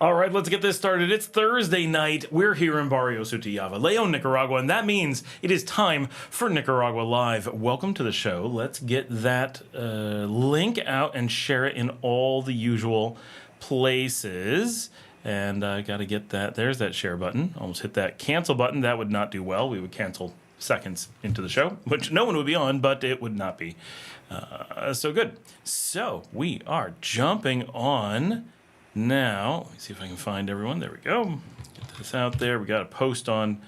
All right, let's get this started. It's Thursday night. We're here in Barrio Sutiaba, Leon, Nicaragua, and that means it is time for Nicaragua Live. Welcome to the show. Let's get that link out and share it in all the usual places. And I got to get that. There's that share button. Almost hit that cancel button. That would not do well. We would cancel seconds into the show, which no one would be on, but it would not be so good. So we are jumping on now. Let me see if I can find everyone. There we go. Get this out there. We got a post on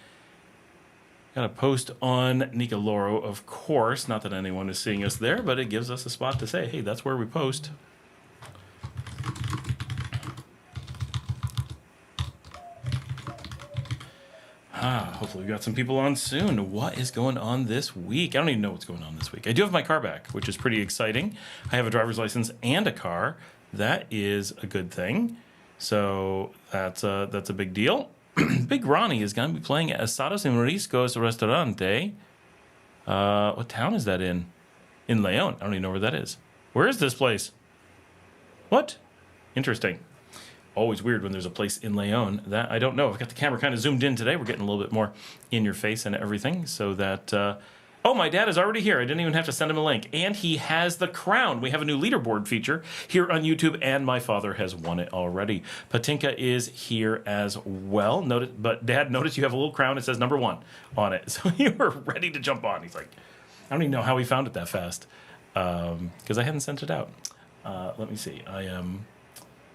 Nicaraguan, of course. Not that anyone is seeing us there, but it gives us a spot to say, hey, that's where we post. Hopefully we got some people on soon. What is going on this week? I don't even know what's going on this week. I do have my car back, which is pretty exciting. I have a driver's license and a car. That is a good thing. So that's a big deal. Big Ronnie is going to be playing at Asados y Mariscos Restaurante. What town is that in? In Leon. I don't even know where that is. Where is this place? What? Interesting. Always weird when there's a place in Leon that I don't know. I've got the camera kind of zoomed in today. We're getting a little bit more in your face and everything so that... Oh, my dad is already here. I didn't even have to send him a link. And he has the crown. We have a new leaderboard feature here on YouTube, and my father has won it already. Patinka is here as well. But Dad, notice you have a little crown. It says number 1 on it. So you were ready to jump on. He's like, I don't even know how he found it that fast because I hadn't sent it out. Let me see. I am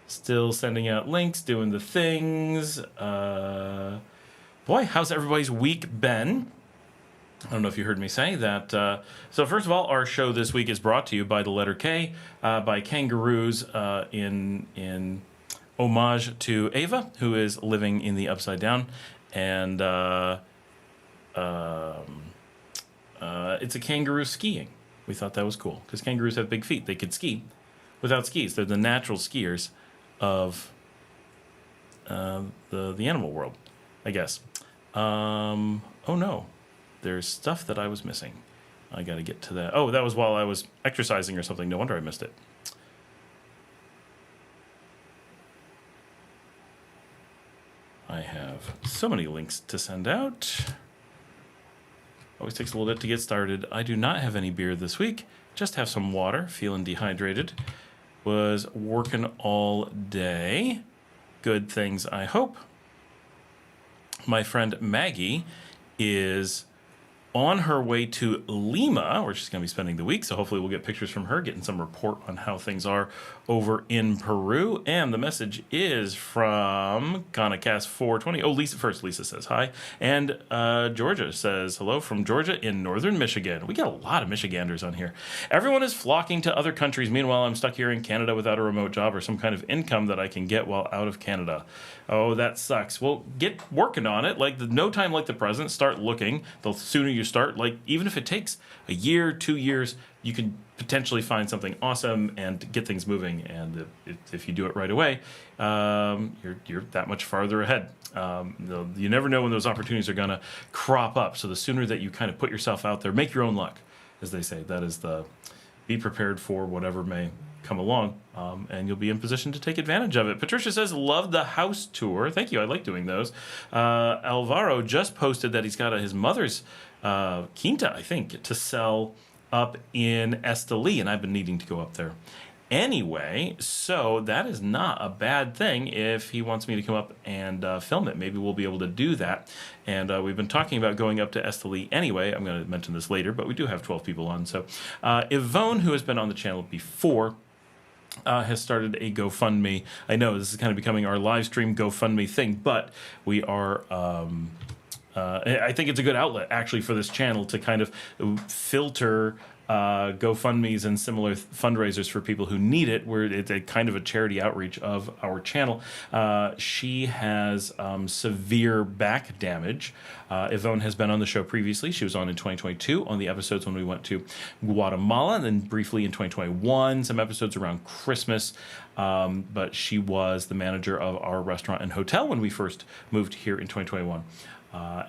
still sending out links, doing the things. Boy, how's everybody's week been? I don't know if you heard me say that. So first of all, our show this week is brought to you by the letter K, by Kangaroos in homage to Ava, who is living in the Upside Down. And it's a kangaroo skiing. We thought that was cool because kangaroos have big feet. They could ski without skis. They're the natural skiers of the animal world, I guess. Oh, no. There's stuff that I was missing. I got to get to that. Oh, that was while I was exercising or something. No wonder I missed it. I have so many links to send out. Always takes a little bit to get started. I do not have any beer this week. Just have some water. Feeling dehydrated. Was working all day. Good things, I hope. My friend Maggie is on her way to Lima, where she's going to be spending the week. So hopefully we'll get pictures from her, getting some report on how things are over in Peru. And the message is from GhanaCast420. Oh, Lisa says hi. And Georgia says hello from Georgia in northern Michigan. We got a lot of Michiganders on here. Everyone is flocking to other countries. Meanwhile, I'm stuck here in Canada without a remote job or some kind of income that I can get while out of Canada. Oh, that sucks. Well, get working on it. Like no time like the present. Start looking. The sooner you start, like even if it takes a year, 2 years, you can potentially find something awesome and get things moving. And if you do it right away, you're that much farther ahead. You never know when those opportunities are going to crop up. So the sooner that you kind of put yourself out there, make your own luck, as they say. That is be prepared for whatever may come along, and you'll be in position to take advantage of it. Patricia says, love the house tour. Thank you. I like doing those. Alvaro just posted that he's got his mother's quinta, I think, to sell up in Esteli, and I've been needing to go up there anyway, so that is not a bad thing if he wants me to come up and film it. Maybe we'll be able to do that. And we've been talking about going up to Esteli anyway. I'm going to mention this later, but we do have 12 people on. So Ivonne, who has been on the channel before, has started a GoFundMe. I know this is kind of becoming our live stream GoFundMe thing, but we are... I think it's a good outlet, actually, for this channel to kind of filter GoFundMes and similar fundraisers for people who need it, where it's a kind of a charity outreach of our channel. She has severe back damage. Ivonne has been on the show previously. She was on in 2022 on the episodes when we went to Guatemala, and then briefly in 2021, some episodes around Christmas. But she was the manager of our restaurant and hotel when we first moved here in 2021.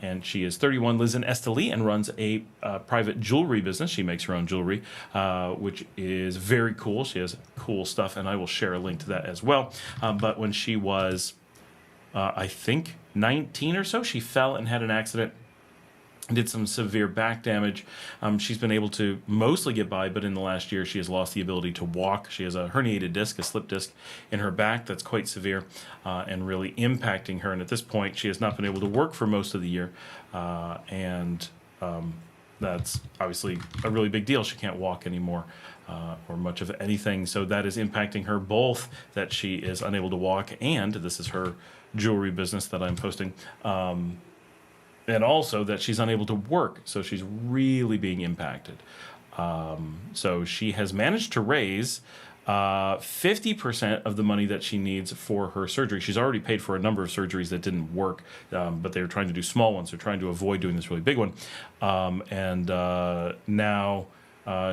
And she is 31, lives in Esteli, and runs a private jewelry business. She makes her own jewelry, which is very cool. She has cool stuff, and I will share a link to that as well. But when she was I think 19 or so. She fell and had an accident. Did some severe back damage. She's been able to mostly get by, but in the last year she has lost the ability to walk. She has a herniated disc, a slip disc in her back that's quite severe and really impacting her. And at this point, she has not been able to work for most of the year. That's obviously a really big deal. She can't walk anymore or much of anything. So that is impacting her, both that she is unable to walk, and this is her jewelry business that I'm posting, and also that she's unable to work. So she's really being impacted. So she has managed to raise 50% of the money that she needs for her surgery. She's already paid for a number of surgeries that didn't work, but they were trying to do small ones. They're trying to avoid doing this really big one. Now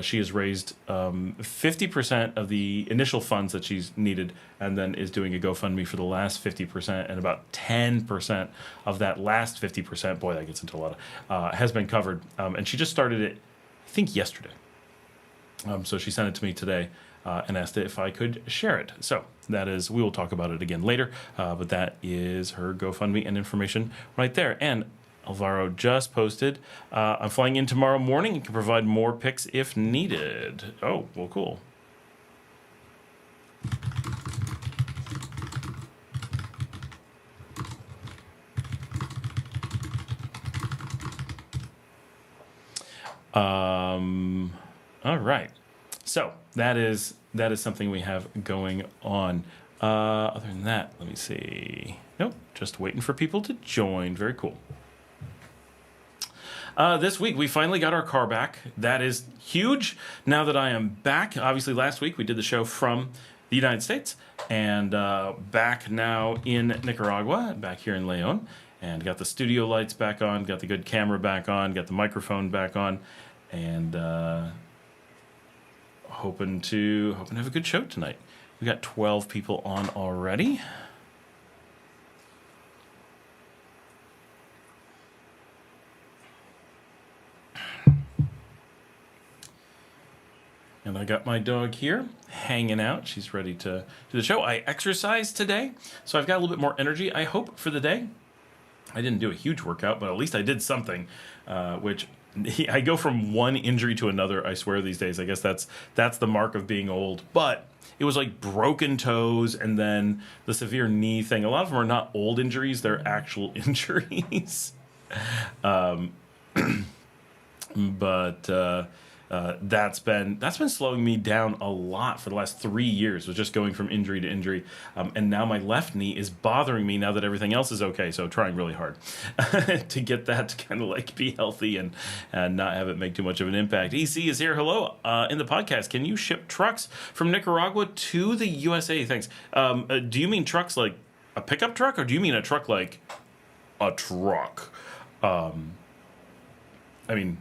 she has raised 50% of the initial funds that she's needed, and then is doing a GoFundMe for the last 50%, and about 10% of that last 50%, boy, that gets into a lot of, has been covered. And she just started it, I think, yesterday. So she sent it to me today and asked if I could share it. So that is, we will talk about it again later, but that is her GoFundMe and information right there. And Alvaro just posted, I'm flying in tomorrow morning and can provide more pics if needed. Oh, well, cool. All right. So that is something we have going on. Other than that, let me see. Nope, just waiting for people to join. Very cool. This week, we finally got our car back. That is huge. Now that I am back, obviously last week we did the show from the United States, and back now in Nicaragua, back here in Leon, and got the studio lights back on, got the good camera back on, got the microphone back on, and hoping to have a good show tonight. We got 12 people on already. And I got my dog here hanging out. She's ready to do the show. I exercised today, so I've got a little bit more energy, I hope, for the day. I didn't do a huge workout, but at least I did something, which I go from one injury to another, I swear, these days. I guess that's the mark of being old. But it was like broken toes and then the severe knee thing. A lot of them are not old injuries, they're actual injuries. That's been slowing me down a lot for the last 3 years. Was just going from injury to injury, and now my left knee is bothering me now that everything else is okay. So trying really hard to get that to kind of like be healthy and not have it make too much of an impact. EC is here. Hello, in the podcast. Can you ship trucks from Nicaragua to the USA? Thanks. Do you mean trucks like a pickup truck, or do you mean a truck like a truck? I mean.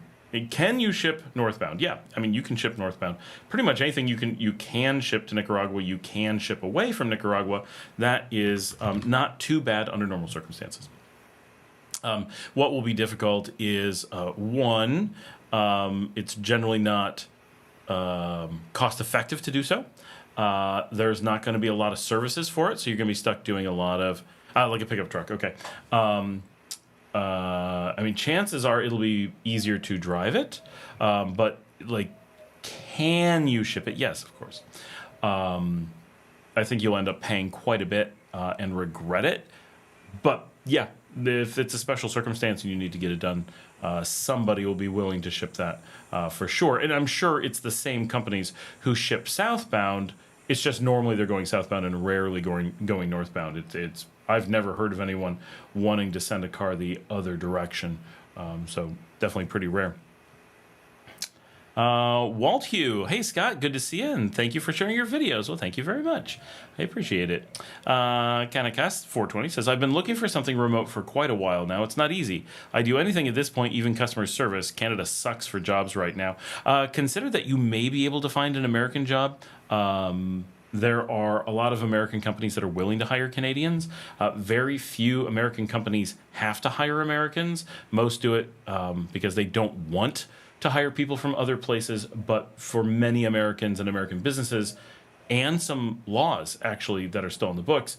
Can you ship northbound? Yeah, I mean, you can ship northbound. Pretty much anything you can ship to Nicaragua, you can ship away from Nicaragua. That is not too bad under normal circumstances. What will be difficult is, one, it's generally not cost effective to do so. There's not going to be a lot of services for it, so you're going to be stuck doing a lot of, like a pickup truck, okay. I mean, chances are it'll be easier to drive it, but like, can you ship it? Yes, of course. I think you'll end up paying quite a bit and regret it. But yeah, if it's a special circumstance and you need to get it done, somebody will be willing to ship that for sure. And I'm sure it's the same companies who ship southbound. It's just normally they're going southbound and rarely going northbound. It's I've never heard of anyone wanting to send a car the other direction. So definitely pretty rare. Walt Hugh. Hey, Scott. Good to see you, and thank you for sharing your videos. Well, thank you very much. I appreciate it. Kanakast420 says, I've been looking for something remote for quite a while now. It's not easy. I do anything at this point, even customer service. Canada sucks for jobs right now. Consider that you may be able to find an American job. There are a lot of American companies that are willing to hire Canadians. Very few American companies have to hire Americans. Most do it because they don't want to hire people from other places. But for many Americans and American businesses, and some laws actually that are still in the books,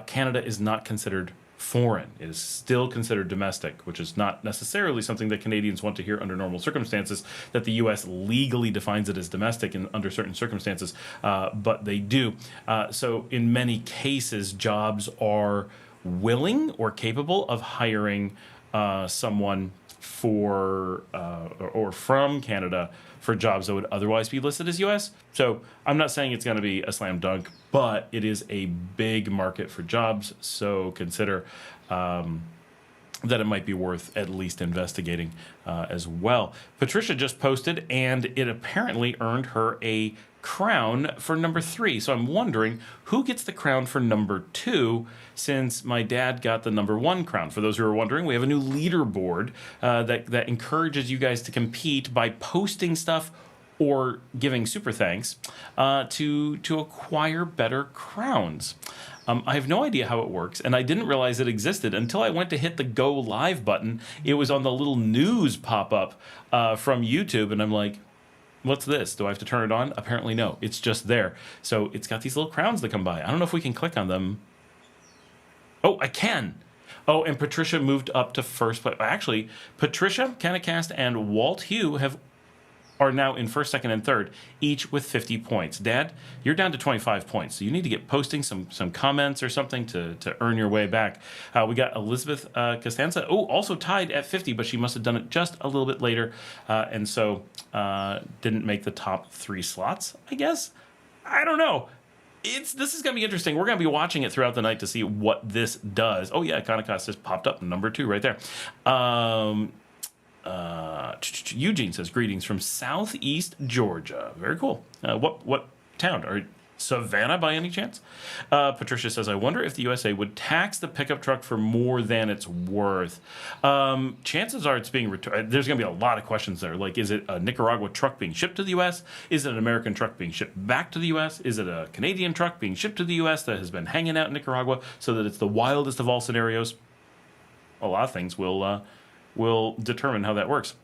Canada is not considered foreign. It is still considered domestic, which is not necessarily something that Canadians want to hear under normal circumstances, that the U.S. legally defines it as domestic under certain circumstances, but they do. So in many cases, jobs are willing or capable of hiring someone for or from Canada for jobs that would otherwise be listed as U.S. So I'm not saying it's going to be a slam dunk, but it is a big market for jobs. So consider that it might be worth at least investigating as well. Patricia just posted, and it apparently earned her a crown for number 3. So I'm wondering who gets the crown for number 2, since my dad got the number 1 crown. For those who are wondering, we have a new leaderboard that encourages you guys to compete by posting stuff or giving super thanks to acquire better crowns. I have no idea how it works, and I didn't realize it existed until I went to hit the Go Live button. It was on the little news pop-up from YouTube, and I'm like, what's this? Do I have to turn it on? Apparently no. It's just there. So it's got these little crowns that come by. I don't know if we can click on them. Oh, I can. Oh, and Patricia moved up to first place. Actually, Patricia, Kanacast, and Walt Hugh are now in first, second, and third, each with 50 points. Dad, you're down to 25 points, so you need to get posting some comments or something to earn your way back. We got Elizabeth Costanza, also tied at 50, but she must have done it just a little bit later, and so didn't make the top 3 slots, I guess? I don't know. This is going to be interesting. We're going to be watching it throughout the night to see what this does. Oh, yeah, Kanakast just popped up, number 2 right there. Eugene says, greetings from Southeast Georgia. Very cool. What town? Are Savannah by any chance? Patricia says, I wonder if the USA would tax the pickup truck for more than it's worth. Chances are it's being returned. There's going to be a lot of questions there. Like, is it a Nicaragua truck being shipped to the U.S.? Is it an American truck being shipped back to the U.S.? Is it a Canadian truck being shipped to the U.S. that has been hanging out in Nicaragua so that it's the wildest of all scenarios? A lot of things will determine how that works.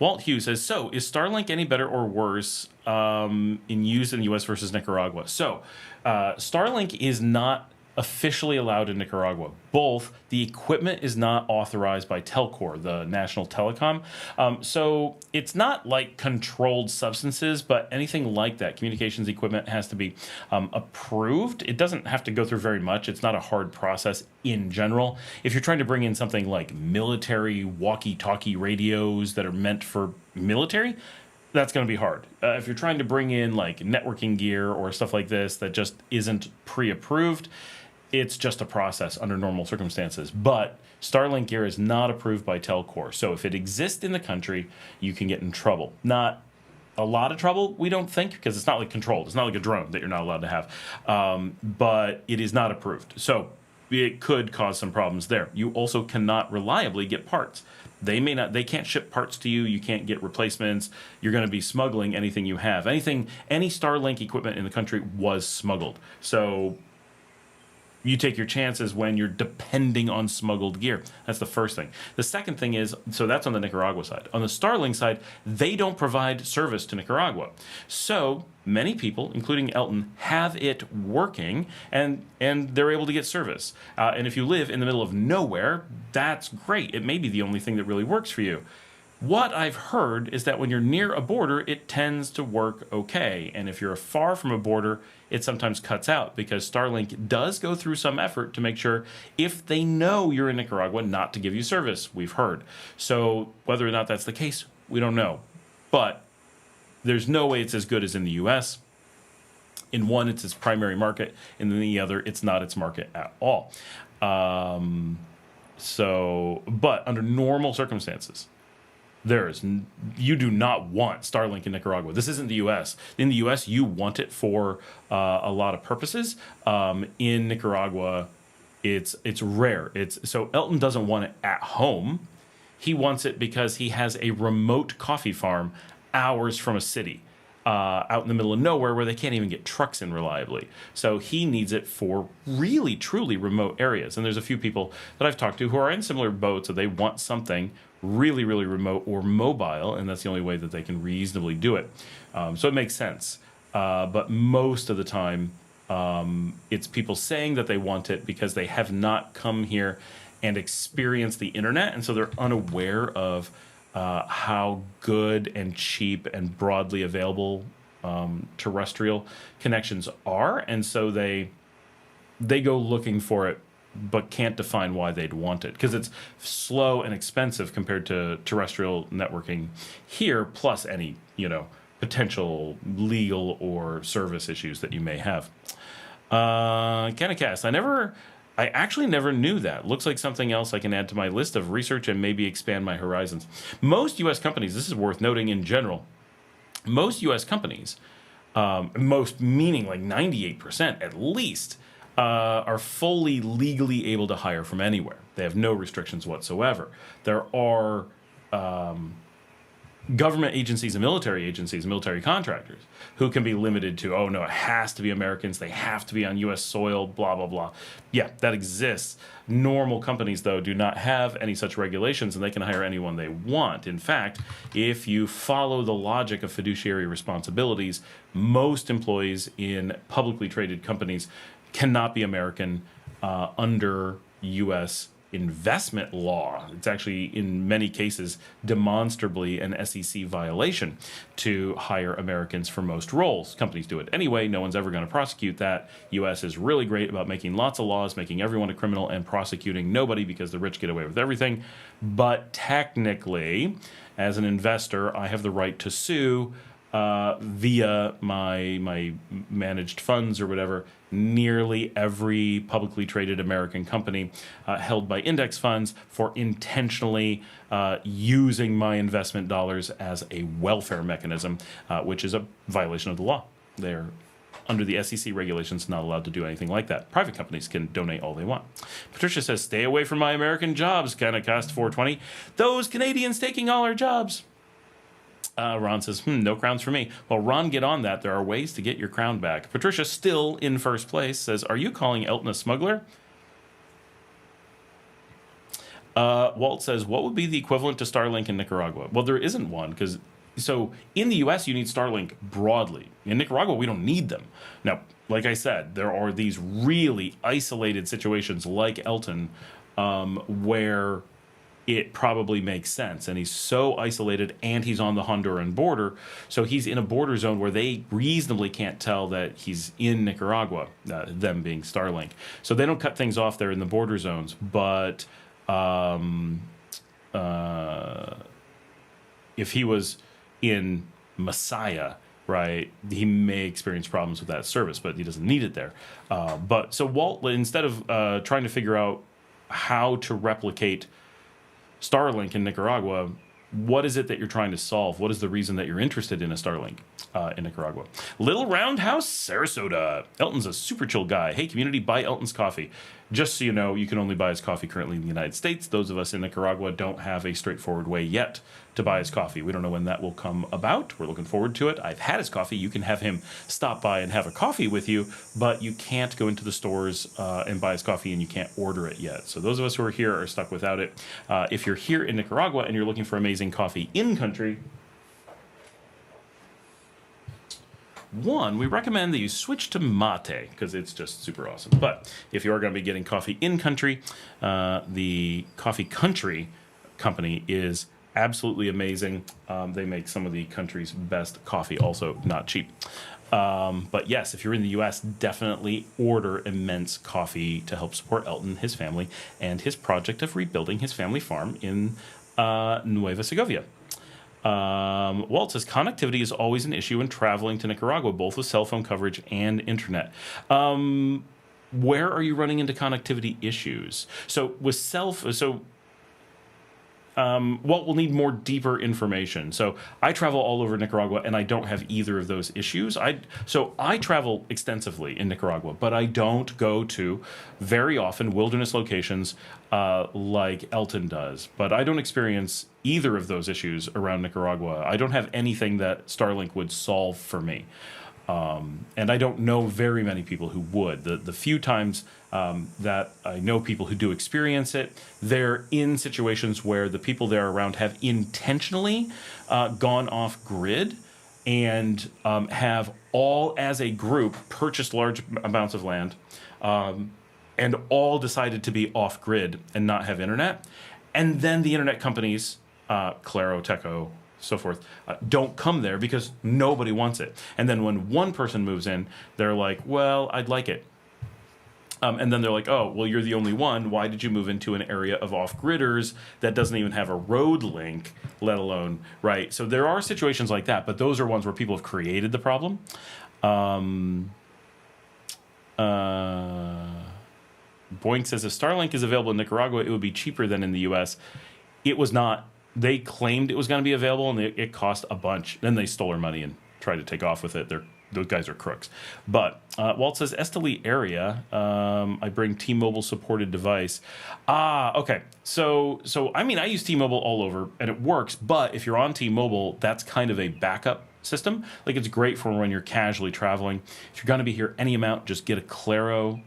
Walt Hughes says, so is Starlink any better or worse in use in the U.S. versus Nicaragua? So Starlink is not officially allowed in Nicaragua. Both, the equipment is not authorized by Telcor, the national telecom. So it's not like controlled substances, but anything like that, communications equipment has to be approved. It doesn't have to go through very much. It's not a hard process in general. If you're trying to bring in something like military walkie-talkie radios that are meant for military, that's going to be hard. If you're trying to bring in like networking gear or stuff like this that just isn't pre-approved, it's just a process under normal circumstances. But Starlink gear is not approved by Telcor. So if it exists in the country, you can get in trouble. Not a lot of trouble, we don't think, because it's not like controlled. It's not like a drone that you're not allowed to have. But it is not approved. So it could cause some problems there. You also cannot reliably get parts. They can't ship parts to you. You can't get replacements. You're going to be smuggling anything you have. Any Starlink equipment in the country was smuggled. So you take your chances when you're depending on smuggled gear. That's the first thing. The second thing is, so that's on the Nicaragua side. On the Starlink side, they don't provide service to Nicaragua. So many people, including Elton, have it working, and they're able to get service. And if you live in the middle of nowhere, that's great. It may be the only thing that really works for you. What I've heard is that when you're near a border, it tends to work okay. And if you're far from a border, it sometimes cuts out, because Starlink does go through some effort to make sure, if they know you're in Nicaragua, not to give you service, we've heard. So whether or not that's the case, we don't know. But there's no way it's as good as in the U.S. In one, it's its primary market. In the other, it's not its market at all. But under normal circumstances, you do not want Starlink in Nicaragua. This isn't the U.S. In the U.S., you want it for a lot of purposes. In Nicaragua, it's rare. So Elton doesn't want it at home. He wants it because he has a remote coffee farm hours from a city, out in the middle of nowhere where they can't even get trucks in reliably. So he needs it for really, truly remote areas. And there's a few people that I've talked to who are in similar boats, so they want something really, really remote or mobile, and that's the only way that they can reasonably do it. So it makes sense. but most of the time, it's people saying that they want it because they have not come here and experienced the internet, and so they're unaware of how good and cheap and broadly available terrestrial connections are, and so they go looking for it but can't define why they'd want it because it's slow and expensive compared to terrestrial networking here, plus any potential legal or service issues that you may have. Canicast, I actually never knew that. Looks like something else I can add to my list of research and maybe expand my horizons. Most U.S. companies, this is worth noting in general, most U.S. companies, most meaning like 98% at least, are fully legally able to hire from anywhere. They have no restrictions whatsoever. There are government agencies and military contractors who can be limited to, oh no, it has to be Americans, they have to be on U.S. soil, blah, blah, blah. Yeah, that exists. Normal companies, though, do not have any such regulations, and they can hire anyone they want. In fact, if you follow the logic of fiduciary responsibilities, most employees in publicly traded companies cannot be American under U.S. investment law. It's actually, in many cases, demonstrably an SEC violation to hire Americans for most roles. Companies do it anyway. No one's ever going to prosecute that. U.S. is really great about making lots of laws, making everyone a criminal, and prosecuting nobody because the rich get away with everything. But technically, as an investor, I have the right to sue via my managed funds or whatever, nearly every publicly traded American company held by index funds for intentionally using my investment dollars as a welfare mechanism, which is a violation of the law. They're, under the SEC regulations, not allowed to do anything like that. Private companies can donate all they want. Patricia says, stay away from my American jobs, kind of cost 420. Those Canadians taking all our jobs. Ron says, no crowns for me. Well, Ron, get on that. There are ways to get your crown back. Patricia, still in first place, says, are you calling Elton a smuggler? Walt says, what would be the equivalent to Starlink in Nicaragua? Well, there isn't one, so in the U.S., you need Starlink broadly. In Nicaragua, we don't need them. Now, like I said, there are these really isolated situations like Elton where it probably makes sense. And he's so isolated, and he's on the Honduran border. So he's in a border zone where they reasonably can't tell that he's in Nicaragua, them being Starlink. So they don't cut things off there in the border zones. But if he was in Messiah, right, he may experience problems with that service, but he doesn't need it there. But so Walt, instead of trying to figure out how to replicate Starlink in Nicaragua, what is it that you're trying to solve? What is the reason that you're interested in a Starlink in Nicaragua? Little Roundhouse, Sarasota. Elton's a super chill guy. Hey, community, buy Elton's coffee. Just so you know, you can only buy his coffee currently in the United States. Those of us in Nicaragua don't have a straightforward way yet to buy his coffee. We don't know when that will come about. We're looking forward to it. I've had his coffee. You can have him stop by and have a coffee with you, but you can't go into the stores and buy his coffee, and you can't order it yet. So those of us who are here are stuck without it. If you're here in Nicaragua and you're looking for amazing coffee in country, one, we recommend that you switch to mate because it's just super awesome. But if you are going to be getting coffee in country, the Coffee Country company is absolutely amazing. They make some of the country's best coffee, also not cheap. But yes, if you're in the U.S., definitely order Immense Coffee to help support Elton, his family, and his project of rebuilding his family farm in Nueva Segovia. Walt says, connectivity is always an issue when traveling to Nicaragua, both with cell phone coverage and internet. Where are you running into connectivity issues? So with Walt will need more deeper information. So I travel all over Nicaragua, and I don't have either of those issues. So I travel extensively in Nicaragua, but I don't go to very often wilderness locations like Elton does. But I don't experience either of those issues around Nicaragua. I don't have anything that Starlink would solve for me. And I don't know very many people who would. The few times that I know people who do experience it, they're in situations where the people they're around have intentionally gone off grid and have all as a group purchased large amounts of land, and all decided to be off grid and not have internet. And then the internet companies, Claro, Teco, so forth, don't come there because nobody wants it. And then when one person moves in, they're like, well, I'd like it. And then they're like, oh, well, you're the only one. Why did you move into an area of off-gridders that doesn't even have a road link, let alone, right? So there are situations like that, but those are ones where people have created the problem. Boink says, if Starlink is available in Nicaragua, it would be cheaper than in the U.S. It was not. They claimed it was going to be available, and it cost a bunch. Then they stole our money and tried to take off with it. Those guys are crooks. But Walt says, Esteli area, I bring T-Mobile supported device. Okay. So I mean, I use T-Mobile all over, and it works. But if you're on T-Mobile, that's kind of a backup system. Like, it's great for when you're casually traveling. If you're going to be here any amount, just get a Claro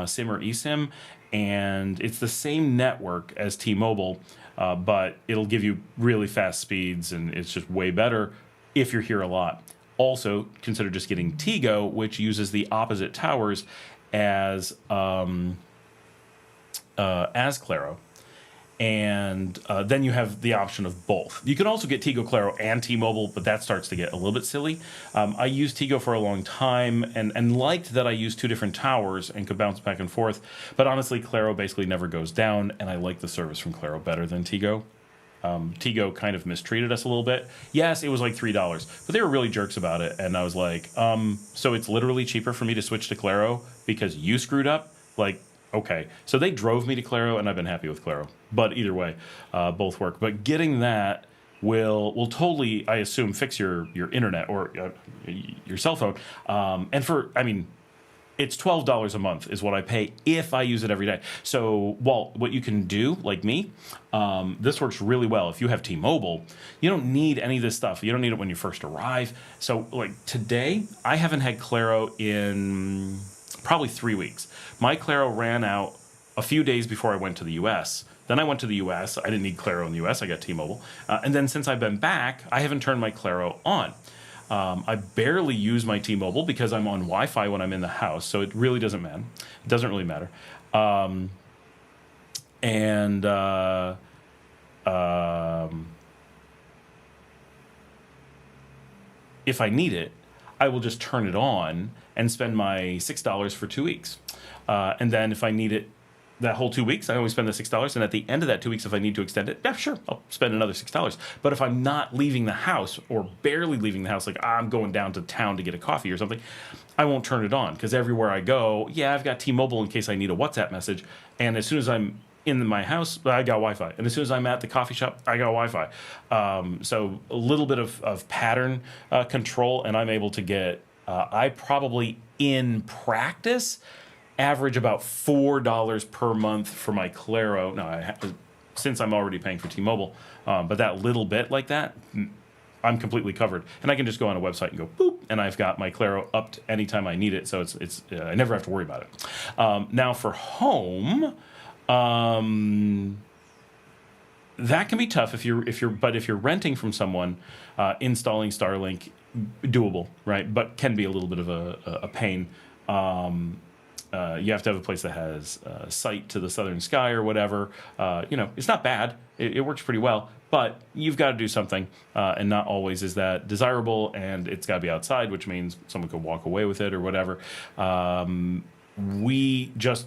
SIM or eSIM, and it's the same network as T-Mobile, but it'll give you really fast speeds, and it's just way better if you're here a lot. Also, consider just getting Tigo, which uses the opposite towers as Claro, and then you have the option of both. You can also get Tigo, Claro, and T-Mobile, but that starts to get a little bit silly. I used Tigo for a long time and liked that I used two different towers and could bounce back and forth. But honestly, Claro basically never goes down, and I like the service from Claro better than Tigo. Tigo kind of mistreated us a little bit. Yes, it was like $3, but they were really jerks about it. And I was like, so it's literally cheaper for me to switch to Claro because you screwed up? Like, okay. So they drove me to Claro, and I've been happy with Claro. But either way, both work. But getting that will totally, I assume, fix your internet or your cell phone. And it's $12 a month is what I pay if I use it every day. So, Walt, what you can do, like me, this works really well. If you have T-Mobile, you don't need any of this stuff. You don't need it when you first arrive. So, like today, I haven't had Claro in probably 3 weeks. My Claro ran out a few days before I went to the U.S. Then I went to the U.S. I didn't need Claro in the U.S. I got T-Mobile. And then since I've been back, I haven't turned my Claro on. I barely use my T-Mobile because I'm on Wi-Fi when I'm in the house, so it really doesn't matter. It doesn't really matter. If I need it, I will just turn it on and spend my $6 for 2 weeks. And then if I need it that whole 2 weeks, I always spend the $6. And at the end of that 2 weeks, if I need to extend it, yeah, sure, I'll spend another $6. But if I'm not leaving the house or barely leaving the house, like I'm going down to town to get a coffee or something, I won't turn it on because everywhere I go, yeah, I've got T-Mobile in case I need a WhatsApp message. And as soon as I'm in my house, I got Wi-Fi. And as soon as I'm at the coffee shop, I got Wi-Fi. So a little bit of pattern control, and I'm able to get, I probably in practice average about $4 per month for my Claro. No, since I'm already paying for T-Mobile, but that little bit like that, I'm completely covered, and I can just go on a website and go boop, and I've got my Claro up to anytime I need it. So it's I never have to worry about it. Now for home, that can be tough if you're renting from someone, installing Starlink, doable, right? But can be a little bit of a pain. You have to have a place that has sight to the southern sky or whatever. It's not bad. It works pretty well, but you've got to do something, and not always is that desirable, and it's got to be outside, which means someone could walk away with it or whatever. We just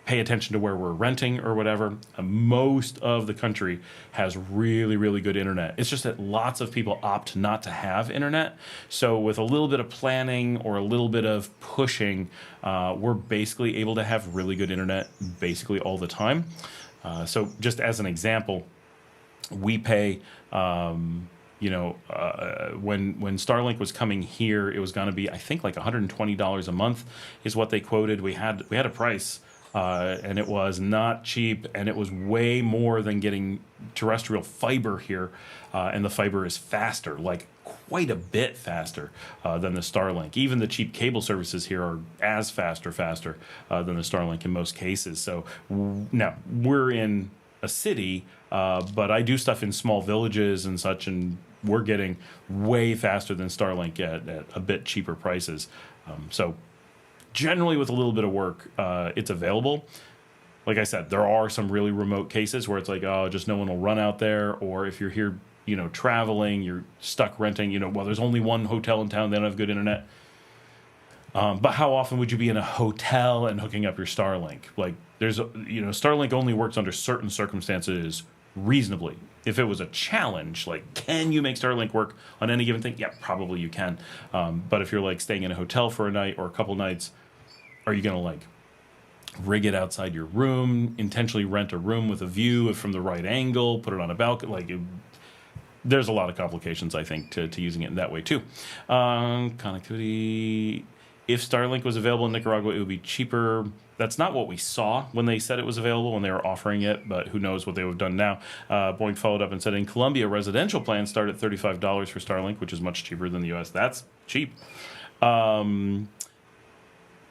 pay attention to where we're renting or whatever. Most of the country has really, really good internet. It's just that lots of people opt not to have internet. So with a little bit of planning or a little bit of pushing, we're basically able to have really good internet basically all the time. So just as an example, we pay, when Starlink was coming here, it was going to be, I think, like $120 a month is what they quoted. We had a price. And it was not cheap, and it was way more than getting terrestrial fiber here. And the fiber is faster, like quite a bit faster than the Starlink. Even the cheap cable services here are as faster than the Starlink in most cases. So now we're in a city, but I do stuff in small villages and such, and we're getting way faster than Starlink at a bit cheaper prices. So generally with a little bit of work, it's available. Like I said, there are some really remote cases where it's like, oh, just no one will run out there. Or if you're here, traveling, you're stuck renting, well, there's only one hotel in town, they don't have good internet. But how often would you be in a hotel and hooking up your Starlink? Like Starlink only works under certain circumstances reasonably. If it was a challenge, like, can you make Starlink work on any given thing? Yeah, probably you can. But if you're like staying in a hotel for a night or a couple nights, are you going to like rig it outside your room, intentionally rent a room with a view from the right angle, put it on a balcony? There's a lot of complications, I think, to using it in that way too. Connectivity. If Starlink was available in Nicaragua, it would be cheaper. That's not what we saw when they said it was available, when they were offering it, but who knows what they would have done now. Boeing followed up and said, in Colombia, residential plans start at $35 for Starlink, which is much cheaper than the U.S. That's cheap.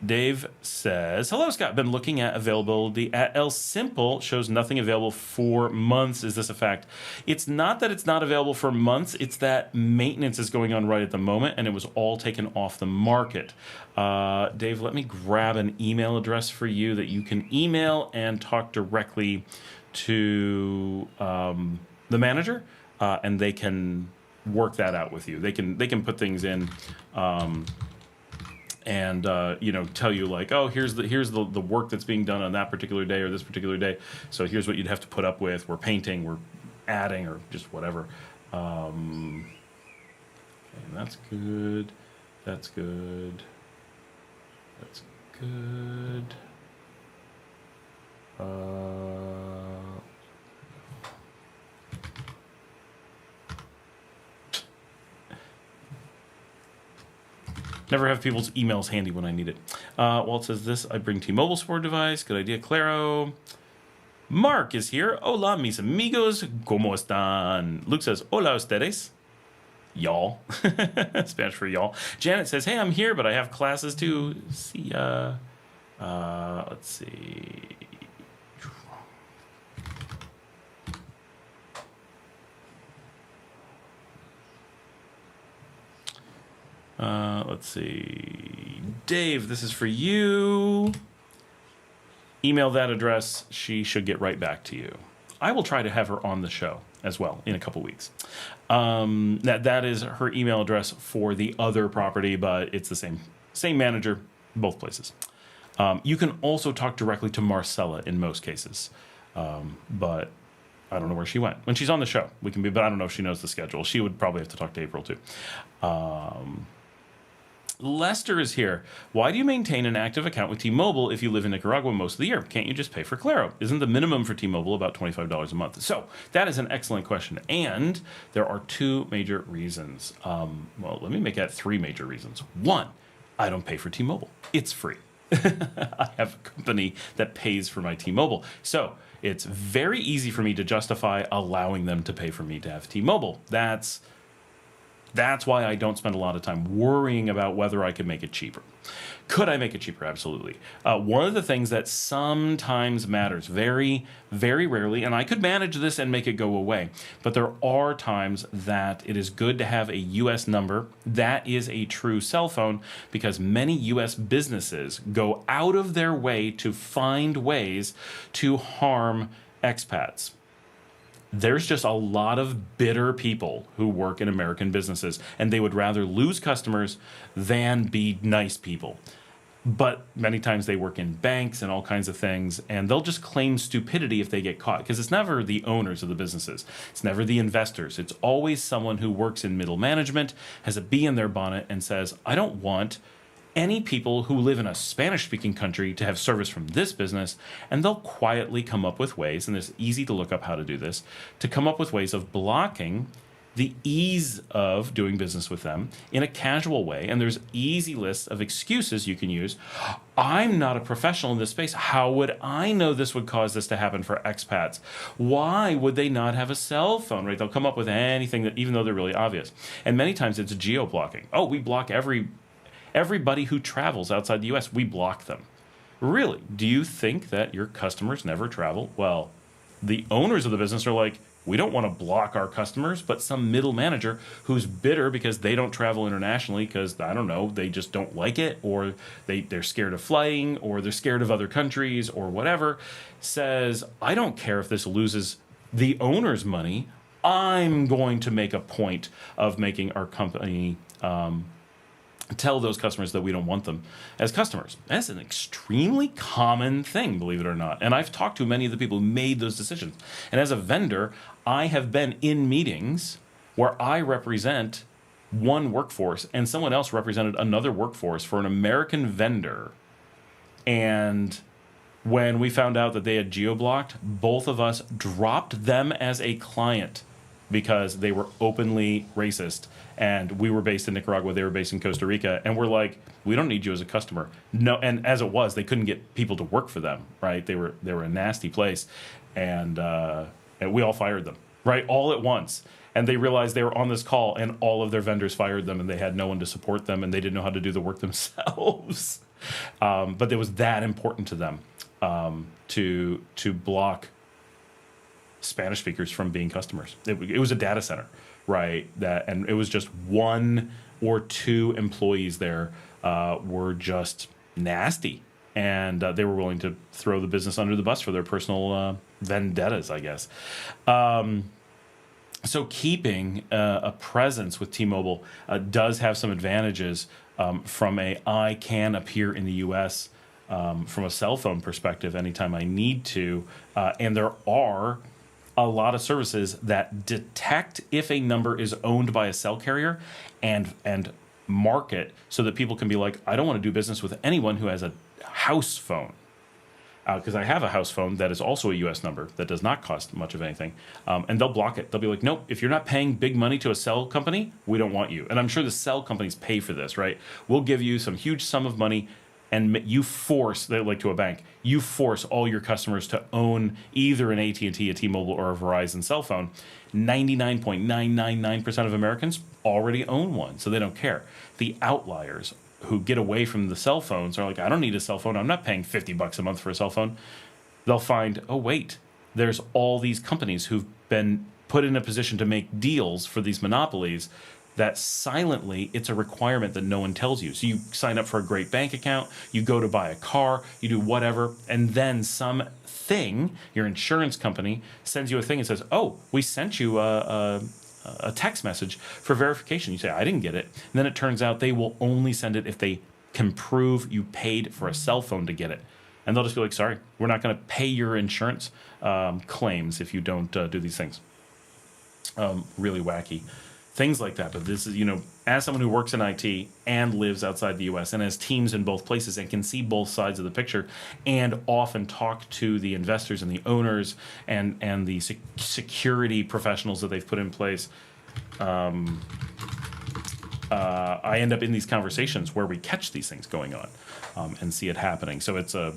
Dave says, hello, Scott. Been looking at availability at El Simple. Shows nothing available for months. Is this a fact? It's not that it's not available for months. It's that maintenance is going on right at the moment, and it was all taken off the market. Dave, let me grab an email address for you that you can email and talk directly to the manager, and they can work that out with you. They can put things in. And tell you like, oh, here's the work that's being done on that particular day or this particular day. So here's what you'd have to put up with. We're painting, we're adding, or just whatever. Okay, that's good. That's good. That's good. Never have people's emails handy when I need it. Walt says this, I bring T-Mobile support device. Good idea, Claro. Mark is here. Hola, mis amigos. ¿Cómo están? Luke says, hola ustedes. Y'all. Spanish for y'all. Janet says, hey, I'm here, but I have classes too. See ya. Let's see. Let's see. Dave, this is for you. Email that address. She should get right back to you. I will try to have her on the show as well in a couple weeks. That is her email address for the other property, but it's the same manager, both places. You can also talk directly to Marcela in most cases, but I don't know where she went. When she's on the show, we can be, but I don't know if she knows the schedule. She would probably have to talk to April too. Lester is here. Why do you maintain an active account with T-Mobile if you live in Nicaragua most of the year? Can't you just pay for Claro? Isn't the minimum for T-Mobile about $25 a month? So that is an excellent question. And there are two major reasons. Well, let me make that three major reasons. One, I don't pay for T-Mobile. It's free. I have a company that pays for my T-Mobile. So it's very easy for me to justify allowing them to pay for me to have T-Mobile. That's why I don't spend a lot of time worrying about whether I could make it cheaper. Could I make it cheaper? Absolutely. One of the things that sometimes matters, very, very rarely, and I could manage this and make it go away, but there are times that it is good to have a U.S. number that is a true cell phone, because many U.S. businesses go out of their way to find ways to harm expats. There's just a lot of bitter people who work in American businesses, and they would rather lose customers than be nice people. But many times they work in banks and all kinds of things, and they'll just claim stupidity if they get caught, because it's never the owners of the businesses. It's never the investors. It's always someone who works in middle management, has a bee in their bonnet, and says, I don't want any people who live in a Spanish-speaking country to have service from this business, and they'll quietly come up with ways, and it's easy to look up how to do this, to come up with ways of blocking the ease of doing business with them in a casual way. And there's easy lists of excuses you can use. I'm not a professional in this space. How would I know this would cause this to happen for expats? Why would they not have a cell phone, right? They'll come up with anything that, even though they're really obvious. And many times it's geo-blocking. Oh, we block everybody who travels outside the U.S., we block them. Really? Do you think that your customers never travel? Well, the owners of the business are like, We don't want to block our customers, but some middle manager who's bitter because they don't travel internationally because, I don't know, they just don't like it, or they're scared of flying, or they're scared of other countries, or whatever, says, I don't care if this loses the owner's money. I'm going to make a point of making our company tell those customers that we don't want them as customers. That's an extremely common thing, believe it or not. And I've talked to many of the people who made those decisions. And as a vendor, I have been in meetings where I represent one workforce and someone else represented another workforce for an American vendor. And when we found out that they had geo-blocked, both of us dropped them as a client because they were openly racist. And we were based in Nicaragua, they were based in Costa Rica, and we're like, we don't need you as a customer. No, and as it was, they couldn't get people to work for them, right? They were a nasty place, and we all fired them, right, all at once. And they realized they were on this call, and all of their vendors fired them, and they had no one to support them, and they didn't know how to do the work themselves. But it was that important to them to block Spanish speakers from being customers. It was a data center. Right, and it was just one or two employees there were just nasty, and they were willing to throw the business under the bus for their personal vendettas, I guess. So keeping a presence with T-Mobile does have some advantages from I can appear in the U.S. From a cell phone perspective anytime I need to, and there are a lot of services that detect if a number is owned by a cell carrier and mark it so that people can be like, I don't want to do business with anyone who has a house phone. Because I have a house phone that is also a U.S. number that does not cost much of anything. And they'll block it. They'll be like, nope, if you're not paying big money to a cell company, we don't want you. And I'm sure the cell companies pay for this, right? We'll give you some huge sum of money, and you force, like to a bank, you force all your customers to own either an AT&T, a T-Mobile, or a Verizon cell phone. 99.999% of Americans already own one, so they don't care. The outliers who get away from the cell phones are like, I don't need a cell phone. I'm not paying $50 a month for a cell phone. They'll find, oh, wait, there's all these companies who've been put in a position to make deals for these monopolies that silently, it's a requirement that no one tells you. So you sign up for a great bank account, you go to buy a car, you do whatever, and then something, your insurance company, sends you a thing and says, oh, we sent you a text message for verification. You say, I didn't get it. And then it turns out they will only send it if they can prove you paid for a cell phone to get it. And they'll just be like, sorry, we're not going to pay your insurance claims if you don't do these things. Really wacky. Things like that. But this is, as someone who works in IT and lives outside the U.S. and has teams in both places and can see both sides of the picture and often talk to the investors and the owners and the security professionals that they've put in place, I end up in these conversations where we catch these things going on and see it happening. So it's a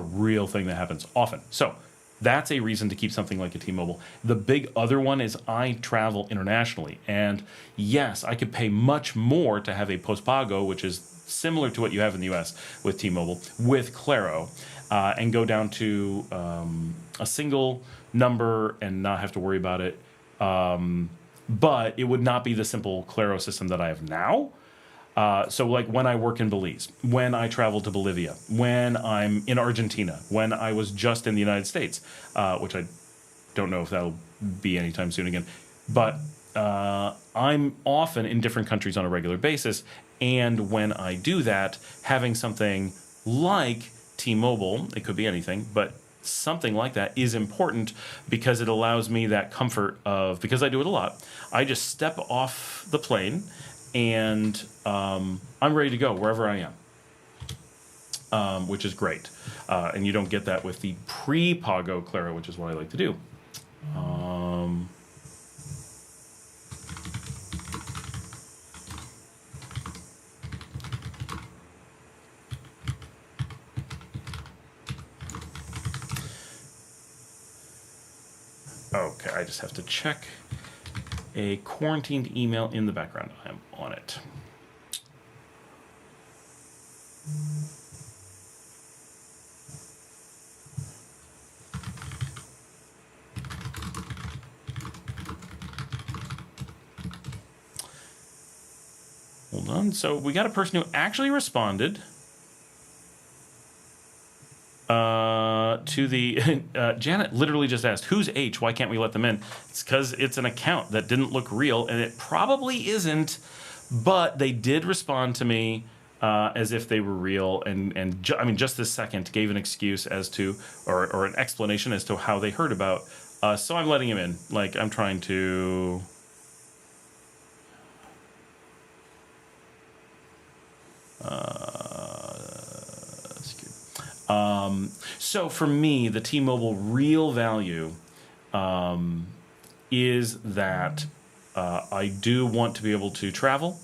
real thing that happens often. So that's a reason to keep something like a T-Mobile. The big other one is I travel internationally. And yes, I could pay much more to have a postpago, which is similar to what you have in the U.S. with T-Mobile, with Claro, and go down to a single number and not have to worry about it. But it would not be the simple Claro system that I have now. So like when I work in Belize, when I travel to Bolivia, when I'm in Argentina, when I was just in the United States, which I don't know if that'll be anytime soon again, but I'm often in different countries on a regular basis. And when I do that, having something like T-Mobile, it could be anything, but something like that is important because it allows me that comfort of, because I do it a lot, I just step off the plane and I'm ready to go wherever I am, which is great. And you don't get that with the pre-Pago Claro, which is what I like to do. Okay, I just have to check a quarantined email in the background. I'm on it. Hold on. So we got a person who actually responded to the... Janet literally just asked, who's H? Why can't we let them in? It's because it's an account that didn't look real, and it probably isn't, but they did respond to me as if they were real, and I mean, just this second gave an excuse as to, or an explanation as to how they heard about us. So I'm letting him in. Like, I'm trying to... So for me, the T-Mobile real value is that I do want to be able to travel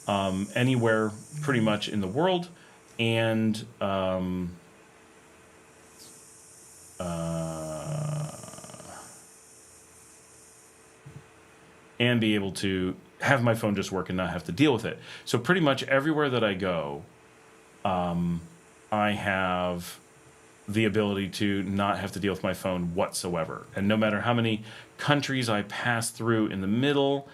anywhere pretty much in the world, and be able to have my phone just work and not have to deal with it. So pretty much everywhere that I go, I have the ability to not have to deal with my phone whatsoever. And no matter how many countries I pass through in the middle,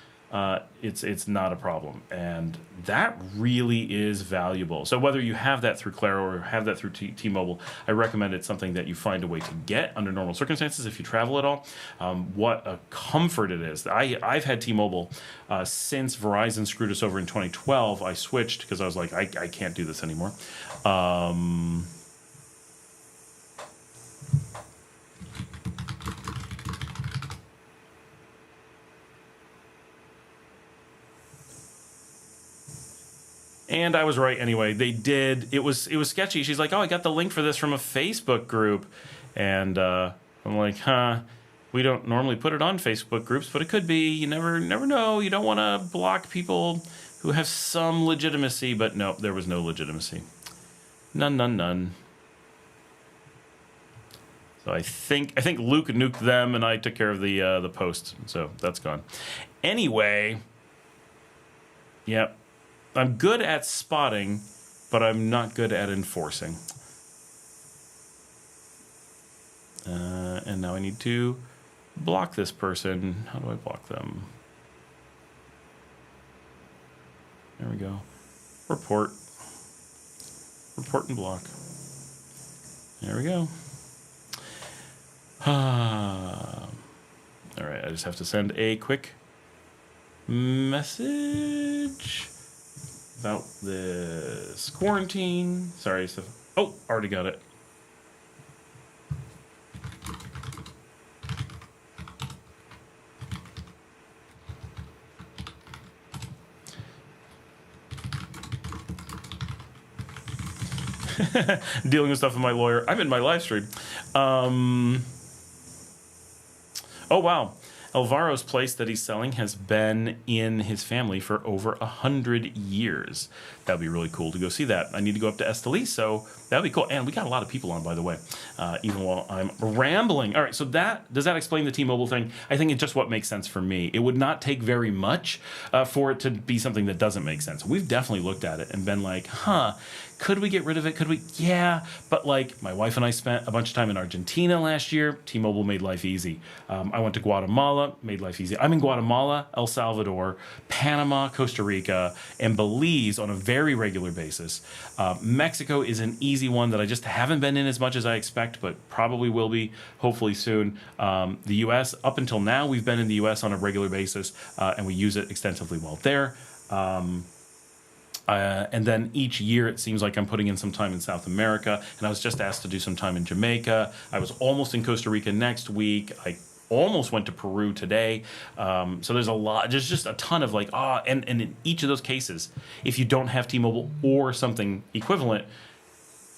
it's not a problem. And that really is valuable. So whether you have that through Claro or have that through T-Mobile, I recommend it's something that you find a way to get under normal circumstances if you travel at all. What a comfort it is. I've had T-Mobile since Verizon screwed us over in 2012. I switched because I was like, I can't do this anymore. And I was right anyway. They did. It was sketchy. She's like, oh, I got the link for this from a Facebook group. And I'm like, we don't normally put it on Facebook groups, but it could be. You never know. You don't want to block people who have some legitimacy. But no, there was no legitimacy. None. So I think Luke nuked them, and I took care of the post. So that's gone. Anyway, yep. I'm good at spotting, but I'm not good at enforcing. And now I need to block this person. How do I block them? There we go. Report. Report and block. There we go. All right, I just have to send a quick message about this quarantine. Sorry, so already got it. Dealing with stuff with my lawyer. I'm in my live stream. Oh wow. Alvaro's place that he's selling has been in his family for over 100 years. That'd be really cool to go see that. I need to go up to Esteli, so that'd be cool. And we got a lot of people on, by the way, even while I'm rambling. All right, so does that explain the T-Mobile thing? I think it's just what makes sense for me. It would not take very much for it to be something that doesn't make sense. We've definitely looked at it and been like, could we get rid of it? Could we? Yeah, but like my wife and I spent a bunch of time in Argentina last year. T-Mobile made life easy. I went to Guatemala, made life easy. I'm in Guatemala, El Salvador, Panama, Costa Rica, and Belize on a very regular basis. Mexico is an easy one that I just haven't been in as much as I expect, but probably will be hopefully soon. The U.S., up until now, we've been in the U.S. on a regular basis, and we use it extensively while there. And then each year it seems like I'm putting in some time in South America, and I was just asked to do some time in Jamaica. I was almost in Costa Rica next week. I almost went to Peru today. So there's just a ton of and in each of those cases, if you don't have T-Mobile or something equivalent,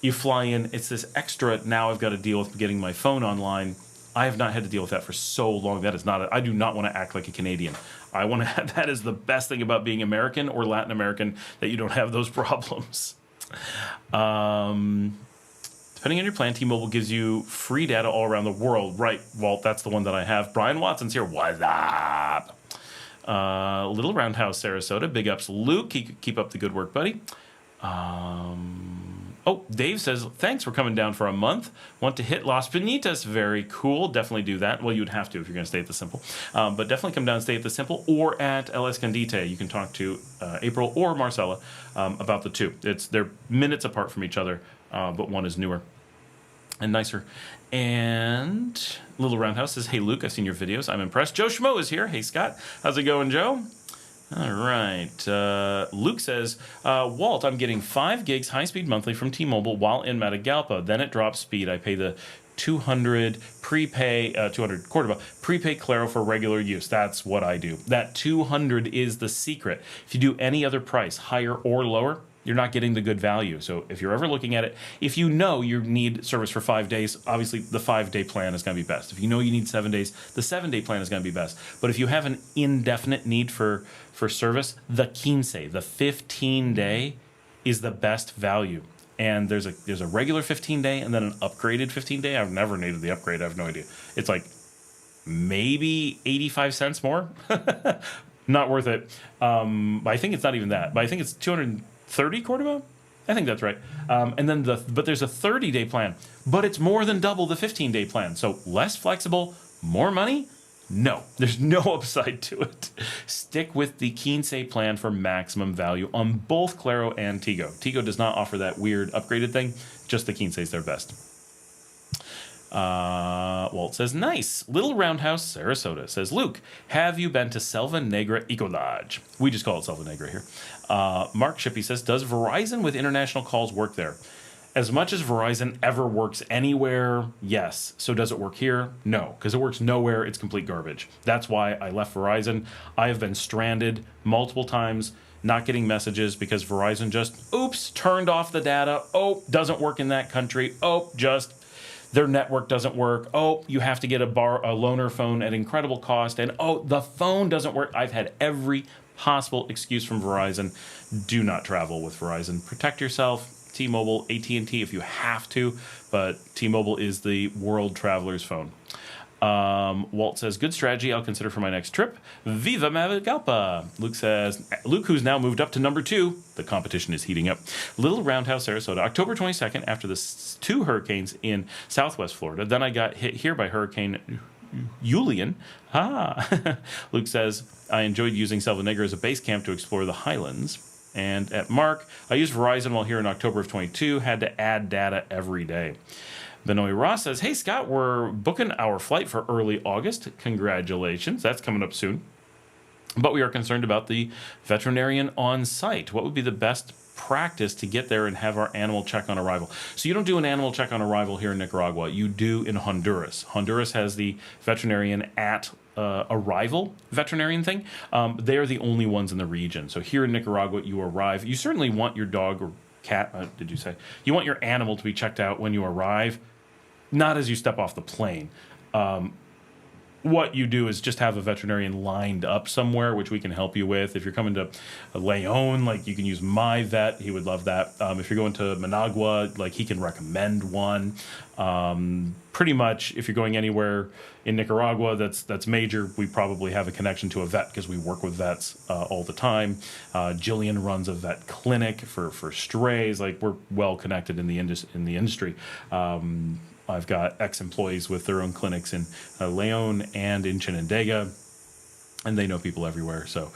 you fly in, it's this extra, now I've got to deal with getting my phone online. I have not had to deal with that for so long. That is not, I do not want to act like a Canadian. I want to have, that is the best thing about being American or Latin American, that you don't have those problems. Depending on your plan, T-Mobile gives you free data all around the world. Right, Walt, that's the one that I have. Brian Watson's here. What's up? Little Roundhouse, Sarasota. Big ups, Luke. Keep up the good work, buddy. Oh, Dave says, thanks for coming down for a month. Want to hit Las Pinitas. Very cool. Definitely do that. Well, you'd have to if you're going to stay at the Simple. But definitely come down and stay at the Simple or at El Escondite. You can talk to April or Marcela about the two. They're minutes apart from each other, but one is newer and nicer. And Little Roundhouse says, hey, Luke, I've seen your videos. I'm impressed. Joe Schmo is here. Hey, Scott. How's it going, Joe? All right. Luke says, Walt, I'm getting 5 gigs high-speed monthly from T-Mobile while in Matagalpa. Then it drops speed. I pay the 200 Cordoba prepay Claro for regular use. That's what I do. That 200 is the secret. If you do any other price, higher or lower, you're not getting the good value. So if you're ever looking at it, if you know you need service for 5 days, obviously the 5-day plan is going to be best. If you know you need 7 days, the 7-day plan is going to be best. But if you have an indefinite need for service, the 15, the 15-day is the best value. And there's a regular 15-day and then an upgraded 15-day. I've never needed the upgrade. I have no idea. It's like maybe 85 cents more. Not worth it. I think it's not even that. But I think it's 230 Cordoba? I think that's right. And then but there's a 30-day plan. But it's more than double the 15-day plan. So less flexible, more money? No, there's no upside to it. Stick with the 15 plan for maximum value on both Claro and Tigo. Tigo does not offer that weird upgraded thing. Just the 15 is their best. Walt says, nice. Little Roundhouse, Sarasota says, Luke, have you been to Selva Negra Eco Lodge? We just call it Selva Negra here. Mark Shippey says, does Verizon with international calls work there? As much as Verizon ever works anywhere, yes. So does it work here? No, because it works nowhere. It's complete garbage. That's why I left Verizon. I have been stranded multiple times, not getting messages because Verizon just, oops, turned off the data. Oh, doesn't work in that country. Oh, just their network doesn't work. Oh, you have to get a loaner phone at incredible cost. And oh, the phone doesn't work. I've had every possible excuse from Verizon. Do not travel with Verizon. Protect yourself. T-Mobile, AT&T if you have to, but T-Mobile is the world traveler's phone. Walt says, good strategy. I'll consider for my next trip. Viva Matagalpa. Luke says, Luke, who's now moved up to number 2. The competition is heating up. Little Roundhouse, Sarasota, October 22nd, after the 2 hurricanes in southwest Florida. Then I got hit here by Hurricane Julian. Luke says, I enjoyed using Selva Negra as a base camp to explore the highlands. And at Mark, I used Verizon while here in October of 22, had to add data every day. Benoit Ross says, hey, Scott, we're booking our flight for early August. Congratulations. That's coming up soon. But we are concerned about the veterinarian on site. What would be the best practice to get there and have our animal check on arrival? So you don't do an animal check on arrival here in Nicaragua. You do in Honduras. Honduras has the veterinarian at arrival veterinarian thing. They are the only ones in the region. So here in Nicaragua, you arrive. You certainly want your dog or cat, did you say? You want your animal to be checked out when you arrive, not as you step off the plane. What you do is just have a veterinarian lined up somewhere, which we can help you with. If you're coming to Leon, like you can use my vet. He would love that. If you're going to Managua, like he can recommend one. Pretty much, if you're going anywhere in Nicaragua that's major, we probably have a connection to a vet because we work with vets all the time. Jillian runs a vet clinic for strays. Like we're well connected in the industry. I've got ex-employees with their own clinics in Leon and in Chinandega, and they know people everywhere. So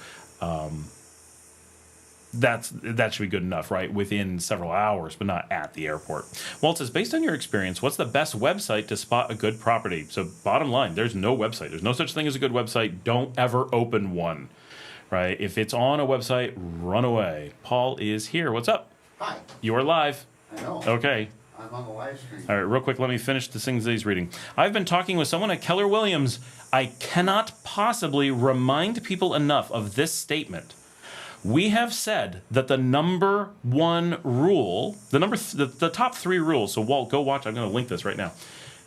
that should be good enough, right? Within several hours, but not at the airport. Walt says, based on your experience, what's the best website to spot a good property? So bottom line, there's no website. There's no such thing as a good website. Don't ever open one, right? If it's on a website, run away. Paul is here. What's up? Hi. You are live. I know. Okay. I'm on the live stream. All right, real quick, let me finish the things that he's reading. I've been talking with someone at Keller Williams. I cannot possibly remind people enough of this statement. We have said that the number 1 rule, the top 3 rules, so Walt, go watch, I'm going to link this right now.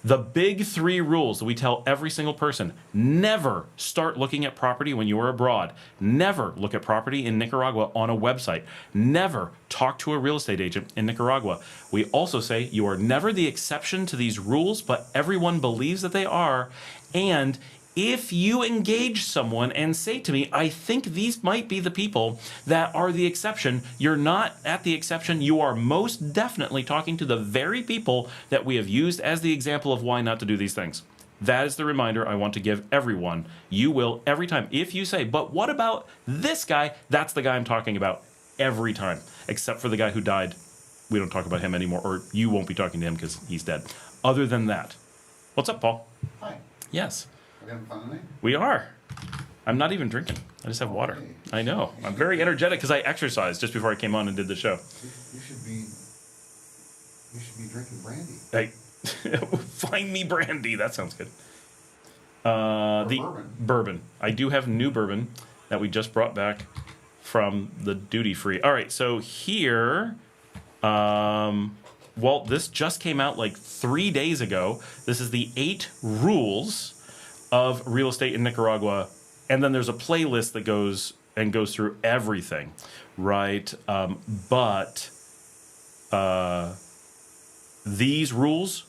The big 3 rules that we tell every single person: never start looking at property when you are abroad. Never look at property in Nicaragua on a website. Never talk to a real estate agent in Nicaragua. We also say you are never the exception to these rules, but everyone believes that they are. And if you engage someone and say to me, I think these might be the people that are the exception, you're not at the exception. You are most definitely talking to the very people that we have used as the example of why not to do these things. That is the reminder I want to give everyone. You will, every time, if you say, but what about this guy? That's the guy I'm talking about every time, except for the guy who died. We don't talk about him anymore, or you won't be talking to him because he's dead. Other than that, what's up, Paul? Hi. Yes. Are we having fun tonight? We are. I'm not even drinking. I just have water. I know. I'm very energetic because I exercised just before I came on and did the show. You should be drinking brandy. Hey, find me brandy. That sounds good. Bourbon. Bourbon. I do have new bourbon that we just brought back from the duty free. All right, so here, well, this just came out like 3 days ago. This is the 8 rules of real estate in Nicaragua, and then there's a playlist that goes through everything, right? But these rules,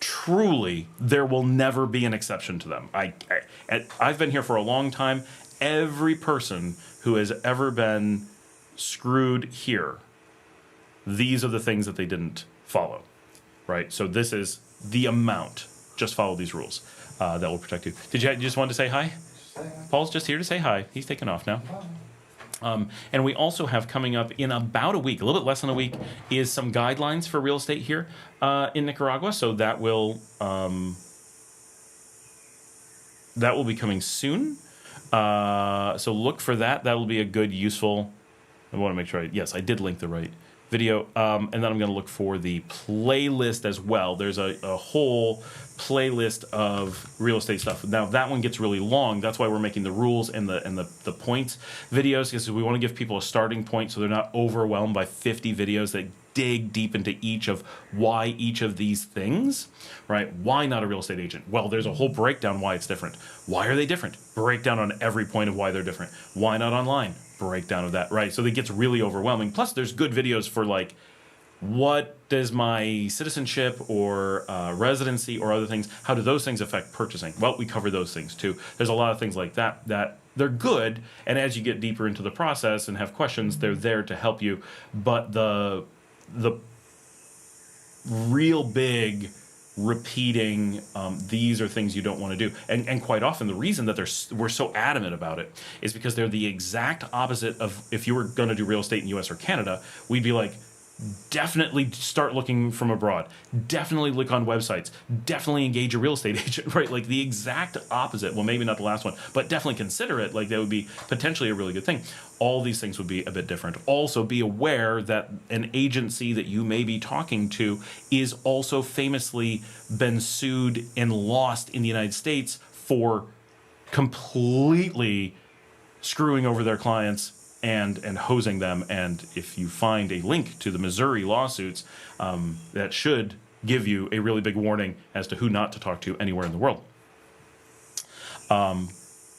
truly, there will never be an exception to them. I've been here for a long time. Every person who has ever been screwed here, these are the things that they didn't follow, right? So this is the amount. Just follow these rules. That will protect you. Did you just want to say hi? Paul's just here to say hi. He's taking off now. And we also have coming up in about a week, a little bit less than a week, is some guidelines for real estate here in Nicaragua. So that will be coming soon. So look for that. That will be a good, useful. I want to make sure. Yes, I did link the right video. And then I'm going to look for the playlist as well. There's a whole playlist of real estate stuff. Now that one gets really long. That's why we're making the rules and the points videos, because we want to give people a starting point so they're not overwhelmed by 50 videos that dig deep into each of why each of these things, right? Why not a real estate agent? Well, there's a whole breakdown why it's different. Why are they different? Breakdown on every point of why they're different. Why not online? Breakdown of that, right? So it gets really overwhelming. Plus, there's good videos for like, what does my citizenship or residency or other things, how do those things affect purchasing? Well, we cover those things too. There's a lot of things like that they're good, and as you get deeper into the process and have questions, they're there to help you. But the real big repeating, these are things you don't want to do. And quite often the reason that we're so adamant about it is because they're the exact opposite of if you were going to do real estate in US or Canada, we'd be like, definitely start looking from abroad. Definitely look on websites. Definitely engage a real estate agent, right? Like the exact opposite. Well, maybe not the last one, but definitely consider it. Like that would be potentially a really good thing. All these things would be a bit different. Also be aware that an agency that you may be talking to is also famously been sued and lost in the United States for completely screwing over their clients and hosing them. And if you find a link to the Missouri lawsuits, that should give you a really big warning as to who not to talk to anywhere in the world. And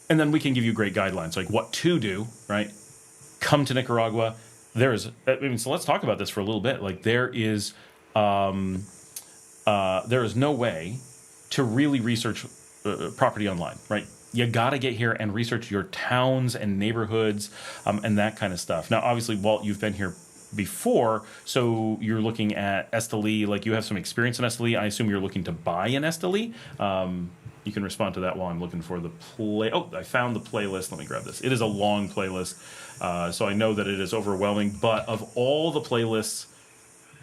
then we can give you great guidelines, like what to do, right? Come to Nicaragua. So let's talk about this for a little bit. Like there is no way to really research property online, right? You got to get here and research your towns and neighborhoods and that kind of stuff. Now, obviously, Walt, you've been here before, so you're looking at Esteli, like you have some experience in Esteli. I assume you're looking to buy an Esteli. You can respond to that while I'm looking for the play. Oh, I found the playlist. Let me grab this. It is a long playlist, so I know that it is overwhelming. But of all the playlists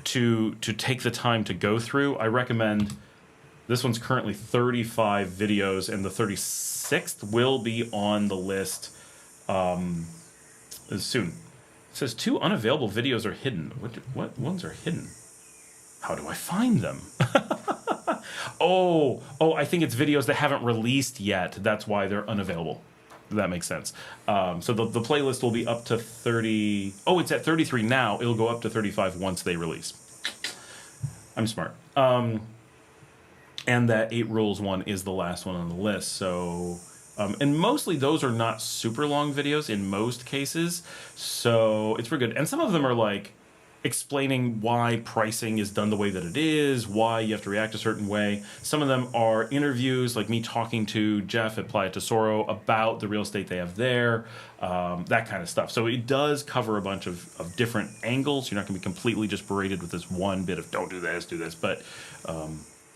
to take the time to go through, I recommend this one's currently 35 videos, and the 36th will be on the list soon. It says 2 unavailable videos are hidden. What ones are hidden? How do I find them? Oh, I think it's videos that haven't released yet. That's why they're unavailable. That makes sense. So the playlist will be up to 30. Oh, it's at 33 now. It'll go up to 35 once they release. I'm smart. And that 8 rules one is the last one on the list. So, and mostly those are not super long videos in most cases. So it's pretty good. And some of them are like explaining why pricing is done the way that it is, why you have to react a certain way. Some of them are interviews, like me talking to Jeff at Playa Tesoro about the real estate they have there, that kind of stuff. So it does cover a bunch of different angles. You're not going to be completely just berated with this one bit of don't do this, but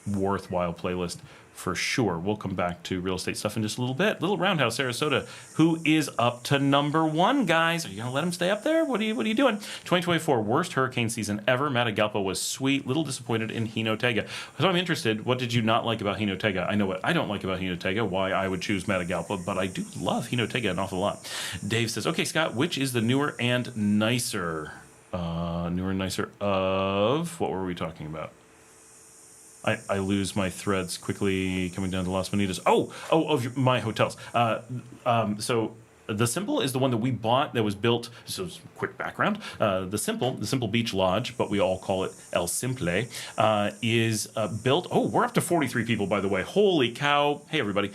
worthwhile playlist for sure. We'll come back to real estate stuff in just a little bit. Little Roundhouse, Sarasota, who is up to number 1, guys. Are you going to let him stay up there? What are you doing? 2024, worst hurricane season ever. Matagalpa was sweet. Little disappointed in Hinotega. So I'm interested, what did you not like about Hinotega? I know what I don't like about Hinotega, why I would choose Matagalpa, but I do love Hinotega an awful lot. Dave says, okay, Scott, which is the newer and nicer? Newer and nicer of... What were we talking about? I lose my threads quickly coming down to Las Bonitas. My hotels. So the Simple is the one that we bought that was built. So quick background. The Simple Beach Lodge, but we all call it El Simple, is built. Oh, we're up to 43 people, by the way. Holy cow. Hey, everybody.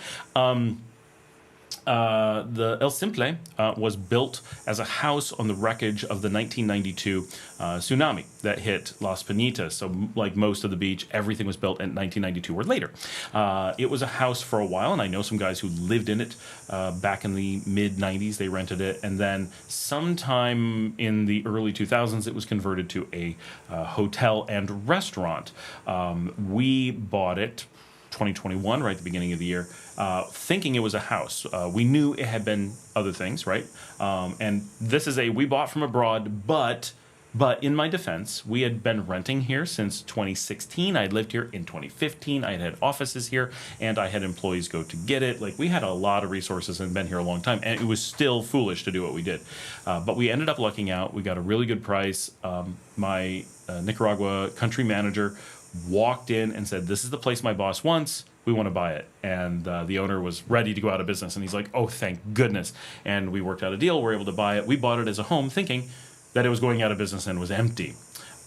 The El Simple was built as a house on the wreckage of the 1992 tsunami that hit Las Piñitas. So like most of the beach, everything was built in 1992 or later. It was a house for a while, and I know some guys who lived in it back in the mid-90s. They rented it, and then sometime in the early 2000s, it was converted to a hotel and restaurant. We bought it 2021, right at the beginning of the year, thinking it was a house. We knew it had been other things, right? And this is we bought from abroad, but in my defense, we had been renting here since 2016. I had lived here in 2015. I had offices here, and I had employees go to get it. Like, we had a lot of resources and been here a long time, and it was still foolish to do what we did. But we ended up lucking out. We got a really good price. My Nicaragua country manager walked in and said, this is the place my boss wants. We want to buy it. And the owner was ready to go out of business. And he's like, oh, thank goodness. And we worked out a deal. We're able to buy it. We bought it as a home thinking that it was going out of business and was empty.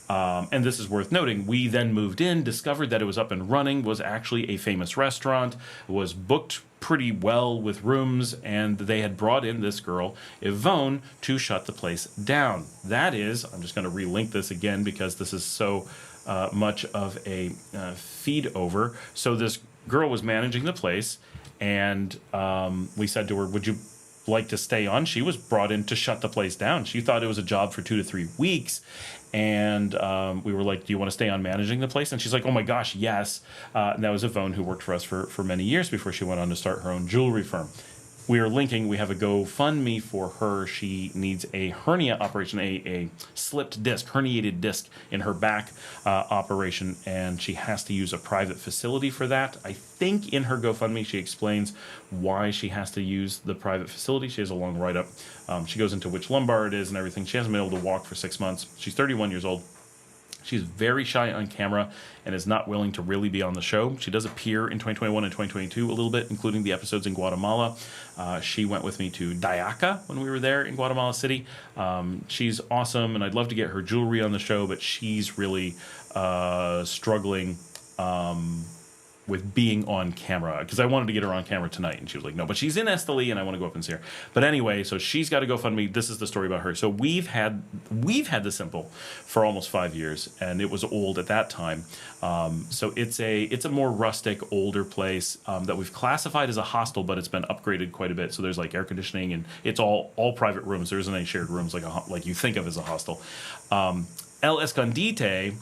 And this is worth noting. We then moved in, discovered that it was up and running, was actually a famous restaurant, was booked pretty well with rooms, and they had brought in this girl, Ivonne, to shut the place down. That is, I'm just going to relink this again because this is so much of a feed over. So this girl was managing the place, and we said to her, would you like to stay on? She was brought in to shut the place down. She thought it was a job for 2 to 3 weeks, and we were like, do you want to stay on managing the place? And she's like, oh my gosh, yes. And that was Ivonne, who worked for us for many years before she went on to start her own jewelry firm. We are linking. We have a GoFundMe for her. She needs a hernia operation, a slipped disc, herniated disc in her back operation, and she has to use a private facility for that. I think in her GoFundMe she explains why she has to use the private facility. She has a long write-up. She goes into which lumbar it is and everything. She hasn't been able to walk for 6 months. She's 31 years old. She's very shy on camera and is not willing to really be on the show. She does appear in 2021 and 2022 a little bit, including the episodes in Guatemala. She went with me to Dayaca when we were there in Guatemala City. She's awesome, and I'd love to get her jewelry on the show, but she's really struggling with being on camera, because I wanted to get her on camera tonight, and she was like, no, but she's in Esteli, and I want to go up and see her. But anyway, so she's got to GoFundMe. This is the story about her. So we've had the Simple for almost 5 years, and it was old at that time. So it's a more rustic, older place that we've classified as a hostel, but it's been upgraded quite a bit. So there's like air conditioning, and it's all private rooms. There isn't any shared rooms like you think of as a hostel. El Escondite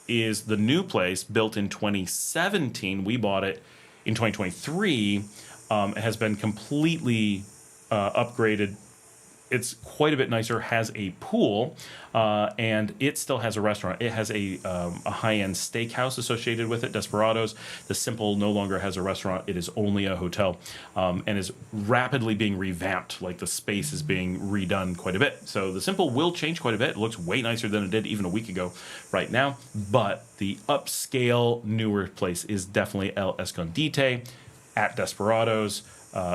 is the new place, built in 2017. We bought it in 2023. It has been completely upgraded. It's quite a bit nicer, has a pool, and it still has a restaurant. It has a high-end steakhouse associated with it, Desperados. The Simple no longer has a restaurant. It is only a hotel, and is rapidly being revamped. Like, the space is being redone quite a bit. So the Simple will change quite a bit. It looks way nicer than it did even a week ago right now. But the upscale, newer place is definitely El Escondite at Desperados.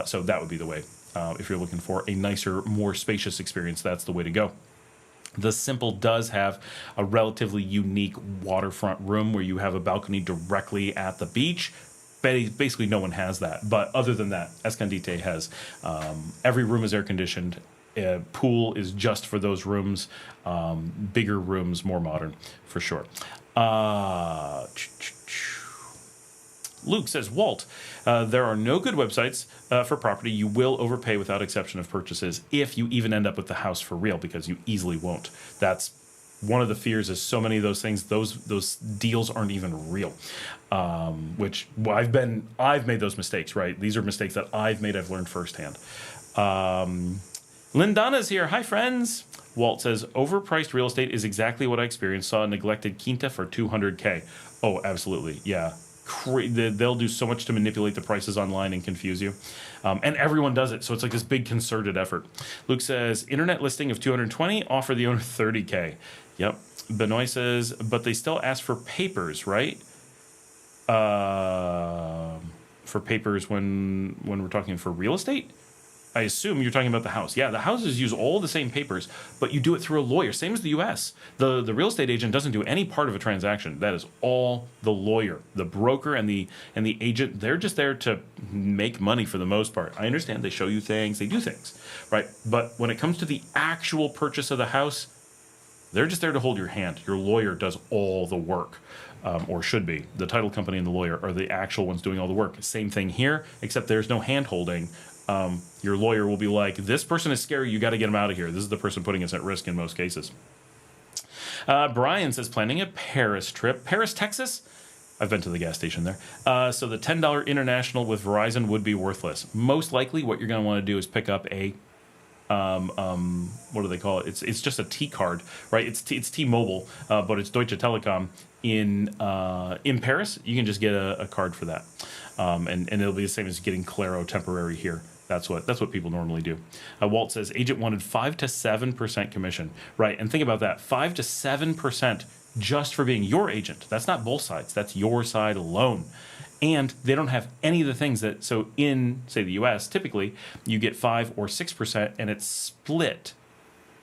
So that would be the way. If you're looking for a nicer, more spacious experience, that's the way to go. The Simple does have a relatively unique waterfront room where you have a balcony directly at the beach. Basically, no one has that. But other than that, Escondite has every room is air conditioned. pool is just for those rooms, bigger rooms, more modern, for sure. Luke says, Walt, there are no good websites for property. You will overpay without exception of purchases if you even end up with the house for real, because you easily won't. That's one of the fears, is so many of those things, those deals aren't even real. Which I've made those mistakes, right? These are mistakes that I've made, I've learned firsthand. Lindana's here. Hi, friends. Walt says, overpriced real estate is exactly what I experienced. Saw a neglected quinta for $200K. Oh, absolutely. Yeah. They'll do so much to manipulate the prices online and confuse you. And everyone does it. So it's like this big concerted effort. Luke says, internet listing of 220, offer the owner 30K. Yep. Benoit says, but they still ask for papers, right? For papers when we're talking for real estate? I assume you're talking about the house. Yeah, the houses use all the same papers, but you do it through a lawyer. Same as the U.S. The real estate agent doesn't do any part of a transaction. That is all the lawyer, the broker, and the agent. They're just there to make money for the most part. I understand they show you things, they do things, right? But when it comes to the actual purchase of the house, they're just there to hold your hand. Your lawyer does all the work, or should be. The title company and the lawyer are the actual ones doing all the work. Same thing here, except there's no hand holding. Your lawyer will be like, this person is scary, you got to get him out of here. This is the person putting us at risk in most cases. Brian says, planning a Paris trip. Paris, Texas? I've been to the gas station there. So the $10 international with Verizon would be worthless. Most likely what you're going to want to do is pick up a, what do they call it? It's just a T card, right? It's T-Mobile, but it's Deutsche Telekom. In Paris, you can just get a card for that. And it'll be the same as getting Claro temporary here. That's what people normally do. Walt says agent wanted 5 to 7% commission, right? And think about that, 5 to 7% just for being your agent. That's not both sides. That's your side alone. And they don't have any of the things that. So in say the U.S., typically you get 5 or 6%, and it's split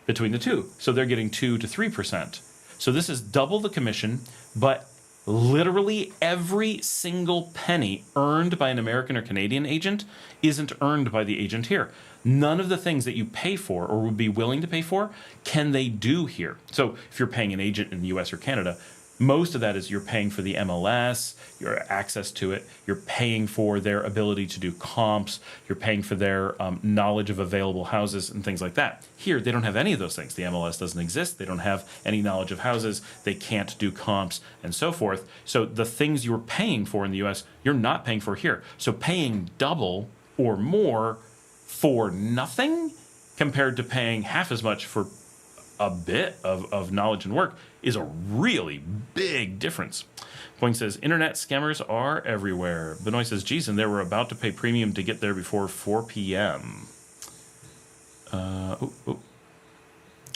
between the two. So they're getting 2 to 3%. So this is double the commission, but literally every single penny earned by an American or Canadian agent isn't earned by the agent here. None of the things that you pay for or would be willing to pay for can they do here. So if you're paying an agent in the US or Canada, most of that is you're paying for the MLS, your access to it, you're paying for their ability to do comps, you're paying for their knowledge of available houses and things like that. Here, they don't have any of those things. The MLS doesn't exist. They don't have any knowledge of houses. They can't do comps and so forth. So the things you're paying for in the US, you're not paying for here. So paying double or more for nothing compared to paying half as much for a bit of knowledge and work is a really big difference. Point says, internet scammers are everywhere. Benoit says, geez, and they were about to pay premium to get there before 4 p.m.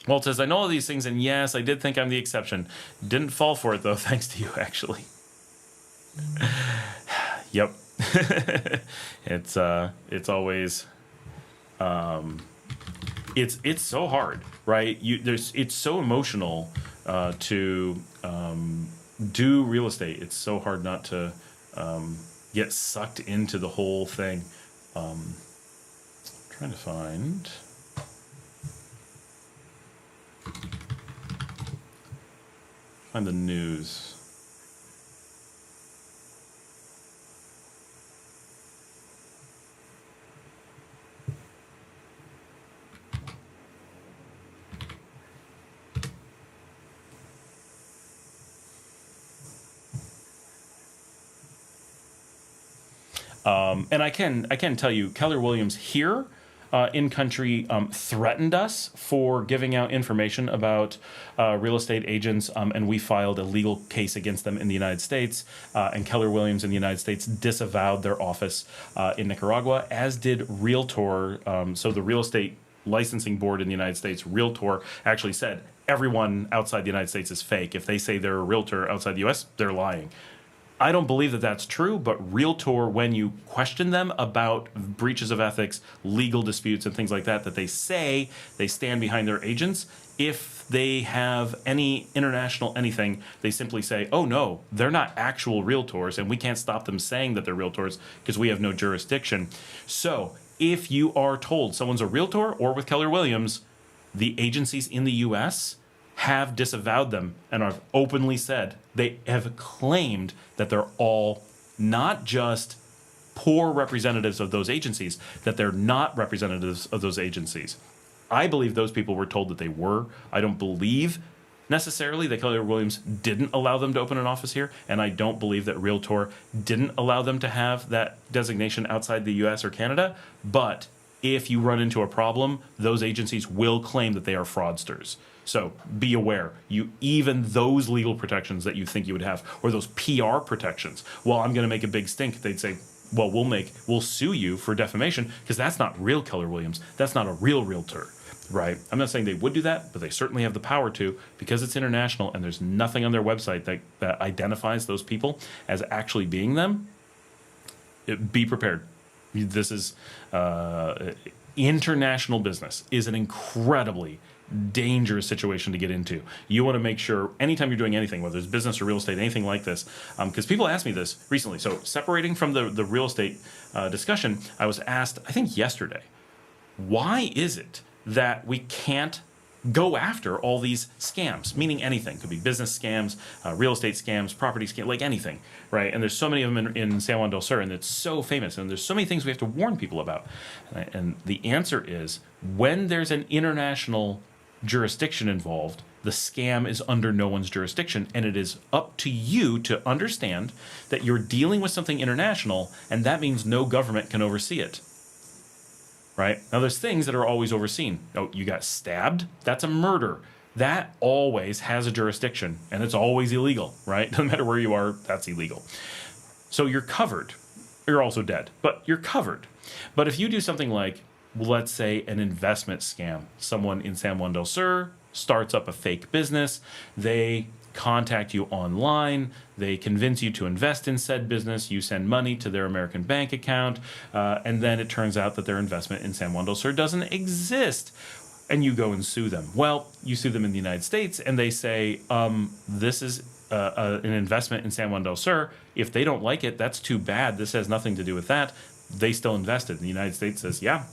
Walt says, I know all these things, and yes, I did think I'm the exception. Didn't fall for it, though, thanks to you, actually. Yep. It's always... It's so hard, right? It's so emotional to do real estate. It's so hard not to get sucked into the whole thing. Trying to find the news. And I can tell you, Keller Williams here in country threatened us for giving out information about real estate agents, and we filed a legal case against them in the United States. And Keller Williams in the United States disavowed their office in Nicaragua, as did Realtor. So the real estate licensing board in the United States, Realtor, actually said everyone outside the United States is fake. If they say they're a realtor outside the U.S., they're lying. I don't believe that that's true, but Realtor, when you question them about breaches of ethics, legal disputes, and things like that, that they say they stand behind their agents, if they have any international anything, they simply say, oh no, they're not actual realtors, and we can't stop them saying that they're realtors because we have no jurisdiction. So if you are told someone's a realtor or with Keller Williams, the agencies in the U.S. have disavowed them and have openly said, they have claimed that they're all not just poor representatives of those agencies, that they're not representatives of those agencies. I believe those people were told that they were. I don't believe necessarily that Keller Williams didn't allow them to open an office here, and I don't believe that Realtor didn't allow them to have that designation outside the US or Canada. But if you run into a problem, those agencies will claim that they are fraudsters. So be aware, even those legal protections that you think you would have, or those PR protections, well, I'm going to make a big stink, they'd say, well, we'll sue you for defamation, because that's not real Keller Williams. That's not a real realtor. Right. I'm not saying they would do that, but they certainly have the power to, because it's international and there's nothing on their website that identifies those people as actually being them. Be prepared. This is international business is an incredibly dangerous situation to get into. You want to make sure anytime you're doing anything, whether it's business or real estate, anything like this, because people asked me this recently. So separating from the real estate discussion, I was asked, I think yesterday, why is it that we can't go after all these scams, meaning anything. Could be business scams, real estate scams, property scams, like anything, right? And there's so many of them in San Juan del Sur, and it's so famous, and there's so many things we have to warn people about. And the answer is, when there's an international jurisdiction involved, the scam is under no one's jurisdiction, and it is up to you to understand that you're dealing with something international, and that means no government can oversee it. Right? Now, there's things that are always overseen. Oh, you got stabbed? That's a murder. That always has a jurisdiction, and it's always illegal, right? No matter where you are, that's illegal. So you're covered. You're also dead, but you're covered. But if you do something like, let's say, an investment scam, someone in San Juan del Sur starts up a fake business, they contact you online, they convince you to invest in said business, you send money to their American bank account, and then it turns out that their investment in San Juan del Sur doesn't exist, and you go and sue them. Well, you sue them in the United States, and they say, this is an investment in San Juan del Sur. If they don't like it, that's too bad. This has nothing to do with that. They still invested. And the United States says, yeah,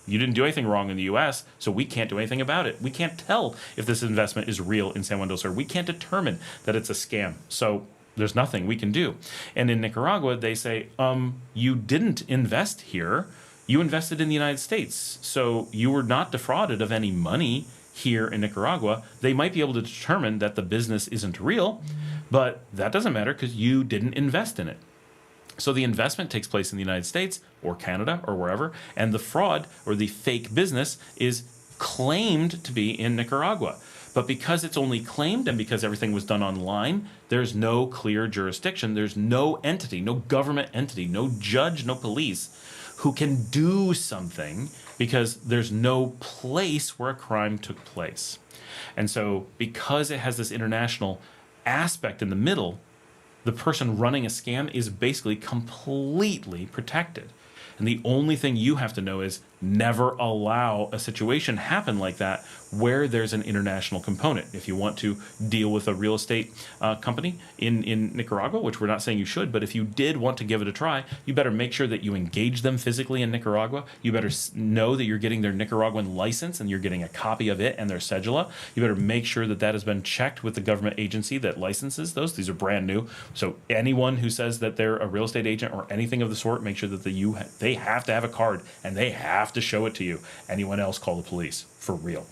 you didn't do anything wrong in the U.S., so we can't do anything about it. We can't tell if this investment is real in San Juan del Sur. We can't determine that it's a scam. So there's nothing we can do. And in Nicaragua, they say, you didn't invest here. You invested in the United States. So you were not defrauded of any money here in Nicaragua. They might be able to determine that the business isn't real, but that doesn't matter because you didn't invest in it. So the investment takes place in the United States or Canada or wherever, and the fraud or the fake business is claimed to be in Nicaragua. But because it's only claimed and because everything was done online, there's no clear jurisdiction. There's no entity, no government entity, no judge, no police who can do something because there's no place where a crime took place. And so because it has this international aspect in the middle, the person running a scam is basically completely protected. And the only thing you have to know is never allow a situation happen like that where there's an international component. If you want to deal with a real estate company in Nicaragua, which we're not saying you should, but if you did want to give it a try, you better make sure that you engage them physically in Nicaragua. You better know that you're getting their Nicaraguan license and you're getting a copy of it and their cedula. You better make sure that that has been checked with the government agency that licenses those. These are brand new. So anyone who says that they're a real estate agent or anything of the sort, make sure that they have to have a card and they have to show it to you. Anyone else, call the police, for real.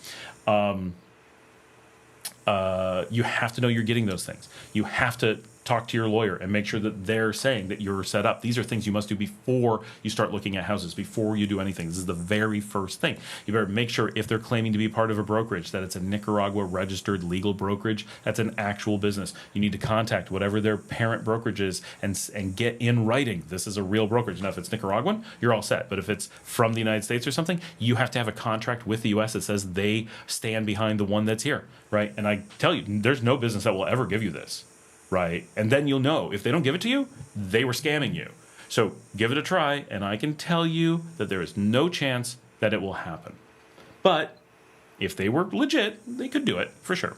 You have to know you're getting those things. You have to talk to your lawyer and make sure that they're saying that you're set up. These are things you must do before you start looking at houses, before you do anything. This is the very first thing. You better make sure if they're claiming to be part of a brokerage, that it's a Nicaragua registered legal brokerage. That's an actual business. You need to contact whatever their parent brokerage is and get in writing, this is a real brokerage. Now, if it's Nicaraguan, you're all set. But if it's from the United States or something, you have to have a contract with the U.S. that says they stand behind the one that's here, right? And I tell you, there's no business that will ever give you this. Right? And then you'll know if they don't give it to you, they were scamming you. So give it a try, and I can tell you that there is no chance that it will happen. But If they were legit, they could do it for sure.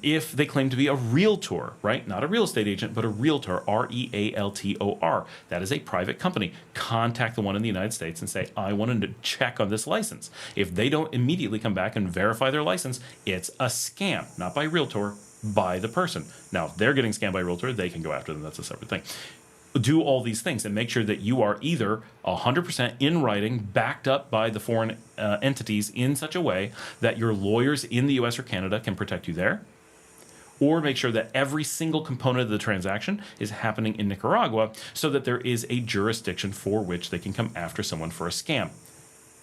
If they claim to be a realtor, right? Not a real estate agent, but a realtor, REALTOR. That is a private company. Contact the one in the United States and say, I wanted to check on this license. If they don't immediately come back and verify their license, it's a scam, not by realtor, by the person. Now, if they're getting scammed by realtor, they can go after them. That's a separate thing. Do all these things and make sure that you are either 100% in writing, backed up by the foreign entities in such a way that your lawyers in the US or Canada can protect you there, or make sure that every single component of the transaction is happening in Nicaragua so that there is a jurisdiction for which they can come after someone for a scam.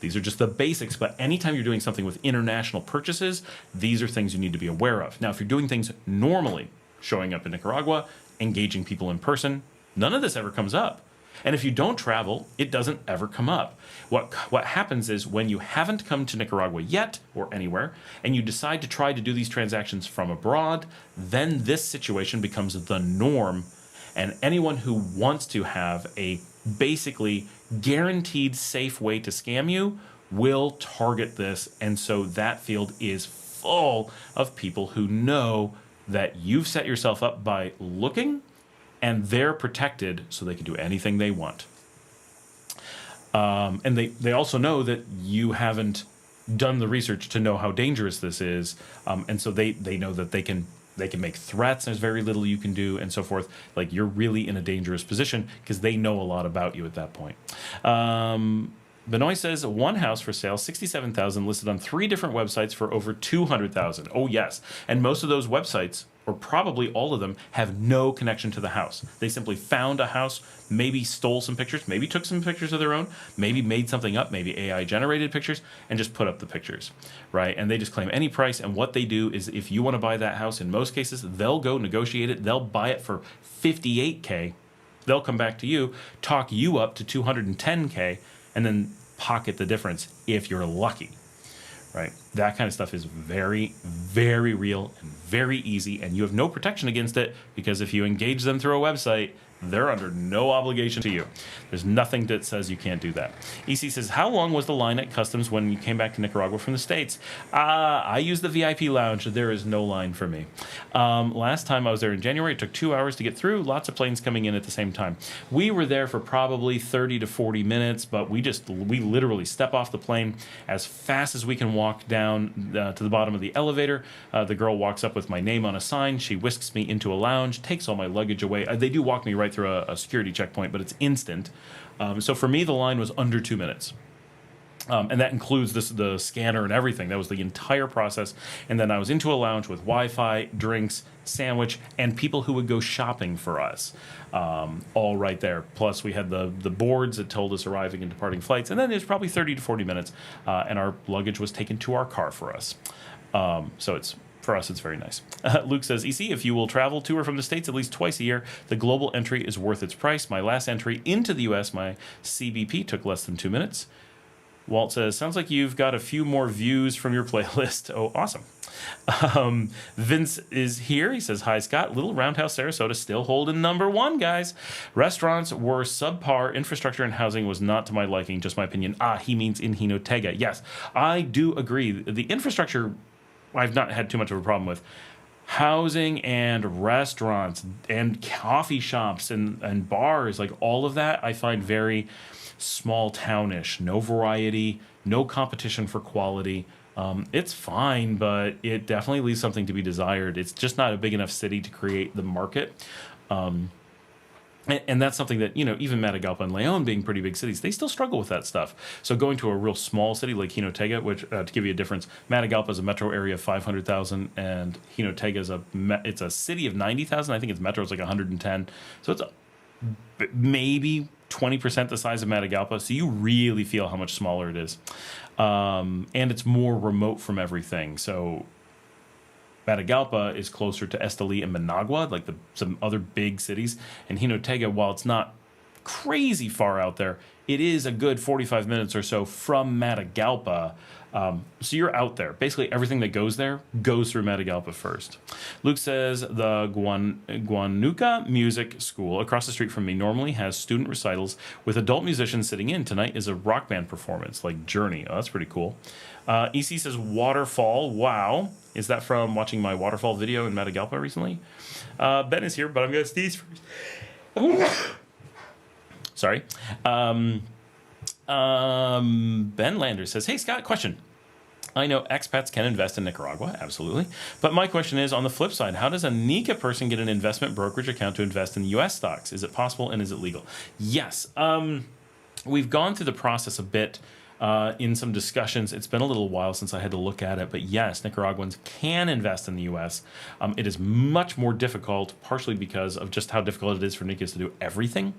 These are just the basics, but anytime you're doing something with international purchases, these are things you need to be aware of. Now, if you're doing things normally, showing up in Nicaragua, engaging people in person, none of this ever comes up. And if you don't travel, it doesn't ever come up. What happens is when you haven't come to Nicaragua yet or anywhere, and you decide to try to do these transactions from abroad, then this situation becomes the norm. And anyone who wants to have a basically guaranteed safe way to scam you will target this. And so that field is full of people who know that you've set yourself up by looking, and they're protected so they can do anything they want. And they also know that you haven't done the research to know how dangerous this is. And so they know that they can make threats. There's very little you can do and so forth. Like, you're really in a dangerous position because they know a lot about you at that point. Benoit says, one house for sale, $67,000, listed on 3 different websites for over $200,000. Oh, yes. And most of those websites, or probably all of them, have no connection to the house. They simply found a house, maybe stole some pictures, maybe took some pictures of their own, maybe made something up, maybe AI generated pictures, and just put up the pictures, right? And they just claim any price. And what they do is, if you want to buy that house, in most cases, they'll go negotiate it. They'll buy it for $58K. They'll come back to you, talk you up to $210K, and then pocket the difference if you're lucky, right? That kind of stuff is very, very real and very easy, and you have no protection against it because if you engage them through a website, they're under no obligation to you. There's nothing that says you can't do that. EC says, how long was the line at customs when you came back to Nicaragua from the States? I used the VIP lounge. There is no line for me. Last time I was there in January, it took 2 hours to get through. Lots of planes coming in at the same time. We were there for probably 30 to 40 minutes, but we literally step off the plane as fast as we can walk down to the bottom of the elevator. The girl walks up with my name on a sign. She whisks me into a lounge, takes all my luggage away. They do walk me right through a security checkpoint, but it's instant. So for me, the line was under 2 minutes. And that includes the scanner and everything. That was the entire process. And then I was into a lounge with Wi-Fi, drinks, sandwich, and people who would go shopping for us, all right there. Plus, we had the boards that told us arriving and departing flights. And then there's probably 30 to 40 minutes, and our luggage was taken to our car for us. So for us, it's very nice. Luke says, EC, if you will travel to or from the States at least twice a year, the global entry is worth its price. My last entry into the U.S., my CBP, took less than 2 minutes. Walt says, sounds like you've got a few more views from your playlist. Oh, awesome. Vince is here. He says, hi, Scott. Little Roundhouse, Sarasota, still holding #1, guys. Restaurants were subpar. Infrastructure and housing was not to my liking. Just my opinion. He means in Jinotega. Yes, I do agree. The infrastructure, I've not had too much of a problem with. Housing and restaurants and coffee shops and bars, like all of that, I find very small townish. No variety, no competition for quality. It's fine, but it definitely leaves something to be desired. It's just not a big enough city to create the market. And that's something that, even Matagalpa and Leon being pretty big cities, they still struggle with that stuff. So going to a real small city like Jinotega, which, to give you a difference, Matagalpa is a metro area of 500,000, and Jinotega is it's a city of 90,000. I think its metro is like 110. So it's maybe 20% the size of Matagalpa. So you really feel how much smaller it is. And it's more remote from everything. So Matagalpa is closer to Esteli and Managua, like some other big cities. And Jinotega, while it's not crazy far out there. It is a good 45 minutes or so from Matagalpa. So you're out there. Basically, everything that goes there goes through Matagalpa first. Luke says the Guanuca Music School across the street from me normally has student recitals with adult musicians sitting in. Tonight is a rock band performance like Journey. Oh, that's pretty cool. EC says waterfall. Wow. Is that from watching my waterfall video in Matagalpa recently? Ben is here, but I'm going to sneeze first. Sorry. Ben Landers says, hey, Scott, question. I know expats can invest in Nicaragua, absolutely. But my question is, on the flip side, how does a Nica person get an investment brokerage account to invest in U.S. stocks? Is it possible and is it legal? Yes. We've gone through the process a bit in some discussions. It's been a little while since I had to look at it, but yes, Nicaraguans can invest in the U.S. It is much more difficult, partially because of just how difficult it is for Nicas to do everything.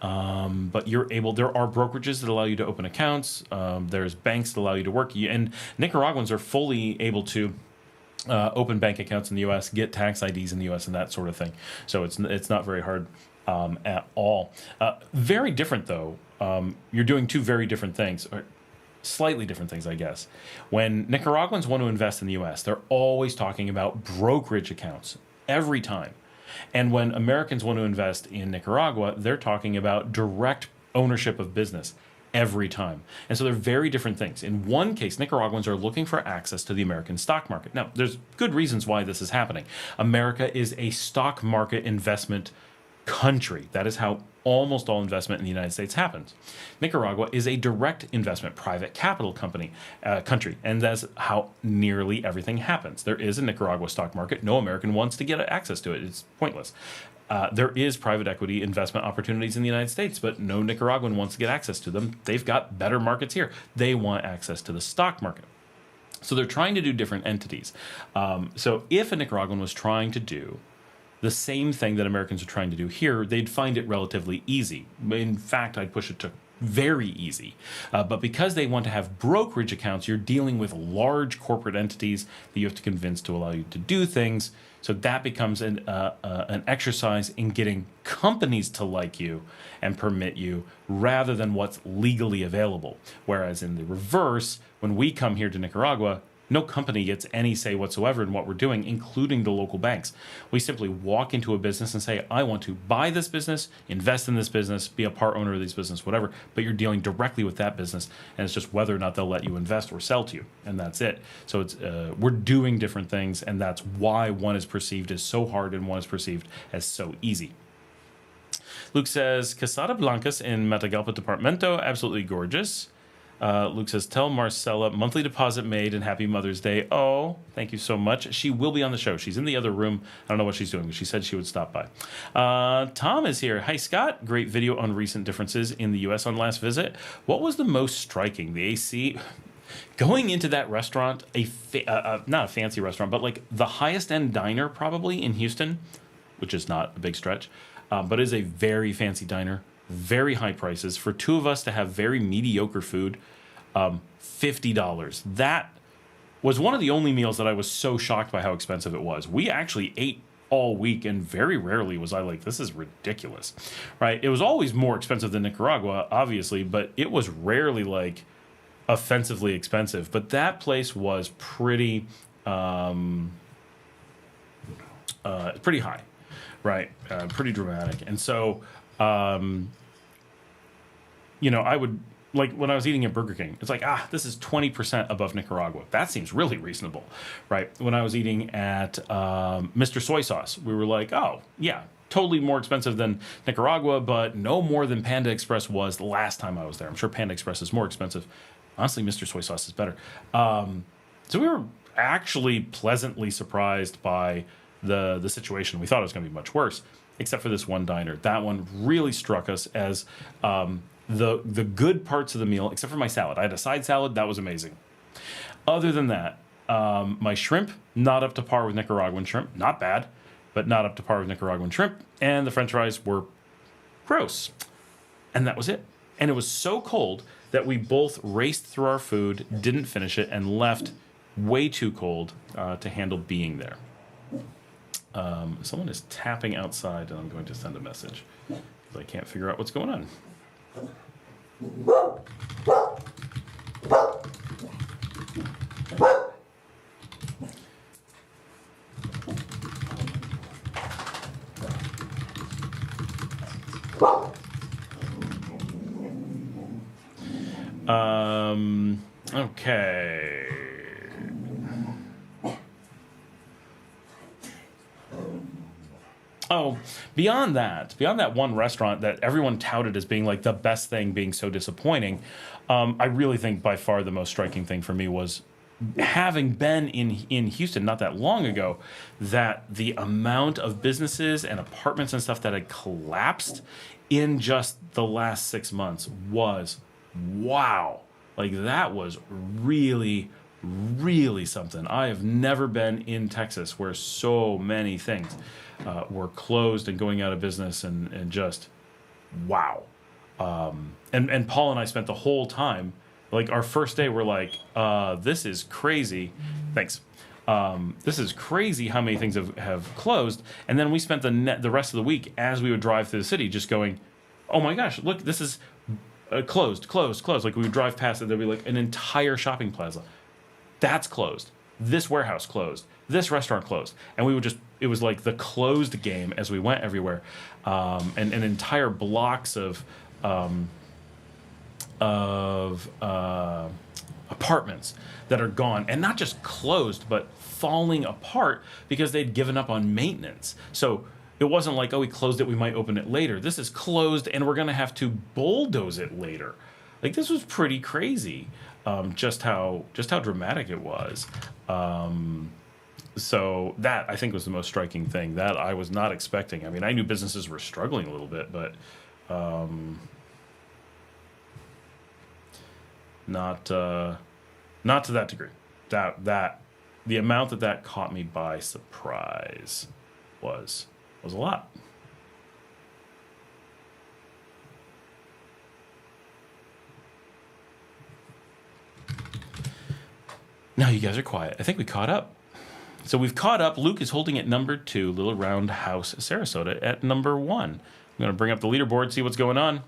But you're able. There are brokerages that allow you to open accounts. There's banks that allow you to work. And Nicaraguans are fully able to open bank accounts in the U.S., get tax IDs in the U.S., and that sort of thing. So it's not very hard at all. Very different though. You're doing two very different things. Or slightly different things, I guess. When Nicaraguans want to invest in the U.S., they're always talking about brokerage accounts every time. And when Americans want to invest in Nicaragua, they're talking about direct ownership of business every time. And so they're very different things. In one case, Nicaraguans are looking for access to the American stock market. Now, there's good reasons why this is happening. America is a stock market investment country. That is how almost all investment in the United States happens. Nicaragua is a direct investment private capital country, and that's how nearly everything happens. There is a Nicaragua stock market. No American wants to get access to it. It's pointless. There is private equity investment opportunities in the United States, but no Nicaraguan wants to get access to them. They've got better markets here. They want access to the stock market. So they're trying to do different entities. So if a Nicaraguan was trying to do the same thing that Americans are trying to do here, they'd find it relatively easy. In fact, I'd push it to very easy. But because they want to have brokerage accounts, you're dealing with large corporate entities that you have to convince to allow you to do things. So that becomes an exercise in getting companies to like you and permit you rather than what's legally available. Whereas in the reverse, when we come here to Nicaragua, no company gets any say whatsoever in what we're doing, including the local banks. We simply walk into a business and say, I want to buy this business, invest in this business, be a part owner of this business, whatever. But you're dealing directly with that business, and it's just whether or not they'll let you invest or sell to you, and that's it. So it's we're doing different things, and that's why one is perceived as so hard and one is perceived as so easy. Luke says, Casada Blancas in Matagalpa Departamento, absolutely gorgeous. Luke says, tell Marcela, monthly deposit made and happy Mother's Day. Oh, thank you so much. She will be on the show. She's in the other room. I don't know what she's doing, but she said she would stop by. Tom is here. Hi, Scott. Great video on recent differences in the U.S. on last visit. What was the most striking? The AC... Going into that restaurant, not a fancy restaurant, but like the highest end diner probably in Houston, which is not a big stretch, but is a very fancy diner. Very high prices. For two of us to have very mediocre food, $50. That was one of the only meals that I was so shocked by how expensive it was. We actually ate all week, and very rarely was I like, this is ridiculous, right? It was always more expensive than Nicaragua, obviously, but it was rarely like offensively expensive. But that place was pretty high, right? Pretty dramatic. And so... I would, like, when I was eating at Burger King, it's like, this is 20% above Nicaragua. That seems really reasonable, right? When I was eating at Mr. Soy Sauce, we were like, oh, yeah, totally more expensive than Nicaragua, but no more than Panda Express was the last time I was there. I'm sure Panda Express is more expensive. Honestly, Mr. Soy Sauce is better. So we were actually pleasantly surprised by the situation. We thought it was going to be much worse, except for this one diner. That one really struck us as the good parts of the meal, except for my salad. I had a side salad. That was amazing. Other than that, my shrimp, not up to par with Nicaraguan shrimp. Not bad, but not up to par with Nicaraguan shrimp. And the french fries were gross. And that was it. And it was so cold that we both raced through our food, didn't finish it, and left way too cold to handle being there. Someone is tapping outside, and I'm going to send a message. because I can't figure out what's going on. Okay. Oh, beyond that one restaurant that everyone touted as being like the best thing being so disappointing, I really think by far the most striking thing for me was having been in Houston not that long ago, that the amount of businesses and apartments and stuff that had collapsed in just the last 6 months was wow. Like that was really, really something. I have never been in Texas where so many things were closed and going out of business and just wow. And Paul and I spent the whole time, like our first day, we're like, this is crazy. Thanks. This is crazy how many things have closed. And then we spent the rest of the week as we would drive through the city just going, oh my gosh, look, this is closed. Like we would drive past it, there'd be like an entire shopping plaza. That's closed. This warehouse closed. This restaurant closed. And we would just, it was like the closed game as we went everywhere. And entire blocks of apartments that are gone, and not just closed, but falling apart because they'd given up on maintenance. So it wasn't like, oh, we closed it, we might open it later. This is closed, and we're going to have to bulldoze it later. Like, this was pretty crazy, just how dramatic it was. So that, I think, was the most striking thing that I was not expecting. I mean, I knew businesses were struggling a little bit, but not to that degree. That the amount that caught me by surprise was a lot. Now you guys are quiet. I think we caught up. So we've caught up. Luke is holding at number 2, Little Round House, Sarasota at number 1. I'm going to bring up the leaderboard, see what's going on.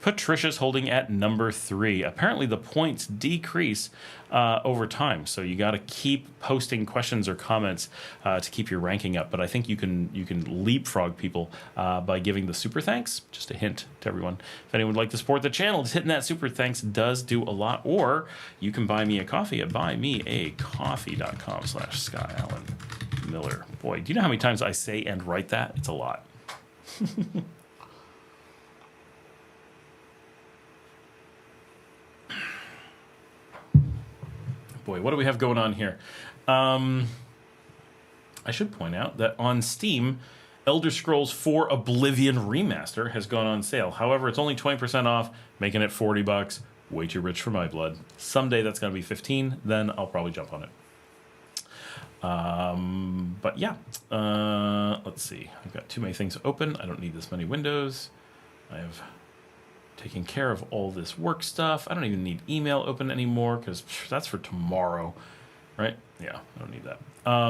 Patricia's holding at number 3. Apparently the points decrease over time, so you got to keep posting questions or comments to keep your ranking up. But I think you can leapfrog people by giving the super thanks. Just a hint to everyone. If anyone would like to support the channel, just hitting that super thanks does do a lot. Or you can buy me a coffee at buymeacoffee.com/SkyAllenMiller. Boy, do you know how many times I say and write that? It's a lot. Boy, what do we have going on here? I should point out that on Steam, Elder Scrolls 4 Oblivion Remaster has gone on sale. However, it's only 20% off, making it $40. Way too rich for my blood. Someday that's going to be $15, then I'll probably jump on it. But yeah, let's see. I've got too many things open. I don't need this many windows. I have taking care of all this work stuff. I don't even need email open anymore because that's for tomorrow, right? Yeah, I don't need that. I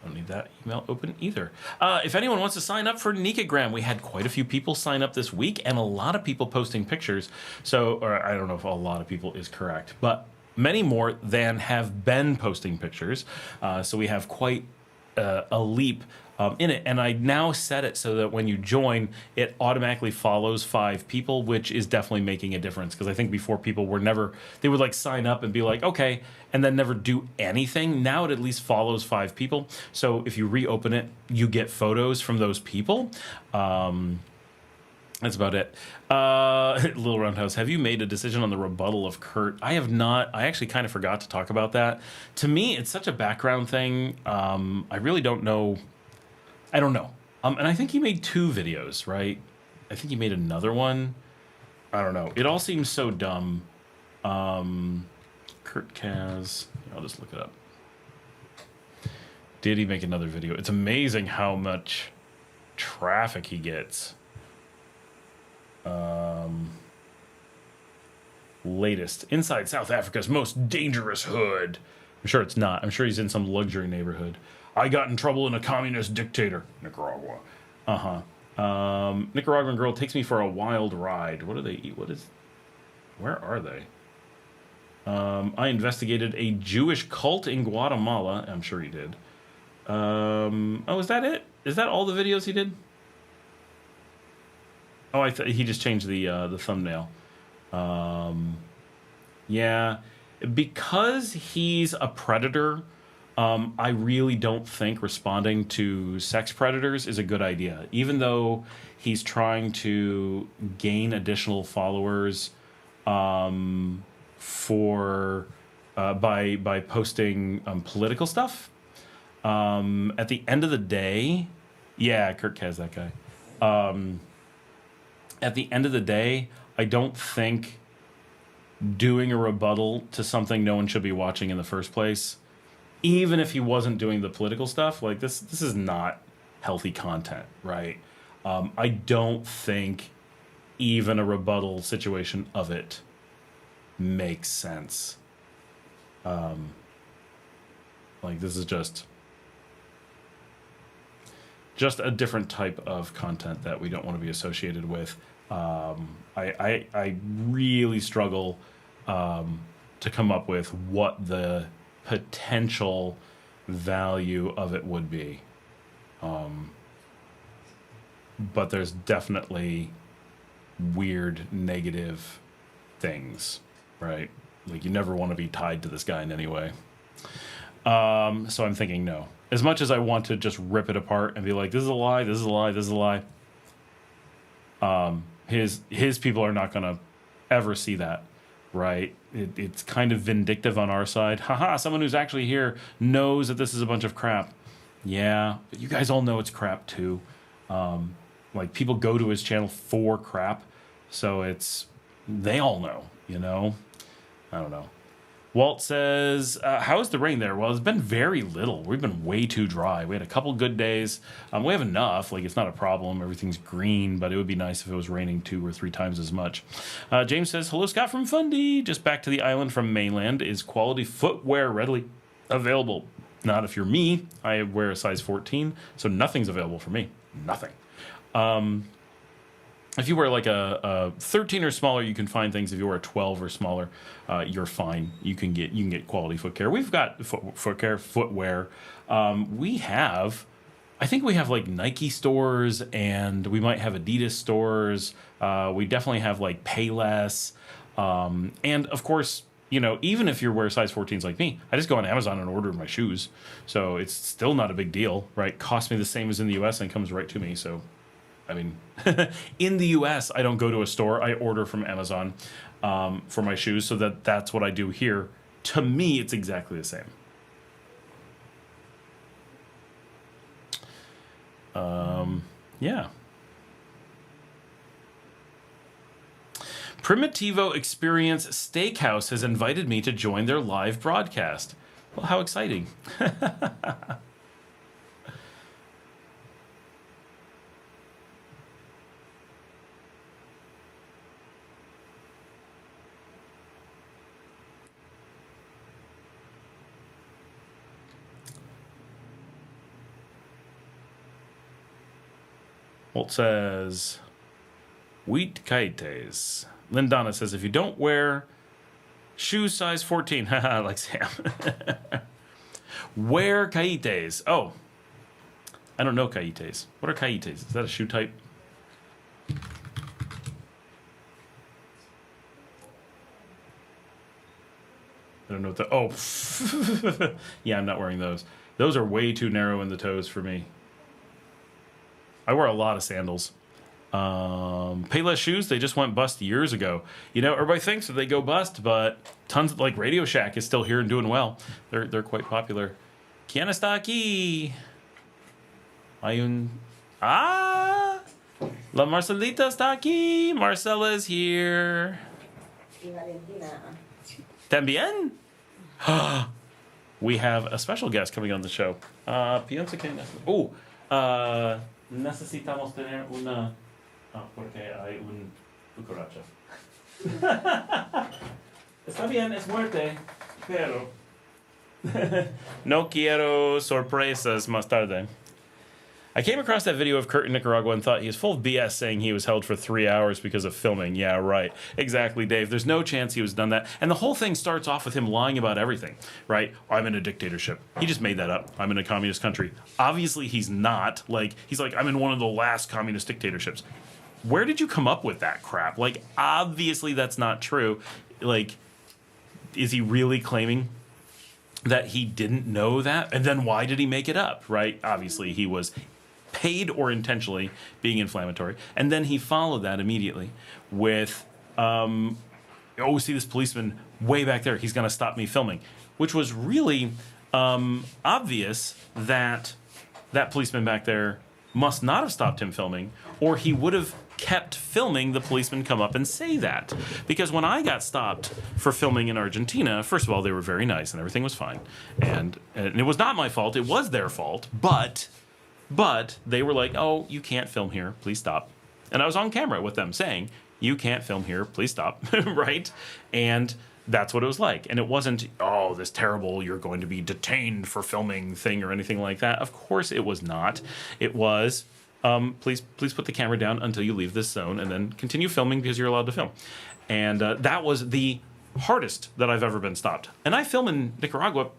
don't need that email open either. If anyone wants to sign up for Nicaraguan, we had quite a few people sign up this week and a lot of people posting pictures. So, or I don't know if a lot of people is correct, but many more than have been posting pictures. So we have quite a leap in it, and I now set it so that when you join, it automatically follows 5 people, which is definitely making a difference. Because I think before people were never, they would like sign up and be like, okay, and then never do anything. Now it at least follows 5 people. So if you reopen it, you get photos from those people. That's about it. Little Roundhouse, have you made a decision on the rebuttal of Kurt? I have not. I actually kind of forgot to talk about that. To me, it's such a background thing. I really don't know. I don't know. And I think he made 2 videos, right? I think he made another one. I don't know. It all seems so dumb. Kurt Kaz. I'll just look it up. Did he make another video? It's amazing how much traffic he gets. Latest. Inside South Africa's most dangerous hood. I'm sure it's not. I'm sure he's in some luxury neighborhood. I got in trouble in a communist dictator, Nicaragua. Nicaraguan girl takes me for a wild ride. What do they eat? Where are they? I investigated a Jewish cult in Guatemala. I'm sure he did. Is that it? Is that all the videos he did? Oh, he just changed the thumbnail. Yeah, because he's a predator, I really don't think responding to sex predators is a good idea. Even though he's trying to gain additional followers by posting political stuff. At the end of the day, yeah, Kirk has that guy. At the end of the day, I don't think doing a rebuttal to something no one should be watching in the first place, even if he wasn't doing the political stuff, like this is not healthy content, right? I don't think even a rebuttal situation of it makes sense. Like this is just a different type of content that we don't want to be associated with. I really struggle to come up with what the potential value of it would be. But there's definitely weird negative things, right? Like you never want to be tied to this guy in any way. So I'm thinking no. As much as I want to just rip it apart and be like, this is a lie, this is a lie, this is a lie. His people are not going to ever see that, right? It's kind of vindictive on our side. Haha, someone who's actually here knows that this is a bunch of crap. Yeah, but you guys all know it's crap too. Like people go to his channel for crap, so they all know, you know? I don't know. Walt says, how's the rain there? Well, it's been very little. We've been way too dry. We had a couple good days. We have enough. Like, it's not a problem. Everything's green, but it would be nice if it was raining 2 or 3 times as much. James says, hello, Scott from Fundy. Just back to the island from mainland. Is quality footwear readily available? Not if you're me. I wear a size 14, so nothing's available for me. Nothing. If you wear like a 13 or smaller, you can find things. If you wear a 12 or smaller, you're fine. You can get quality foot care. We've got footwear. I think we have like Nike stores, and we might have Adidas stores. We definitely have like Payless, and of course, you know, even if you wear size 14s like me, I just go on Amazon and order my shoes. So it's still not a big deal, right? Costs me the same as in the US and comes right to me. So. I mean, in the U.S., I don't go to a store. I order from Amazon for my shoes, so that's what I do here. To me, it's exactly the same. Yeah. Primitivo Experience Steakhouse has invited me to join their live broadcast. Well, how exciting. Walt says, wheat kites. Lindana says, if you don't wear shoes size 14, haha, like Sam. Wear kites. Oh, I don't know kites. What are kites? Is that a shoe type? I don't know what the... Oh, yeah, I'm not wearing those. Those are way too narrow in the toes for me. I wear a lot of sandals. Payless shoes, they just went bust years ago. You know, everybody thinks that they go bust, but tons of, like, Radio Shack is still here and doing well. They're quite popular. ¿Quién está aquí? Hay un... Ah! La Marcelita está aquí. Marcela is here. También? We have a special guest coming on the show. Piensa que... Oh, necesitamos tener una... porque hay un cucaracha. Está bien, es muerte, pero... No quiero sorpresas más tarde. I came across that video of Kurt in Nicaragua and thought he was full of BS saying he was held for 3 hours because of filming. Yeah, right. Exactly, Dave. There's no chance he was done that. And the whole thing starts off with him lying about everything, right? I'm in a dictatorship. He just made that up. I'm in a communist country. Obviously, he's not. Like, he's like, I'm in one of the last communist dictatorships. Where did you come up with that crap? Like, obviously that's not true. Like, is he really claiming that he didn't know that? And then why did he make it up, right? Obviously, he was paid or intentionally being inflammatory. And then he followed that immediately with, see this policeman way back there. He's going to stop me filming, which was really obvious that that policeman back there must not have stopped him filming, or he would have kept filming the policeman come up and say that. Because when I got stopped for filming in Argentina, first of all, they were very nice and everything was fine. And it was not my fault. It was their fault. But they were like, oh, you can't film here. Please stop. And I was on camera with them saying, you can't film here. Please stop. Right? And that's what it was like. And it wasn't, oh, this terrible, you're going to be detained for filming thing or anything like that. Of course it was not. It was, please put the camera down until you leave this zone and then continue filming because you're allowed to film. And that was the hardest that I've ever been stopped. And I film in Nicaragua,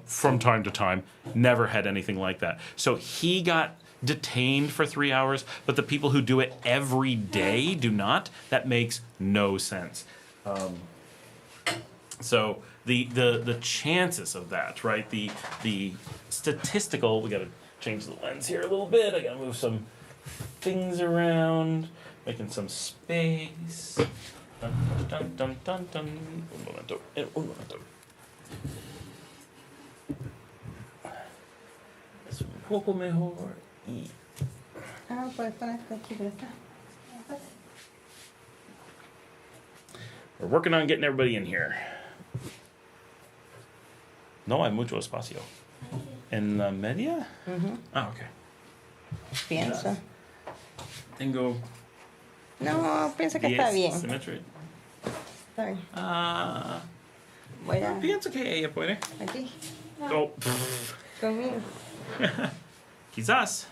from time to time, never had anything like that. So he got detained for 3 hours, but the people who do it every day do not. That makes no sense. So the chances of that, right? The statistical, we got to change the lens here a little bit. I got to move some things around, making some space. Dun, dun, dun, dun, dun. Un momento. Un momento. Es un poco mejor. Y... puedes ponerte aquí, pero está. We're working on getting everybody in here. No hay mucho espacio. ¿En la media? Okay. Pienso. Tengo No, pienso que está bien. Symmetry. Está bien. Voy a... Pienso que ella puede. Aquí. Oh. Conmigo. Quizás.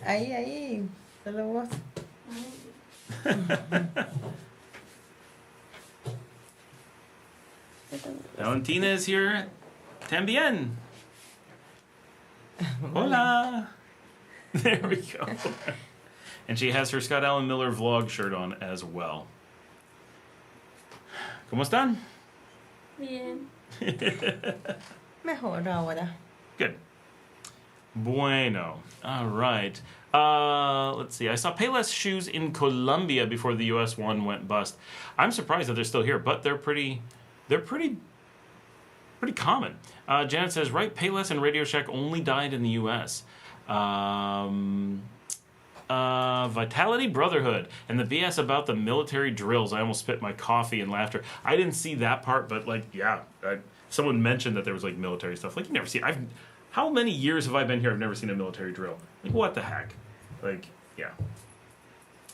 Ahí. Solo vos. Valentina is here. También. Hola. There we go. And she has her Scott Allen Miller vlog shirt on as well. ¿Cómo están? Bien. Mejor ahora. Good. Bueno. All right. Let's see. I saw Payless shoes in Colombia before the US one went bust. I'm surprised that they're still here, but they're pretty common. Janet says, right, Payless and Radio Shack only died in the US. Vitality Brotherhood and the BS about the military drills. I almost spit my coffee in laughter. I didn't see that part, but someone mentioned that there was military stuff. You never see. How many years have I been here? I've never seen a military drill. What the heck? Yeah.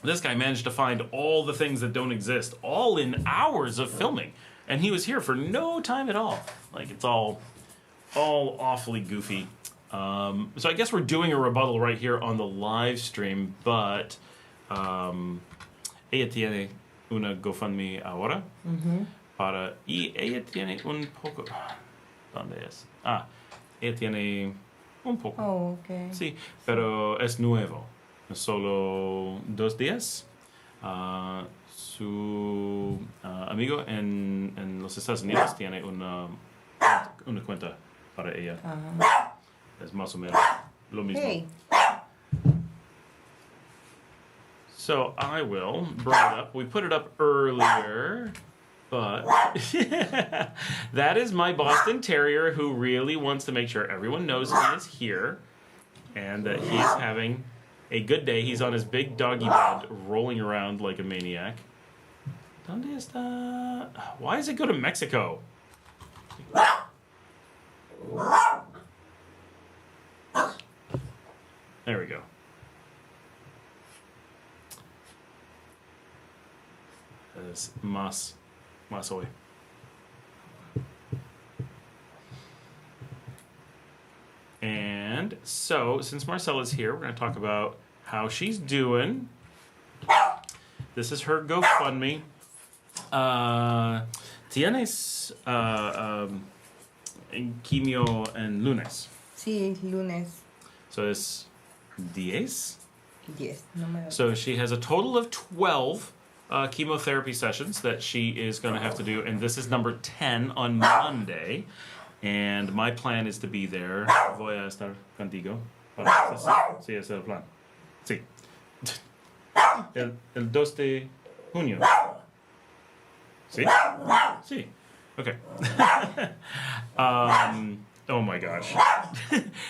This guy managed to find all the things that don't exist, all in hours of filming, and he was here for no time at all. It's all awfully goofy. So I guess we're doing a rebuttal right here on the live stream, but ella tiene una GoFundMe ahora y ella tiene un poco. ¿Dónde es? Ella tiene un poco. Oh, okay. Sí, pero es nuevo. Solo 2 días. Su amigo en los Estados Unidos tiene una cuenta para ella. Es más o menos lo mismo. Hey. So I will bring it up. We put it up earlier, but that is my Boston Terrier who really wants to make sure everyone knows he is here and that he's having a good day. He's on his big doggy bed rolling around like a maniac. ¿Dónde está? Why does it go to Mexico? There we go. Es más hoy. So, since Marcela's here, we're going to talk about how she's doing. This is her GoFundMe. Tienes quimio en lunes. Sí, lunes. So it's 10. 10. Número. So she has a total of 12 chemotherapy sessions that she is going to have to do, and this is number 10 on Monday. And my plan is to be there. Voy a estar contigo. Sí, ese es el plan. Sí. El 2 de junio. ¿Sí? Sí. Okay. Oh my gosh.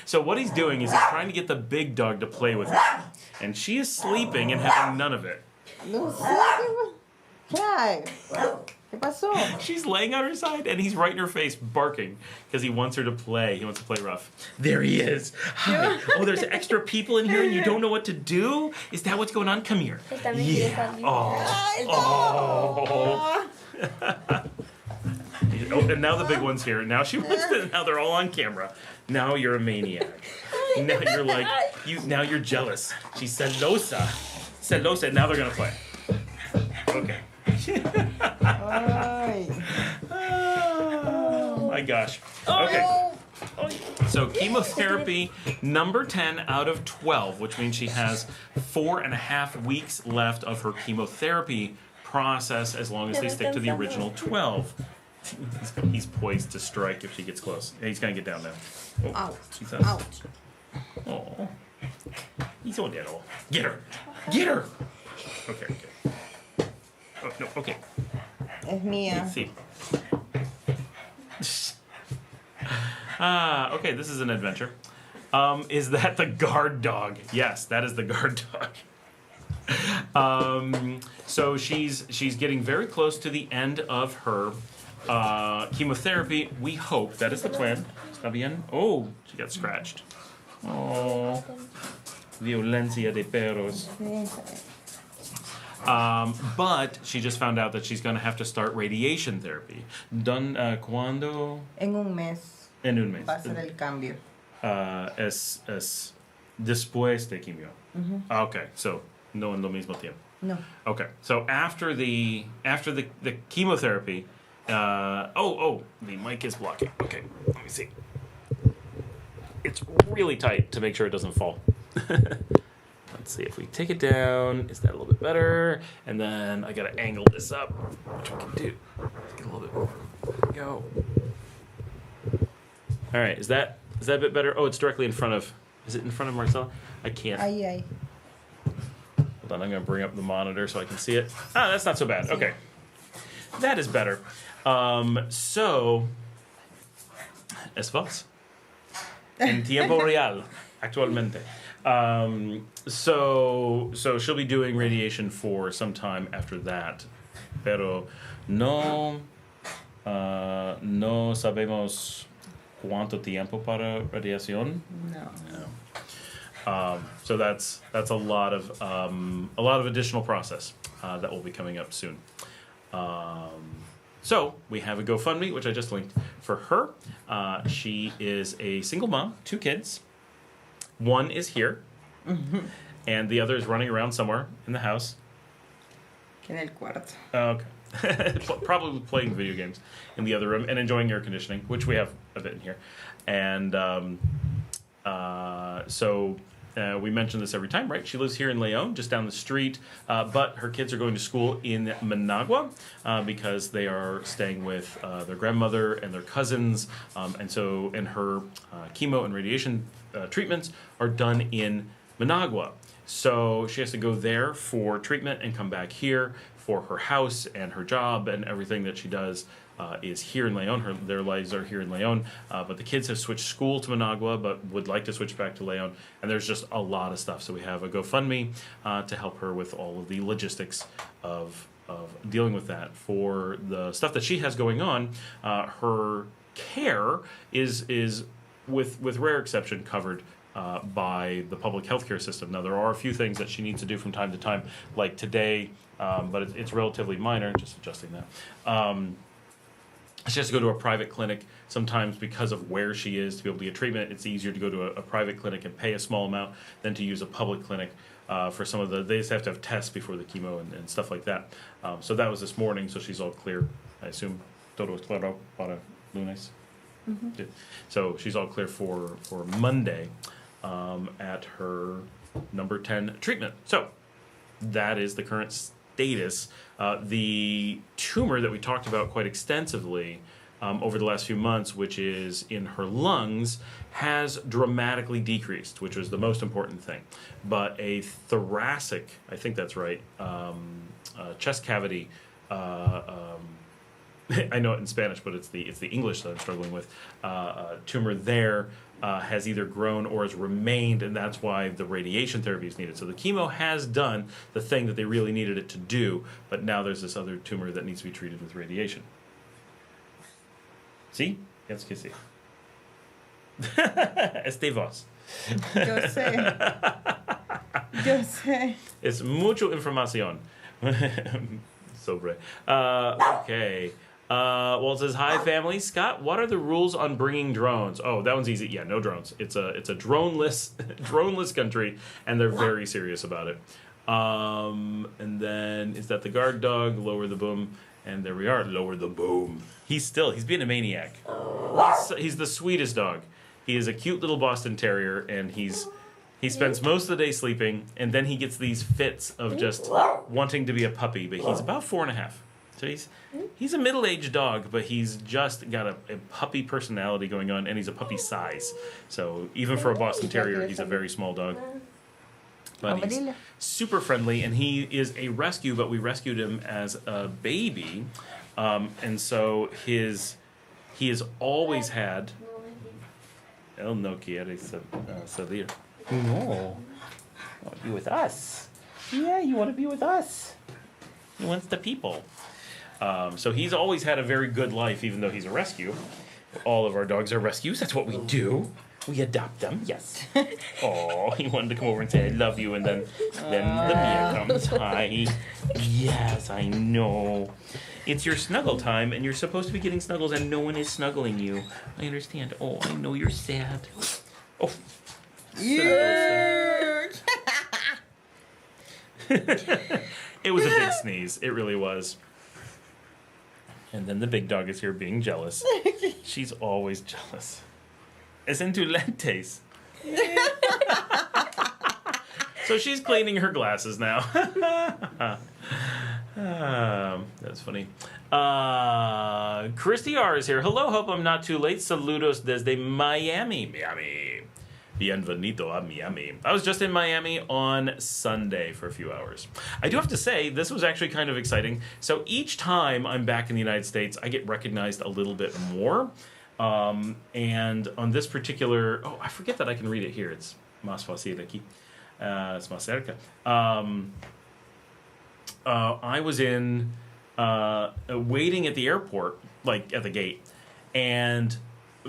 So what he's doing is he's trying to get the big dog to play with him. And she is sleeping and having none of it. No sé. ¿Qué hay? ¿Qué pasó? She's laying on her side and he's right in her face barking because he wants her to play. He wants to play rough. There he is. Hi. Oh, there's extra people in here and you don't know what to do? Is that what's going on? Come here. Yeah. Oh. Oh, and now the big one's here. Now she wants to. Now they're all on camera. Now you're a maniac. Now you're like Now you're jealous. She's celosa. Celosa. Now they're gonna play. Okay. Oh my gosh. Okay. So chemotherapy number 10 out of 12, which means she has 4.5 weeks left of her chemotherapy process as long as they stick to the original 12. He's poised to strike if she gets close. He's gonna get down now. Oh, Ouch. ouch. Ouch. Oh, he's so little. Get her. Get her. Okay. Oh no. Okay. Es mía. See. Okay, this is an adventure. Is that the guard dog? Yes, that is the guard dog. So she's getting very close to the end of her chemotherapy. We hope that is the plan. Está bien? Oh, she got scratched. Oh, violencia de perros. But she just found out that she's going to have to start radiation therapy. ¿Cuándo? En un mes. En un mes. Va a ser el cambio. Es después de quimio. Okay, so no en lo mismo tiempo. No. Okay, so after the chemotherapy, the mic is blocking. Okay, let me see. It's really tight to make sure it doesn't fall. Let's see if we take it down. Is that a little bit better? And then I gotta angle this up, which we can do. Let's get a little bit more. There we go. All right, is that a bit better? Oh, it's directly in front of. Is it in front of Marcela? I can't. Ay. Hold on, I'm gonna bring up the monitor so I can see it. Ah, that's not so bad. Okay, that is better. So, es vos. En tiempo real, actualmente. So she'll be doing radiation for some time after that, pero no sabemos cuánto tiempo para radiación. No. So that's a lot of additional process that will be coming up soon. So we have a GoFundMe, which I just linked for her. She is a single mom, 2 kids. One is here, and the other is running around somewhere in the house. En el cuarto. Okay. Probably playing video games in the other room and enjoying air conditioning, which we have a bit in here. And we mention this every time, right? She lives here in Leon, just down the street, but her kids are going to school in Managua because they are staying with their grandmother and their cousins, and her chemo and radiation treatments are done in Managua. So she has to go there for treatment and come back here for her house and her job, and everything that she does is here in Leon. Their lives are here in Leon, but the kids have switched school to Managua, but would like to switch back to Leon, and there's just a lot of stuff. So we have a GoFundMe to help her with all of the logistics of dealing with that. For the stuff that she has going on, her care is with rare exception covered by the public healthcare system. Now, there are a few things that she needs to do from time to time, like today, but it's relatively minor, just adjusting that. She has to go to a private clinic. Sometimes because of where she is, to be able to get treatment, it's easier to go to a private clinic and pay a small amount than to use a public clinic for some of the. They just have to have tests before the chemo and stuff like that. So that was this morning. So she's all clear. I assume todo es claro para lunes. Yeah. So she's all clear for Monday at her number 10 treatment. So that is the current status. The tumor that we talked about quite extensively over the last few months, which is in her lungs, has dramatically decreased, which was the most important thing. But a thoracic, I think that's right, chest cavity, I know it in Spanish, but it's the English that I'm struggling with. Tumor there has either grown or has remained, and that's why the radiation therapy is needed. So the chemo has done the thing that they really needed it to do, but now there's this other tumor that needs to be treated with radiation. ¿Sí? Es que sí. Este vos. Yo sé. Yo sé. Es mucho información. Sobre. Okay. Well, it says, hi, family. Scott, what are the rules on bringing drones? Oh, that one's easy. Yeah, no drones. It's a droneless country, and they're very serious about it. And then, is that the guard dog? Lower the boom. And there we are. Lower the boom. He's being a maniac. He's the sweetest dog. He is a cute little Boston Terrier, and he spends most of the day sleeping, and then he gets these fits of just wanting to be a puppy, but he's about 4.5. So he's a middle-aged dog, but he's just got a puppy personality going on, and he's a puppy size. So even for a Boston Terrier, he's a very small dog. But he's super friendly, and he is a rescue, but we rescued him as a baby. And so he has always had... Él no quiere salir. No. You want to be with us. Yeah, you want to be with us. He wants the people. So he's always had a very good life, even though he's a rescue. All of our dogs are rescues. That's what we do. We adopt them. Yes. Oh, he wanted to come over and say, I love you. And then the Mia comes. Hi. Yes, I know. It's your snuggle time, and you're supposed to be getting snuggles, and no one is snuggling you. I understand. Oh, I know you're sad. Oh. Yeah. It was a big sneeze. It really was. And then the big dog is here being jealous. She's always jealous. Es en tu lentes. So she's cleaning her glasses now. That's funny. Christy R is here. Hello, hope I'm not too late. Saludos desde Miami. Miami. Bienvenido a Miami. I was just in Miami on Sunday for a few hours. I do have to say, this was actually kind of exciting. So each time I'm back in the United States, I get recognized a little bit more. And on this particular... Oh, I forget that I can read it here. It's más fácil aquí. Es más cerca. I was waiting at the airport, like at the gate, and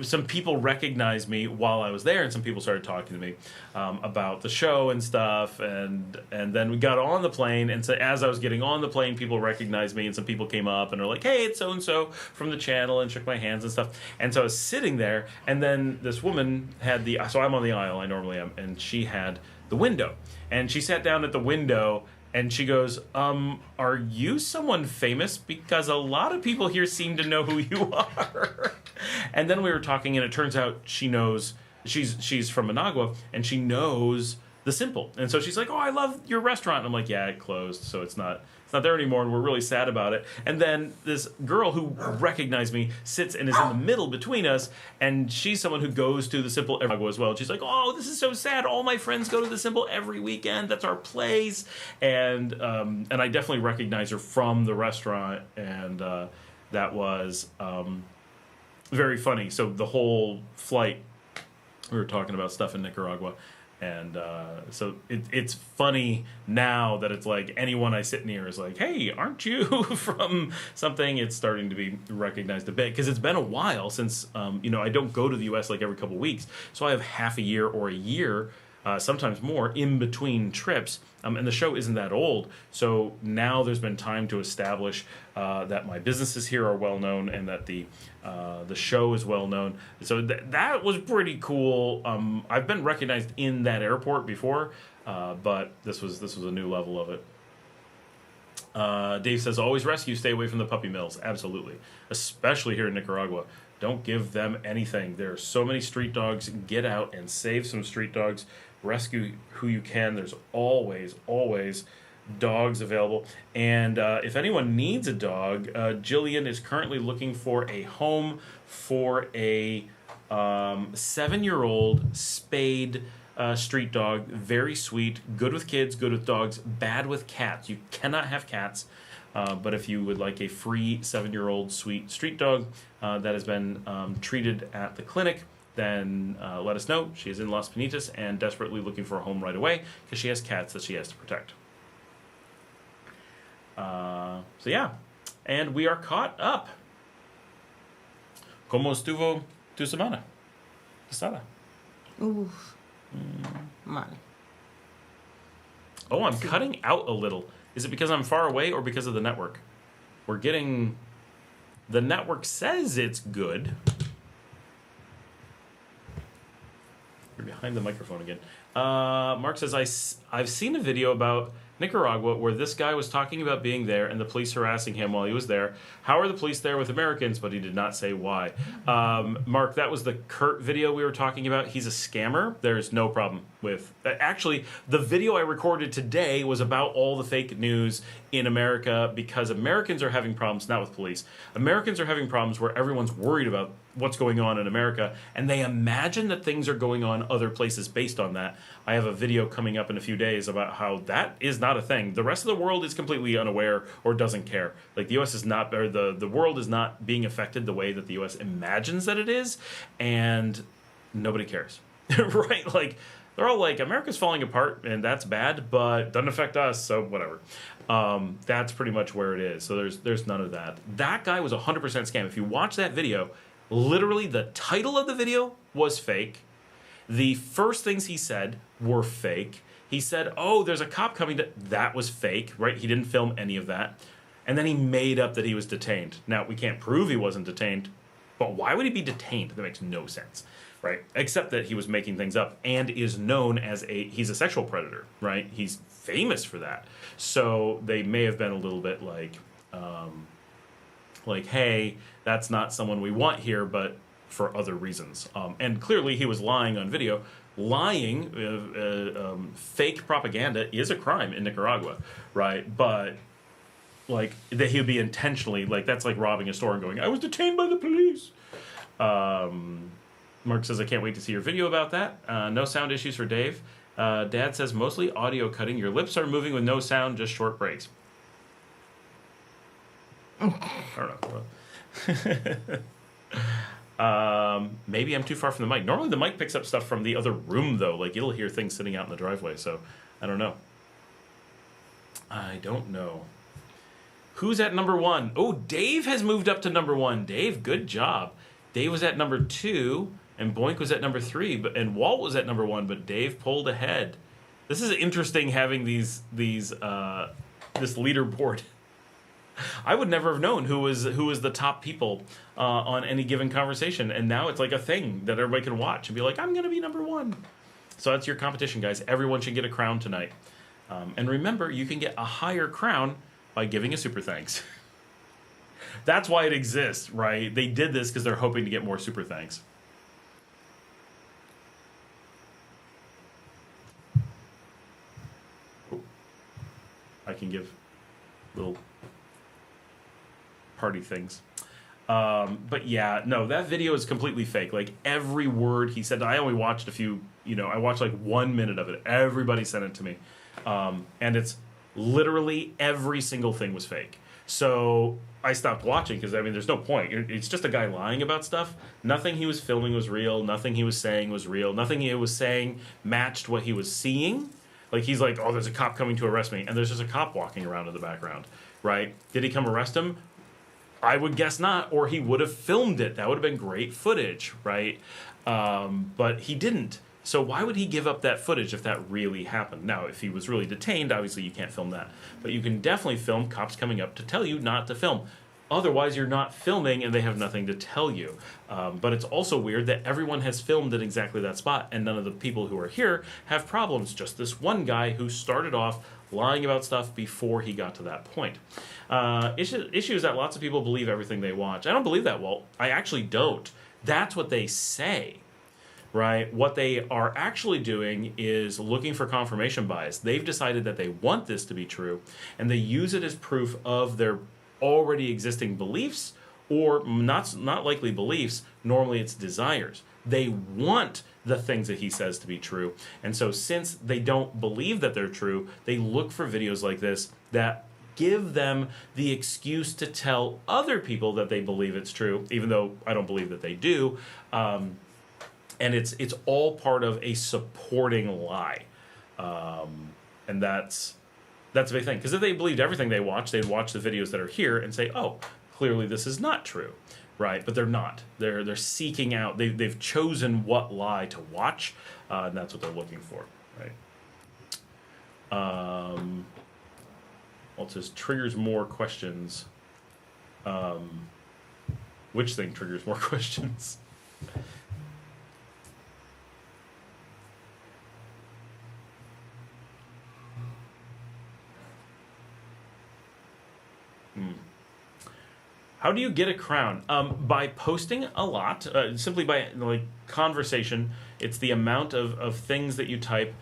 some people recognized me while I was there, and some people started talking to me about the show and stuff, and then we got on the plane, and so as I was getting on the plane, people recognized me, and some people came up and were like, hey, it's so-and-so from the channel, and shook my hands and stuff. And so I was sitting there, and then this woman had so I'm on the aisle, I normally am, and she had the window, and she sat down at the window, and she goes, are you someone famous? Because a lot of people here seem to know who you are. And then we were talking, and it turns out she knows, she's from Managua, and she knows The Simple. And so she's like, oh, I love your restaurant. And I'm like, yeah, it closed, so it's not there anymore, and we're really sad about it. And then this girl who recognized me sits and is in the middle between us, and she's someone who goes to The Simple every as well. And she's like, oh, this is so sad. All my friends go to The Simple every weekend. That's our place. And I definitely recognize her from the restaurant, and that was very funny. So the whole flight, we were talking about stuff in Nicaragua. And so it's funny now that it's like anyone I sit near is like, hey, aren't you from something? It's starting to be recognized a bit because it's been a while since, I don't go to the U.S. like every couple weeks. So I have half a year or a year sometimes more, in between trips. And the show isn't that old, so now there's been time to establish that my businesses here are well known and that the show is well known. So that was pretty cool. I've been recognized in that airport before, but this was a new level of it. Dave says, always rescue, stay away from the puppy mills. Absolutely. Especially here in Nicaragua. Don't give them anything. There are so many street dogs. Get out and save some street dogs. Rescue who you can. There's always dogs available. And if anyone needs a dog, Jillian is currently looking for a home for a 7-year-old spayed street dog. Very sweet, good with kids, good with dogs, bad with cats. You cannot have cats. But if you would like a free 7-year-old sweet street dog that has been treated at the clinic, then let us know. She is in Las Pinitas and desperately looking for a home right away because she has cats that she has to protect. So yeah, and we are caught up. ¿Cómo estuvo tu semana pasada? Oof. Mal. Oh, I'm cutting out a little. Is it because I'm far away or because of the network? We're getting... The network says it's good. You're behind the microphone again. Mark says, I've seen a video about Nicaragua where this guy was talking about being there and the police harassing him while he was there. How are the police there with Americans? But he did not say why. Mark, that was the Kurt video we were talking about. He's a scammer. There's no problem with... Actually, the video I recorded today was about all the fake news in America because Americans are having problems, not with police. Americans are having problems where everyone's worried about what's going on in America, and they imagine that things are going on other places based on that. I have a video coming up in a few days about how that is not a thing. The rest of the world is completely unaware or doesn't care. Like the U.S. is not, or the world is not being affected the way that the U.S. imagines that it is, and nobody cares, right? Like they're all like, America's falling apart, and that's bad, but doesn't affect us, so whatever. That's pretty much where it is. So there's none of that. That guy was 100% scam. If you watch that video, literally the title of the video was fake. The first things he said were fake. He said, oh, there's a cop coming. That was fake, right? He didn't film any of that. And then he made up that he was detained. Now, we can't prove he wasn't detained, but why would he be detained? That makes no sense, right? Except that he was making things up and is known as he's a sexual predator, right? He's famous for that. So they may have been a little bit like, hey, that's not someone we want here, but for other reasons. And clearly he was lying on video. Lying, fake propaganda is a crime in Nicaragua, right? But like that he would be intentionally, like that's like robbing a store and going, I was detained by the police. Mark says, I can't wait to see your video about that. No sound issues for Dave. Dad says, mostly audio cutting. Your lips are moving with no sound, just short breaks. I don't know. Maybe I'm too far from the mic. Normally the mic picks up stuff from the other room, though. Like, it'll hear things sitting out in the driveway, so I don't know. I don't know. Who's at number 1? Oh, Dave has moved up to number 1. Dave, good job. Dave was at number 2, and Boink was at number 3, and Walt was at number 1, but Dave pulled ahead. This is interesting having this leaderboard. I would never have known who was the top people on any given conversation, and now it's like a thing that everybody can watch and be like, I'm going to be number 1. So that's your competition, guys. Everyone should get a crown tonight. And remember, you can get a higher crown by giving a super thanks. That's why it exists, right? They did this because they're hoping to get more super thanks. Oh, I can give little party things. But yeah, no, that video is completely fake. Like every word he said, I only watched a few, I watched like 1 minute of it. Everybody sent it to me. And it's literally every single thing was fake. So I stopped watching because, there's no point. It's just a guy lying about stuff. Nothing he was filming was real. Nothing he was saying was real. Nothing he was saying matched what he was seeing. Like, he's like, oh, there's a cop coming to arrest me. And there's just a cop walking around in the background, right? Did he come arrest him? I would guess not, or he would have filmed it. That would have been great footage, right? But he didn't. So why would he give up that footage if that really happened? Now, if he was really detained, obviously you can't film that. But you can definitely film cops coming up to tell you not to film. Otherwise, you're not filming and they have nothing to tell you. But it's also weird that everyone has filmed at exactly that spot and none of the people who are here have problems. Just this one guy who started off lying about stuff before he got to that point. Issue is that lots of people believe everything they watch. I don't believe that, Walt. I actually don't. That's what they say, right? What they are actually doing is looking for confirmation bias. They've decided that they want this to be true, and they use it as proof of their already existing beliefs, or not likely beliefs. Normally it's desires. They want the things that he says to be true, and so since they don't believe that they're true, they look for videos like this that give them the excuse to tell other people that they believe it's true, even though I don't believe that they do. And it's all part of a supporting lie, and that's a big thing. Because if they believed everything they watch, they'd watch the videos that are here and say, "Oh, clearly this is not true," right? But they're not. They're seeking out. They've chosen what lie to watch, and that's what they're looking for, right? Well, it says triggers more questions. Which thing triggers more questions? How do you get a crown? By posting a lot, simply by like conversation. It's the amount of things that you type,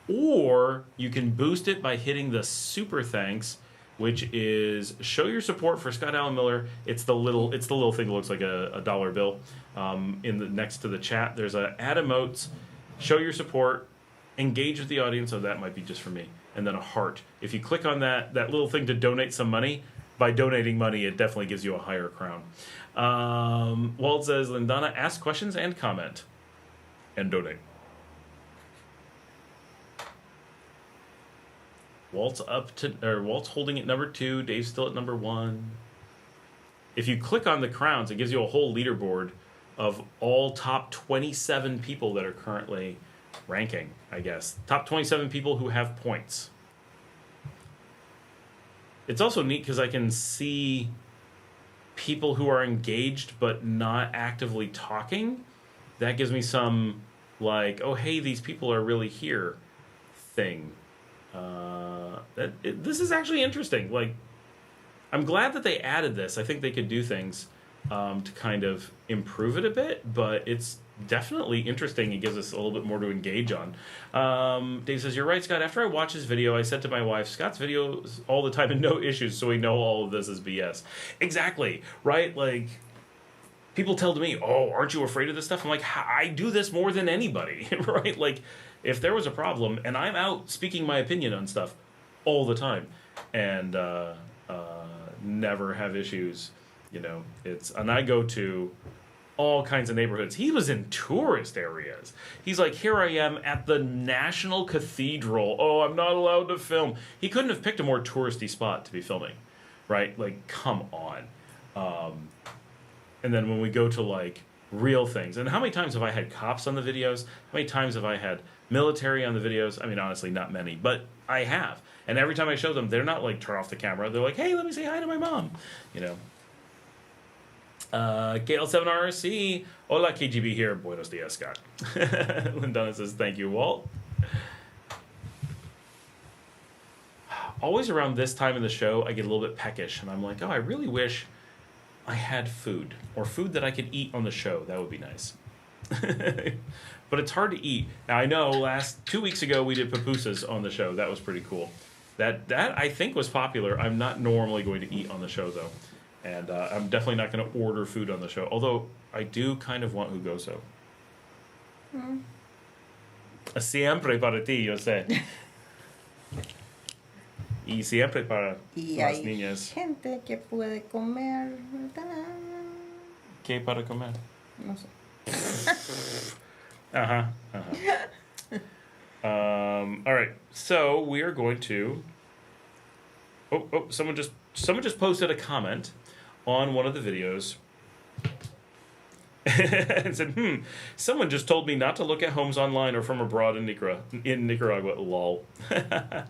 or you can boost it by hitting the super thanks, which is show your support for Scott Allen Miller. It's the little thing that looks like a dollar bill. Next to the chat, there's a add emotes, show your support, engage with the audience. So that might be just for me, and then a heart. If you click on that little thing to donate some money. By donating money, it definitely gives you a higher crown. Walt says, Lindana, ask questions and comment. And donate. Walt's holding at number 2. Dave's still at number 1. If you click on the crowns, it gives you a whole leaderboard of all top 27 people that are currently ranking, I guess. Top 27 people who have points. It's also neat because I can see people who are engaged but not actively talking. That gives me some, like, oh, hey, these people are really here thing. This is actually interesting. Like, I'm glad that they added this. I think they could do things to kind of improve it a bit, but it's definitely interesting. It gives us a little bit more to engage on. Dave says, you're right, Scott. After I watched his video, I said to my wife, Scott's videos all the time and no issues, so we know all of this is BS. Exactly, right? Like, people tell to me, oh, aren't you afraid of this stuff? I'm like, I do this more than anybody, right? Like, if there was a problem, and I'm out speaking my opinion on stuff all the time, and never have issues, you know, and I go to all kinds of neighborhoods. He was in tourist areas. He's like, here I am at the National Cathedral. Oh, I'm not allowed to film. He couldn't have picked a more touristy spot to be filming, right? Like, come on. And then when we go to, like, real things, and how many times have I had cops on the videos? How many times have I had military on the videos? I mean, honestly, not many, but I have. And every time I show them, they're not like, turn off the camera. They're like, hey, let me say hi to my mom, you know. KL7RC, hola KGB here, buenos dias, Scott. Lindana says, thank you, Walt. Always around this time of the show, I get a little bit peckish, and I'm like, oh, I really wish I had food, or food that I could eat on the show. That would be nice. But it's hard to eat. Now, I know 2 weeks ago we did pupusas on the show. That was pretty cool. That I think was popular. I'm not normally going to eat on the show, though. And I'm definitely not going to order food on the show. Although, I do kind of want Hugoso. Siempre para ti, yo sé. Y siempre para las niñas. Gente que puede comer. ¿Qué para comer? No sé. All right. So, we are going to... Oh, someone just posted a comment on one of the videos. and said, someone just told me not to look at homes online or from abroad in Nicaragua. Lol. That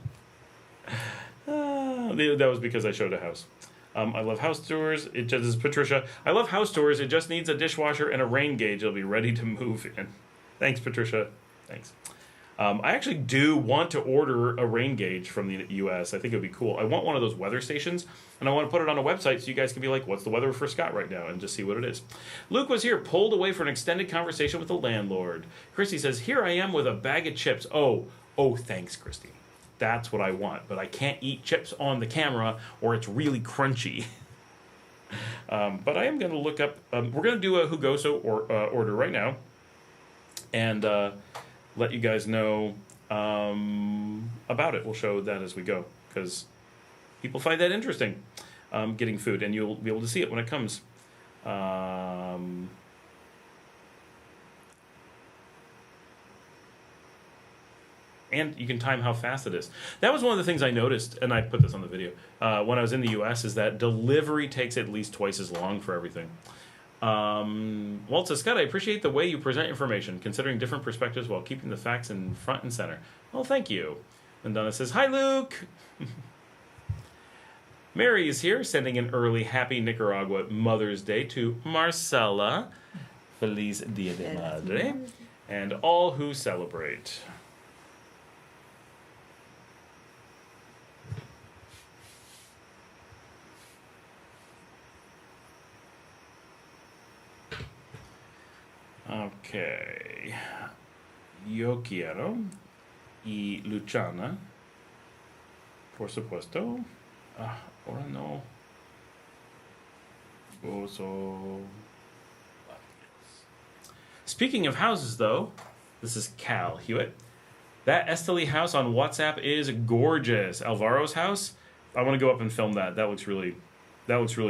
was because I showed a house. I love house tours. This is Patricia. I love house tours. It just needs a dishwasher and a rain gauge. It'll be ready to move in. Thanks, Patricia. Thanks. I actually do want to order a rain gauge from the U.S. I think it would be cool. I want one of those weather stations, and I want to put it on a website so you guys can be like, what's the weather for Scott right now, and just see what it is. Luke was here, pulled away for an extended conversation with the landlord. Christy says, here I am with a bag of chips. Oh, thanks, Christy. That's what I want, but I can't eat chips on the camera or it's really crunchy. But I am going to look up, we're going to do a Hugoso order right now, and let you guys know about it. We'll show that as we go, because people find that interesting, getting food, and you'll be able to see it when it comes. And you can time how fast it is. That was one of the things I noticed, and I put this on the video, when I was in the U.S., is that delivery takes at least twice as long for everything. Walt says, Scott, I appreciate the way you present information, considering different perspectives while keeping the facts in front and center. Well, thank you. And Donna says, hi, Luke. Mary is here, sending an early happy Nicaragua Mother's Day to Marcela. Feliz Dia de Madre. And all who celebrate. Okay. Yo quiero y Luciana, por supuesto. Ahora no. Gozo. Speaking of houses, though, this is Cal Hewitt. That Esteli house on WhatsApp is gorgeous. Alvaro's house. I want to go up and film that. That looks really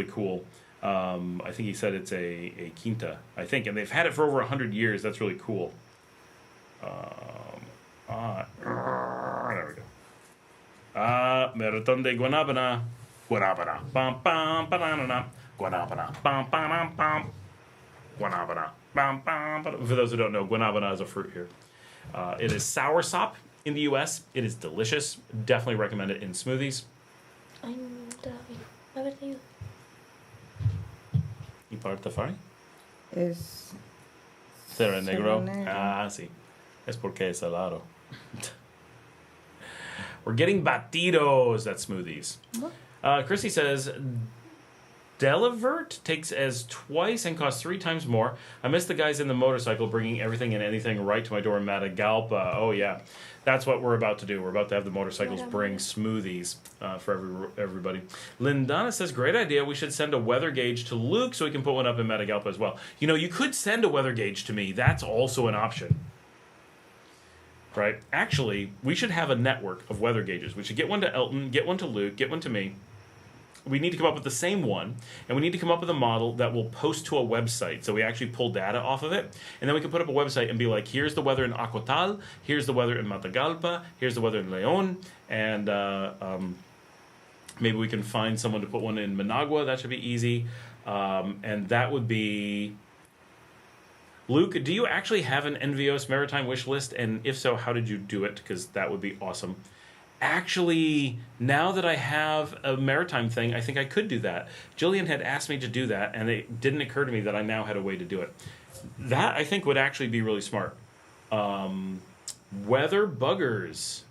cool. I think he said it's a quinta, I think, and they've had it for over 100 years. That's really cool. There we go. Meriton de Guanabana. Guanabana. Bam, bam, banana. Guanabana. Bam, bam, bam. Guanabana. Bam, bam, bam. For those who don't know, guanabana is a fruit here. It is soursop in the U.S. It is delicious. Definitely recommend it in smoothies. I'm dying. How about you? ¿Y parte fari? Es Cero negro. negro. Ah, sí. Es porque es helado. We're getting batidos at smoothies. Chrissy says, Delivert takes as twice and costs 3 times more. I miss the guys in the motorcycle bringing everything and anything right to my door in Matagalpa. Oh, yeah. That's what we're about to do. We're about to have the motorcycles bring smoothies for everybody. Lindana says, great idea. We should send a weather gauge to Luke so he can put one up in Matagalpa as well. You know, you could send a weather gauge to me. That's also an option. Right? Actually, we should have a network of weather gauges. We should get one to Elton, get one to Luke, get one to me. We need to come up with the same one, and we need to come up with a model that will post to a website. So we actually pull data off of it, and then we can put up a website and be like, here's the weather in Acotal, here's the weather in Matagalpa, here's the weather in Leon, and maybe we can find someone to put one in Managua. That should be easy. And that would be... Luke, do you actually have an Envios Maritime wish list? And if so, how did you do it? Because that would be awesome. Actually, now that I have a maritime thing, I think I could do that. Jillian had asked me to do that, and it didn't occur to me that I now had a way to do it. That, I think, would actually be really smart. Weather buggers.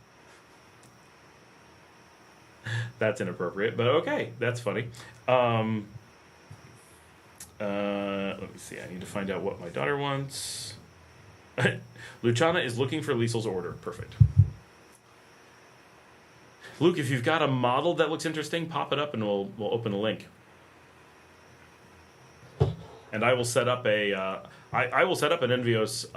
That's inappropriate, but okay, that's funny. Let me see, I need to find out what my daughter wants. Luciana is looking for Liesel's order. Perfect. Luke, if you've got a model that looks interesting, pop it up and we'll open a link. And I will set up I will set up an Envios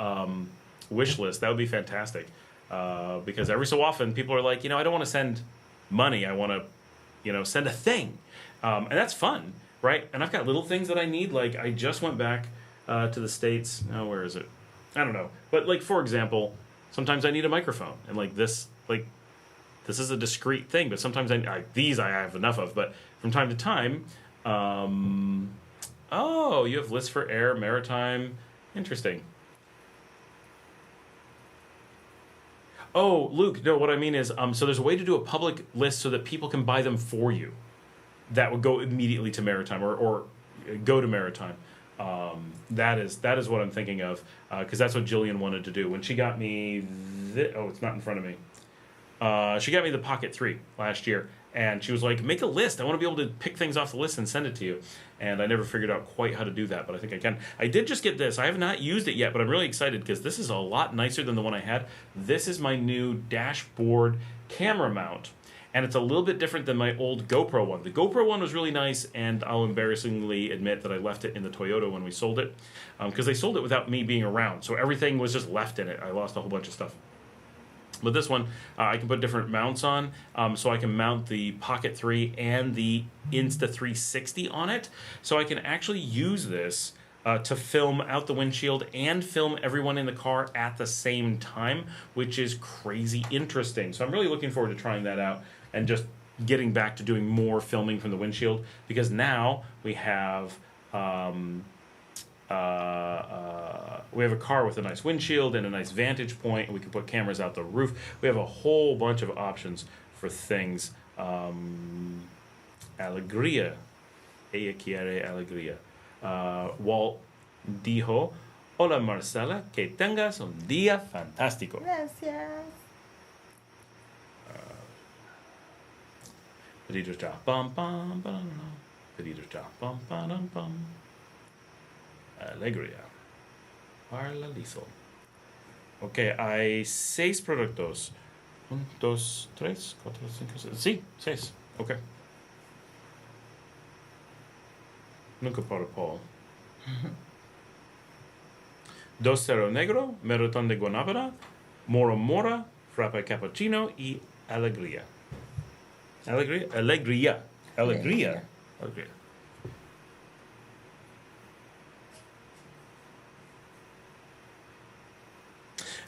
wish list. That would be fantastic. Because every so often people are like, I don't want to send money. I want to, send a thing. And that's fun, right? And I've got little things that I need. Like I just went back to the States. Oh, where is it? I don't know. But like, for example, sometimes I need a microphone. And this is a discrete thing, but sometimes these I have enough of. But from time to time, Oh, you have lists for air, maritime. Interesting. Oh, Luke, no, what I mean is, so there's a way to do a public list so that people can buy them for you. That would go immediately to maritime or go to maritime. That is what I'm thinking of, because that's what Jillian wanted to do. When she got me, oh, it's not in front of me. She got me the Pocket 3 last year, and she was like, make a list. I want to be able to pick things off the list and send it to you. And I never figured out quite how to do that, but I think I can. I did just get this. I have not used it yet, but I'm really excited because this is a lot nicer than the one I had. This is my new dashboard camera mount, and it's a little bit different than my old GoPro one. The GoPro one was really nice, and I'll embarrassingly admit that I left it in the Toyota when we sold it, because they sold it without me being around, so everything was just left in it. I lost a whole bunch of stuff. But this one, I can put different mounts on, so I can mount the Pocket 3 and the Insta360 on it. So I can actually use this to film out the windshield and film everyone in the car at the same time, which is crazy interesting. So I'm really looking forward to trying that out and just getting back to doing more filming from the windshield, because now we have a car with a nice windshield and a nice vantage point, and we can put cameras out the roof. We have a whole bunch of options for things. Alegría. Ella quiere alegría. Walt dijo, hola Marcela, que tengas un día fantástico. Gracias. Pedidos ya, bum, bum, bum, pedidos ya, bum, bum, bum. Alegría. Paralizo. Ok, hay 6 productos. 1, 2, 3, 4, 5, 6. Sí, 6. Ok. Nunca para Paul. 2-0 negro, melocotón de guanábana, moro mora, frappe cappuccino y alegría. Alegría. Alegría. Alegría. Alegría.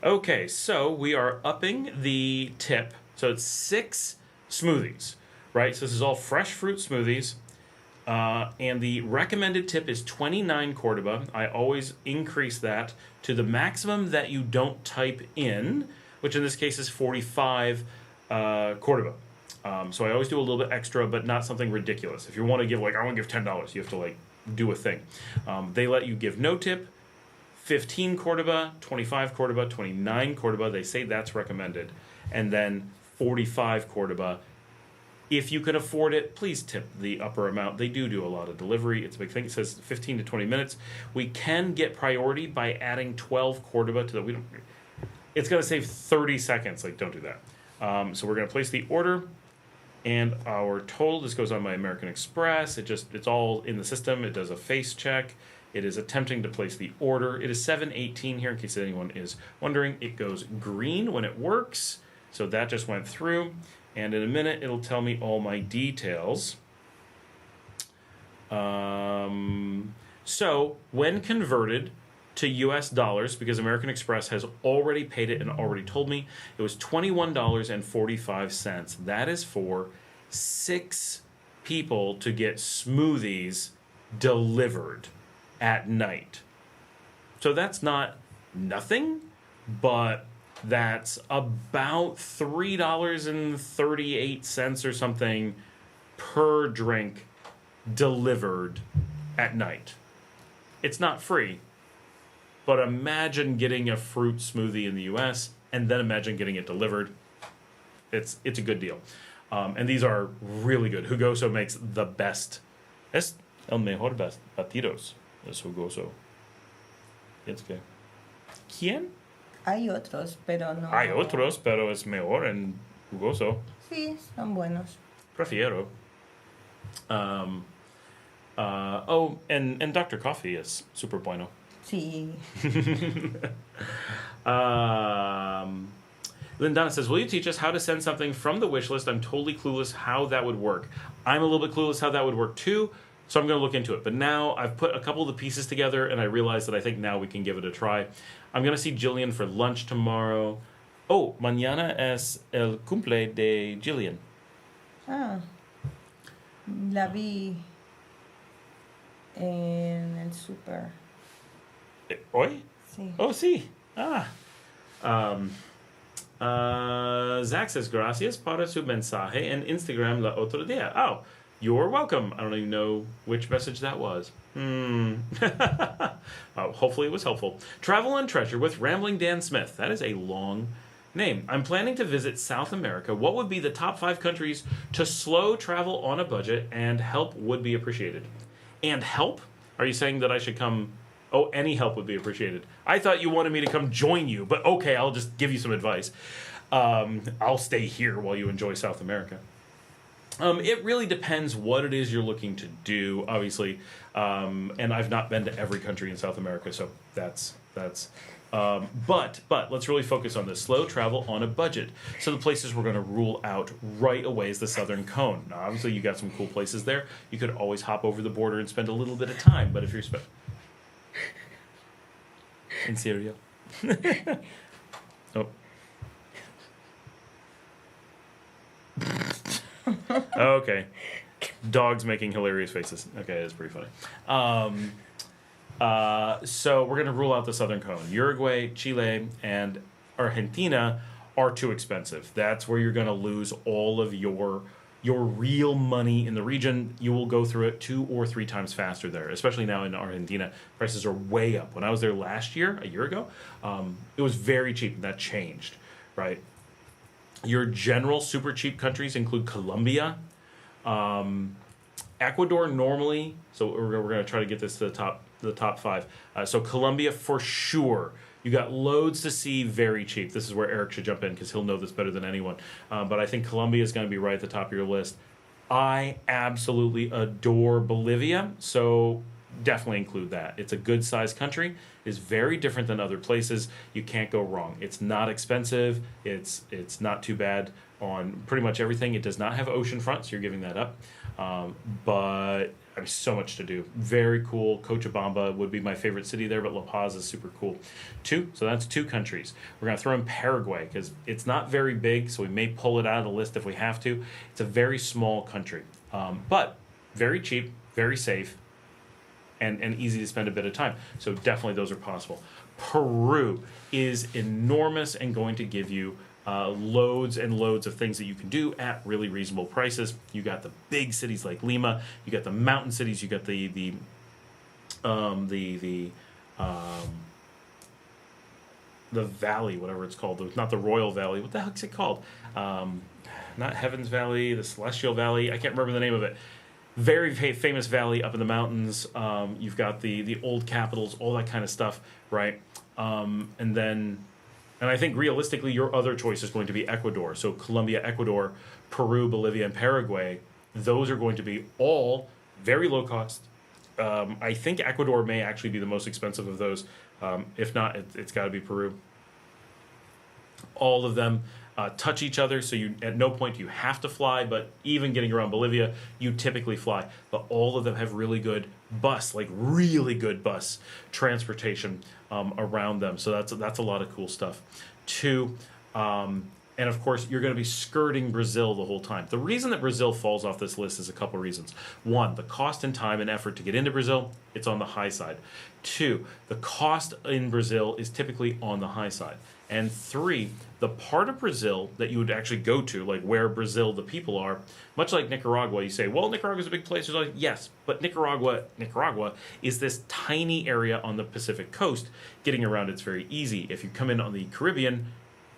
Okay, so we are upping the tip. So it's 6 smoothies, right? So this is all fresh fruit smoothies. And the recommended tip is 29 Cordoba. I always increase that to the maximum that you don't type in, which in this case is 45 Cordoba. So I always do a little bit extra, but not something ridiculous. If you want to give, like, I want to give $10, you have to, like, do a thing. They let you give no tip, 15 Cordoba, 25 Cordoba, 29 Cordoba. They say that's recommended. And then 45 Cordoba. If you can afford it, please tip the upper amount. They do a lot of delivery. It's a big thing. It says 15 to 20 minutes. We can get priority by adding 12 Cordoba to the... It's going to save 30 seconds. Like, don't do that. So we're going to place the order. And our total, this goes on my American Express. It's all in the system. It does a face check. It is attempting to place the order. It is 7:18 here, in case anyone is wondering. It goes green when it works. So that just went through. And in a minute, it'll tell me all my details. So when converted to US dollars, because American Express has already paid it and already told me, it was $21.45. That is for 6 people to get smoothies delivered at night. So that's not nothing, but that's about $3.38 or something per drink delivered at night. It's not free, but imagine getting a fruit smoothie in the US and then imagine getting it delivered. It's a good deal. And these are really good. Jugoso makes the best. Es el mejor batidos. Es Jugoso. It's good. ¿Quién? Hay otros, pero no. Hay otros, pero es mejor en Jugoso. Sí, son buenos. Prefiero. And Dr. Coffee is super bueno. Sí. Lindana says, will you teach us how to send something from the wish list? I'm totally clueless how that would work. I'm a little bit clueless how that would work too, so I'm going to look into it. But now I've put a couple of the pieces together, and I realize that I think now we can give it a try. I'm going to see Jillian for lunch tomorrow. Oh, mañana es el cumple de Jillian. Ah, la vi En el super. Oi? Sí. Oh, sí. Ah. Zach says, gracias para su mensaje en Instagram la otro día. Oh, you're welcome. I don't even know which message that was. Oh, hopefully it was helpful. Travel and Treasure with Rambling Dan Smith. That is a long name. I'm planning to visit South America. What would be the top 5 countries to slow travel on a budget, and help would be appreciated? And help? Are you saying that I should come? Oh, any help would be appreciated. I thought you wanted me to come join you, but okay, I'll just give you some advice. I'll stay here while you enjoy South America. It really depends what it is you're looking to do, obviously. And I've not been to every country in South America, so that's. But let's really focus on this. Slow travel on a budget. So the places we're going to rule out right away is the Southern Cone. Now, obviously, you got some cool places there. You could always hop over the border and spend a little bit of time. But if you're in Syria. Oh. Okay. Dogs making hilarious faces. Okay, that's pretty funny. So we're going to rule out the Southern Cone. Uruguay, Chile, and Argentina are too expensive. That's where you're going to lose all of your real money in the region. You will go through it 2 or 3 times faster there, especially now in Argentina. Prices are way up. When I was there last year, a year ago, it was very cheap, and that changed, right? Your general super cheap countries include Colombia, Ecuador normally. So we're going to try to get this to the top 5. So Colombia for sure. You got loads to see, very cheap. This is where Eric should jump in because he'll know this better than anyone. But I think Colombia is going to be right at the top of your list. I absolutely adore Bolivia, so definitely include that. It's a good-sized country. It's very different than other places. You can't go wrong. It's not expensive. It's not too bad on pretty much everything. It does not have ocean front, so you're giving that up. But I mean, so much to do. Very cool. Cochabamba would be my favorite city there, but La Paz is super cool. 2, so that's 2 countries. We're going to throw in Paraguay because it's not very big, so we may pull it out of the list if we have to. It's a very small country, but very cheap, very safe, and easy to spend a bit of time. So definitely those are possible. Peru is enormous and going to give you loads and loads of things that you can do at really reasonable prices. You got the big cities like Lima. You got the mountain cities. You got the valley, whatever it's called. Not the Royal Valley. What the heck's it called? Not Heaven's Valley, the Celestial Valley. I can't remember the name of it. Very famous valley up in the mountains. You've got the old capitals, all that kind of stuff, right? And I think realistically, your other choice is going to be Ecuador. So Colombia, Ecuador, Peru, Bolivia, and Paraguay. Those are going to be all very low cost. I think Ecuador may actually be the most expensive of those. If not, it's got to be Peru. All of them touch each other, so you at no point do you have to fly, but even getting around Bolivia, you typically fly. But all of them have really good really good bus transportation around them. So that's a lot of cool stuff. 2, and of course, you're going to be skirting Brazil the whole time. The reason that Brazil falls off this list is a couple reasons. 1, the cost and time and effort to get into Brazil, it's on the high side. 2, the cost in Brazil is typically on the high side. And 3, the part of Brazil that you would actually go to, like where Brazil, the people are, much like Nicaragua, you say, well, Nicaragua's a big place. Like, yes, but Nicaragua is this tiny area on the Pacific coast. Getting around it's very easy. If you come in on the Caribbean,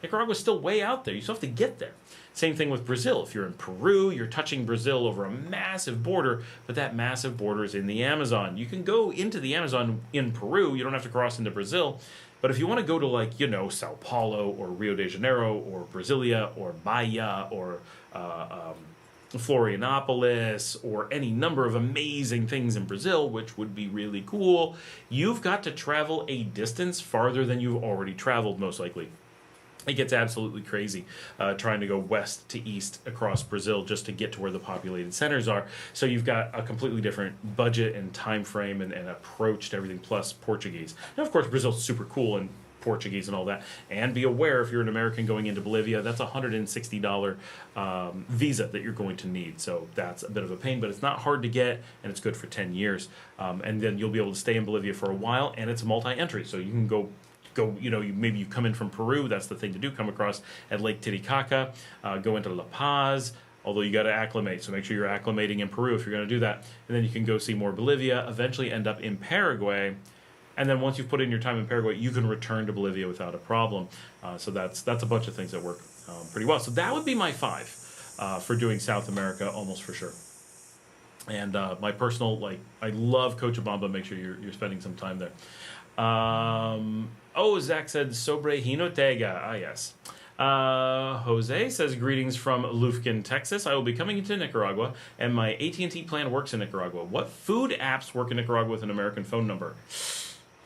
Nicaragua's still way out there. You still have to get there. Same thing with Brazil. If you're in Peru, you're touching Brazil over a massive border, but that massive border is in the Amazon. You can go into the Amazon in Peru. You don't have to cross into Brazil. But if you want to go to Sao Paulo or Rio de Janeiro or Brasilia or Bahia or Florianopolis or any number of amazing things in Brazil, which would be really cool, you've got to travel a distance farther than you've already traveled, most likely. It gets absolutely crazy trying to go west to east across Brazil just to get to where the populated centers are. So you've got a completely different budget and time frame and approach to everything, plus Portuguese. Now, of course, Brazil's super cool, and Portuguese and all that. And be aware, if you're an American going into Bolivia, that's a $160 visa that you're going to need. So that's a bit of a pain, but it's not hard to get, and it's good for 10 years. And then you'll be able to stay in Bolivia for a while, and it's multi-entry. So you can go, maybe you come in from Peru, that's the thing to do, come across at Lake Titicaca, go into La Paz, although you got to acclimate, so make sure you're acclimating in Peru if you're going to do that. And then you can go see more Bolivia, eventually end up in Paraguay, and then once you've put in your time in Paraguay, you can return to Bolivia without a problem. So that's a bunch of things that work pretty well. So that would be my 5 for doing South America, almost for sure. And my personal, I love Cochabamba. Make sure you're spending some time there. Zach said, sobre Hinotega. Ah, yes. Jose says, greetings from Lufkin, Texas. I will be coming into Nicaragua, and my AT&T plan works in Nicaragua. What food apps work in Nicaragua with an American phone number?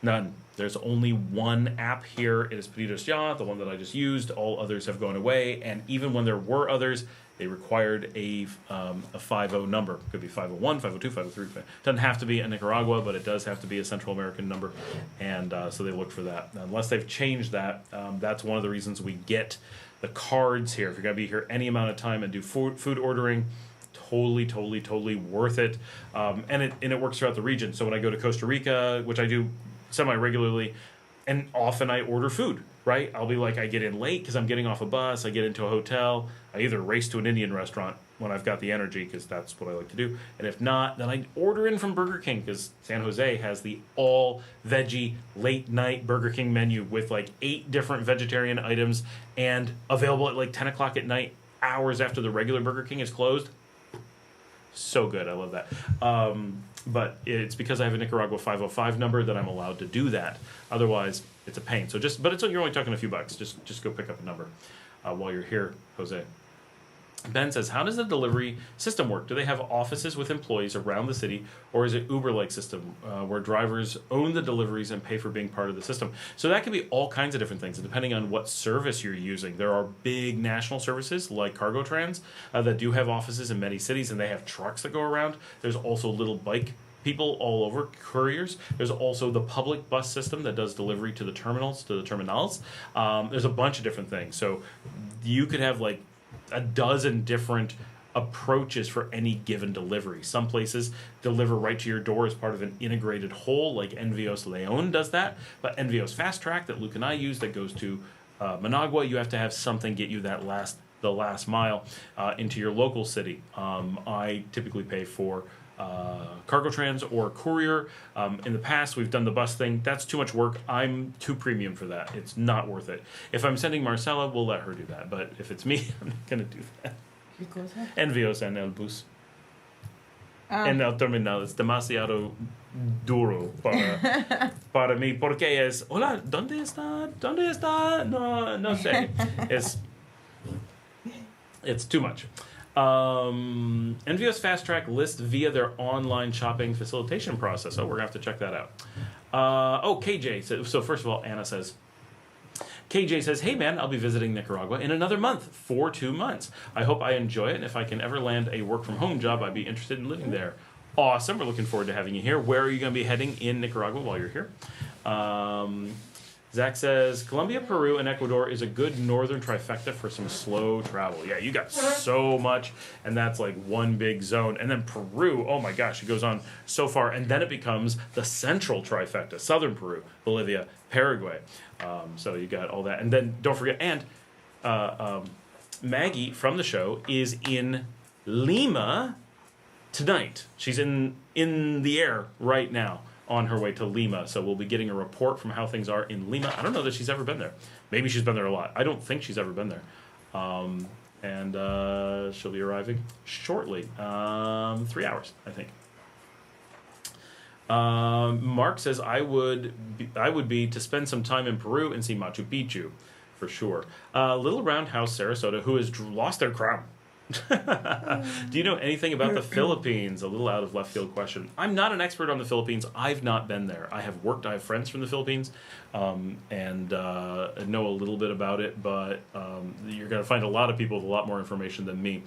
None. There's only one app here. It is Pedidos Ya, the one that I just used. All others have gone away, and even when there were others, they required a 50 number. Could be 501, 502, 503. Doesn't have to be a Nicaragua, but it does have to be a Central American number, and so they look for that. Unless they've changed that, that's one of the reasons we get the cards here. If you're going to be here any amount of time and do food ordering, totally worth it. And it works throughout the region. So when I go to Costa Rica, which I do semi-regularly, and often I order food, right? I'll be like, I get in late because I'm getting off a bus, I get into a hotel, I either race to an Indian restaurant when I've got the energy, because that's what I like to do, and if not, then I order in from Burger King, because San Jose has the all-veggie late-night Burger King menu with 8 different vegetarian items, and available at 10 o'clock at night, hours after the regular Burger King is closed. So good, I love that. But it's because I have a Nicaragua 505 number that I'm allowed to do that. Otherwise, it's a pain. So you're only talking a few bucks. Just go pick up a number while you're here, Jose. Ben says, how does the delivery system work? Do they have offices with employees around the city, or is it Uber-like system where drivers own the deliveries and pay for being part of the system? So that could be all kinds of different things, depending on what service you're using. There are big national services like Cargo Trans that do have offices in many cities, and they have trucks that go around. There's also little bike people all over, couriers. There's also the public bus system that does delivery to the terminals, There's a bunch of different things. So you could have a dozen different approaches for any given delivery. Some places deliver right to your door as part of an integrated whole, like Envios Leon does that, but Envios Fast Track that Luke and I use that goes to Managua, you have to have something get you the last mile into your local city. I typically pay for Cargo Trans or Courier. In the past, we've done the bus thing. That's too much work. I'm too premium for that. It's not worth it. If I'm sending Marcela, we'll let her do that. But if it's me, I'm not going to do that. Envios en el bus. En el terminal. Es demasiado duro para mí. Porque es, hola, ¿dónde está? ¿Dónde está? No sé. It's too much. Envios Fast Track lists via their online shopping facilitation process. Oh, we're going to have to check that out. KJ. So first of all, Anna says, KJ says, hey man, I'll be visiting Nicaragua in another month for 2 months. I hope I enjoy it, and if I can ever land a work from home job, I'd be interested in living there. Awesome. We're looking forward to having you here. Where are you going to be heading in Nicaragua while you're here? Zach says, Colombia, Peru, and Ecuador is a good northern trifecta for some slow travel. Yeah, you got so much, and that's one big zone. And then Peru, oh my gosh, it goes on so far. And then it becomes the central trifecta, southern Peru, Bolivia, Paraguay. So you got all that. And then don't forget, and Maggie from the show is in Lima tonight. She's in the air right now, on her way to Lima, so we'll be getting a report from how things are in Lima. I don't know that she's ever been there. Maybe she's been there a lot. I don't think she's ever been there. And she'll be arriving shortly. 3 hours, I think. Mark says, I would be to spend some time in Peru and see Machu Picchu, for sure. Little Roundhouse Sarasota, who has lost their crown. Do you know anything about the Philippines? A little out of left field question. I'm not an expert on the Philippines. I've not been there. I have friends from the Philippines, and know a little bit about it, but you're going to find a lot of people with a lot more information than me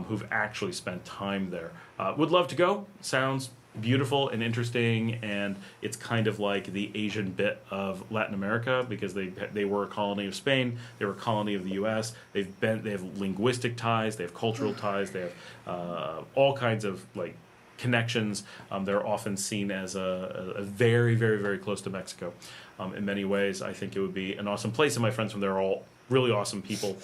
who've actually spent time there. Would love to go. Sounds beautiful and interesting, and it's kind of like the Asian bit of Latin America because they were a colony of Spain, they were a colony of the U.S. They have linguistic ties, they have cultural ties, they have all kinds of like connections. They're often seen as a very, very, very close to Mexico. In many ways, I think it would be an awesome place, and my friends from there are all really awesome people.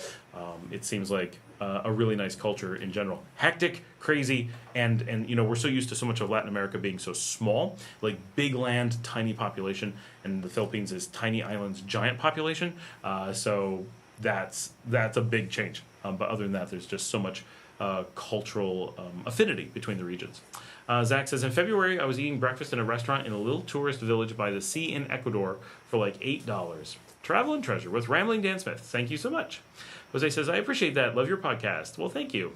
It seems like a really nice culture in general. Hectic, crazy, and you know, we're so used to so much of Latin America being so small, like big land, tiny population, and the Philippines is tiny islands, giant population. So that's a big change. But other than that, there's just so much cultural affinity between the regions. Zach says, in February, I was eating breakfast in a restaurant in a little tourist village by the sea in Ecuador for like $8. Travel and treasure with Rambling Dan Smith. Thank you so much. Jose says, I appreciate that. Love your podcast. Well, thank you.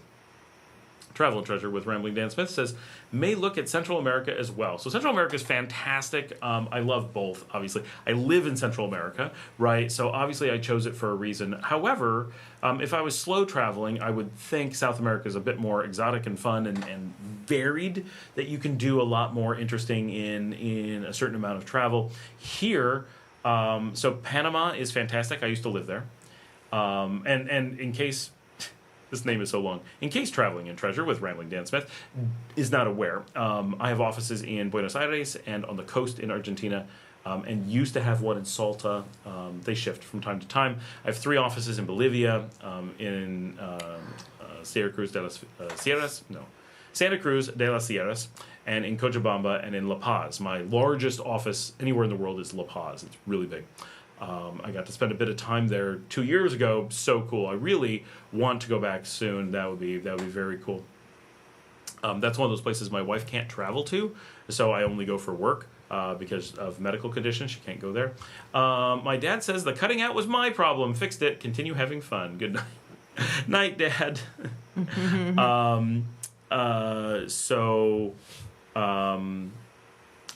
Travel and Treasure with Rambling Dan Smith says, may look at Central America as well. So Central America is fantastic. I love both, obviously. I live in Central America, right? So obviously I chose it for a reason. However, if I was slow traveling, I would think South America is a bit more exotic and fun and varied, that you can do a lot more interesting in a certain amount of travel. Here, so Panama is fantastic. I used to live there. And in case... This name is so long. In case Traveling and Treasure with Rambling Dan Smith is not aware, I have offices in Buenos Aires and on the coast in Argentina, and used to have one in Salta. They shift from time to time. I have 3 offices in Bolivia, in Santa Cruz de las Sierras, and in Cochabamba, and in La Paz. My largest office anywhere in the world is La Paz. It's really big. I got to spend a bit of time there 2 years ago. So cool. I really want to go back soon. That would be very cool. That's one of those places my wife can't travel to, so I only go for work because of medical conditions. She can't go there. My dad says the cutting out was my problem. Fixed it. Continue having fun. Good night. Night, Dad.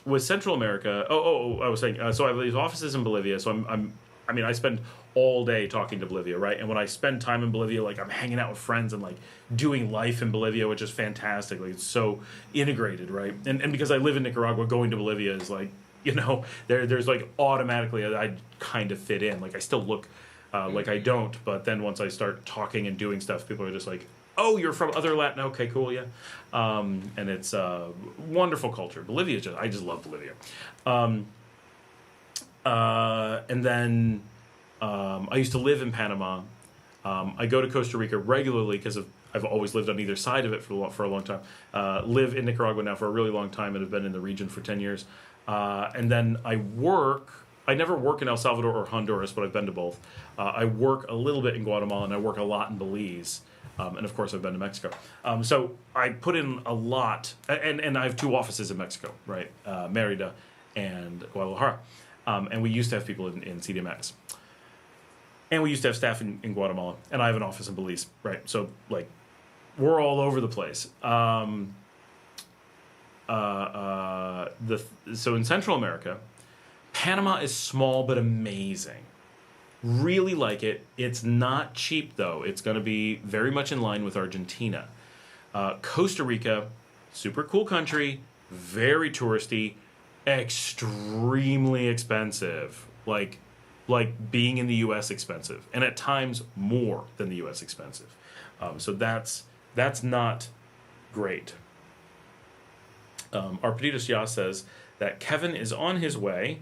With Central America, I was saying, so I have these offices in Bolivia, so I spend all day talking to Bolivia, right? And when I spend time in Bolivia, like I'm hanging out with friends and like doing life in Bolivia, which is fantastic. Like it's so integrated, right? And because I live in Nicaragua, going to Bolivia is like, you know, there's like automatically I kind of fit in. Like I still look like I don't, but then once I start talking and doing stuff, people are just like, oh, you're from other Latin. Okay, cool, yeah. And it's a wonderful culture. Bolivia, I just love Bolivia. And then I used to live in Panama. I go to Costa Rica regularly because I've always lived on either side of it for a long time. Live in Nicaragua now for a really long time and have been in the region for 10 years. And then I never work in El Salvador or Honduras, but I've been to both. I work a little bit in Guatemala, and I work a lot in Belize. And of course, I've been to Mexico. So I put in a lot, and I have 2 offices in Mexico, right? Merida and Guadalajara. And we used to have people in CDMX. And we used to have staff in Guatemala. And I have an office in Belize, right? So, like, we're all over the place. So in Central America, Panama is small but amazing. Really like it. It's not cheap, though. It's going to be very much in line with Argentina. Costa Rica, super cool country, very touristy, extremely expensive. Like being in the U.S. expensive, and at times more than the U.S. expensive. So that's not great. Arpeditus Yah says that Kelvin is on his way,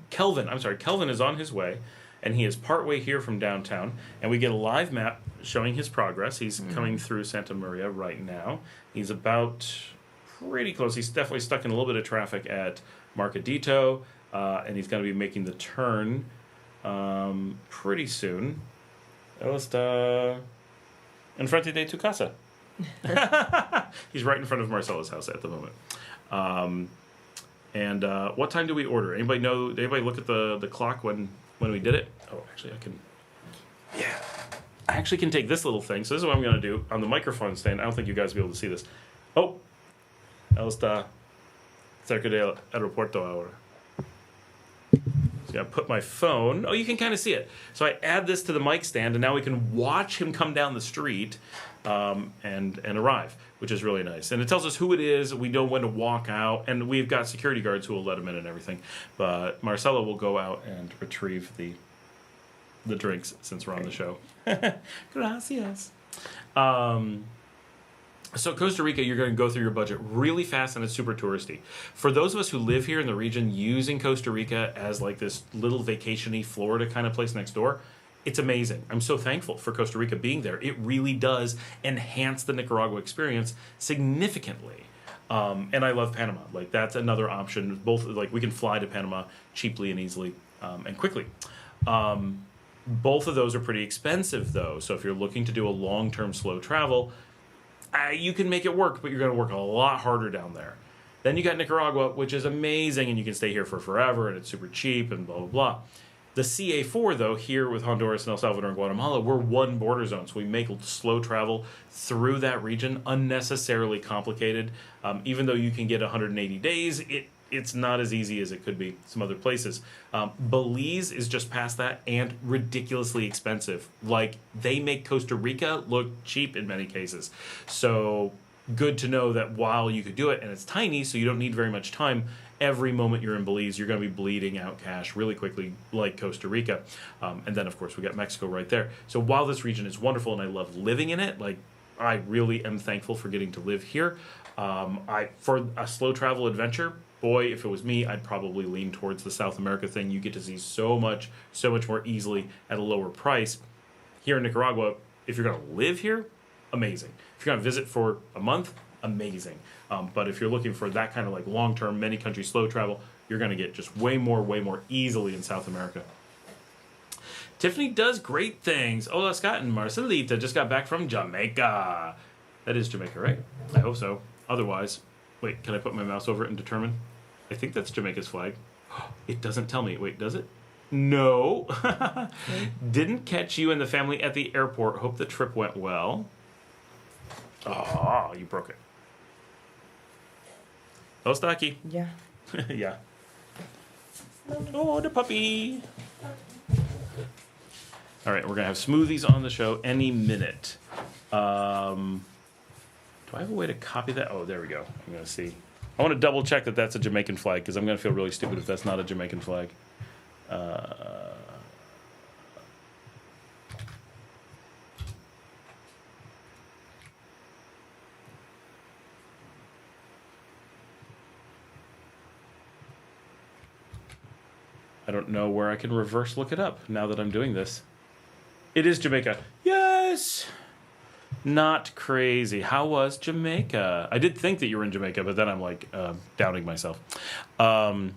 and he is partway here from downtown, and we get a live map showing his progress. He's coming through Santa Maria right now. He's about pretty close. He's definitely stuck in a little bit of traffic at Marcadito, and he's going to be making the turn pretty soon. Está enfrente de tu casa. He's right in front of Marcela's house at the moment. And what time do we order? Anybody know? Did anybody look at the clock when we did it? Oh, actually, I can. Yeah, I actually can take this little thing. So this is what I'm going to do on the microphone stand. I don't think you guys will be able to see this. Oh, él está cerca del aeropuerto ahora. So I put my phone. Oh, you can kind of see it. So I add this to the mic stand, and now we can watch him come down the street. and arrive, which is really nice. And it tells us who it is. We know when to walk out, and we've got security guards who will let them in and everything. But Marcela will go out and retrieve the drinks since we're on the show. Gracias. So Costa Rica, you're going to go through your budget really fast, and it's super touristy. For those of us who live here in the region using Costa Rica as like this little vacation-y Florida kind of place next door, it's amazing. I'm so thankful for Costa Rica being there. It really does enhance the Nicaragua experience significantly. And I love Panama. Like, that's another option. Both, like, we can fly to Panama cheaply and easily and quickly. Both of those are pretty expensive, though. So if you're looking to do a long-term slow travel, you can make it work, but you're going to work a lot harder down there. Then you got Nicaragua, which is amazing, and you can stay here for forever, and it's super cheap, and blah, blah, blah. The CA4, though, here with Honduras and El Salvador and Guatemala, we're one border zone, so we make slow travel through that region unnecessarily complicated. Even though you can get 180 days, it's not as easy as it could be some other places. Belize is just past that and ridiculously expensive. Like, they make Costa Rica look cheap in many cases. So good to know that while you could do it, and it's tiny, so you don't need very much time, every moment you're in Belize, you're going to be bleeding out cash really quickly, like Costa Rica. And then, of course, we got Mexico right there. So while this region is wonderful and I love living in it, like, I really am thankful for getting to live here. For a slow travel adventure, boy, if it was me, I'd probably lean towards the South America thing. You get to see so much more easily at a lower price. Here in Nicaragua, if you're going to live here, amazing. If you're going to visit for a month, amazing. But if you're looking for that kind of like long-term, many country slow travel, you're going to get just way more easily in South America. Tiffany does great things. Hola, Scott and Marcelita just got back from Jamaica. That is Jamaica, right? I hope so. Otherwise, wait, can I put my mouse over it and determine? I think that's Jamaica's flag. It doesn't tell me. Wait, does it? No. Didn't catch you and the family at the airport. Hope the trip went well. Oh, you broke it. Oh, Stocky. Yeah. Yeah. Oh, the puppy. All right, we're going to have smoothies on the show any minute. Do I have a way to copy that? Oh, there we go. I'm going to see. I want to double check that that's a Jamaican flag because I'm going to feel really stupid if that's not a Jamaican flag. I don't know where I can reverse look it up now that I'm doing this. It is Jamaica. Yes! Not crazy. How was Jamaica? I did think that you were in Jamaica, but then I'm like doubting myself. I'm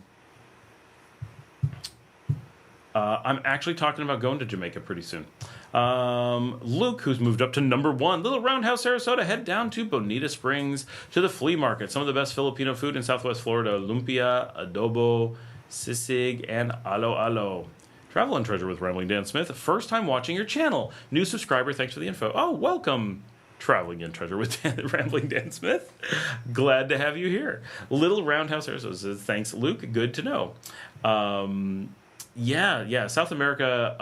actually talking about going to Jamaica pretty soon. Luke, who's moved up to number 1, Little Roundhouse, Sarasota, head down to Bonita Springs to the flea market. Some of the best Filipino food in Southwest Florida: lumpia, adobo, sisig, and alo alo. Travel and Treasure with Rambling Dan Smith. First time watching your channel. New subscriber, thanks for the info. Oh, welcome. Traveling and Treasure with Rambling Dan Smith. Glad to have you here. Little Roundhouse Arizona says, thanks, Luke. Good to know. Yeah. South America,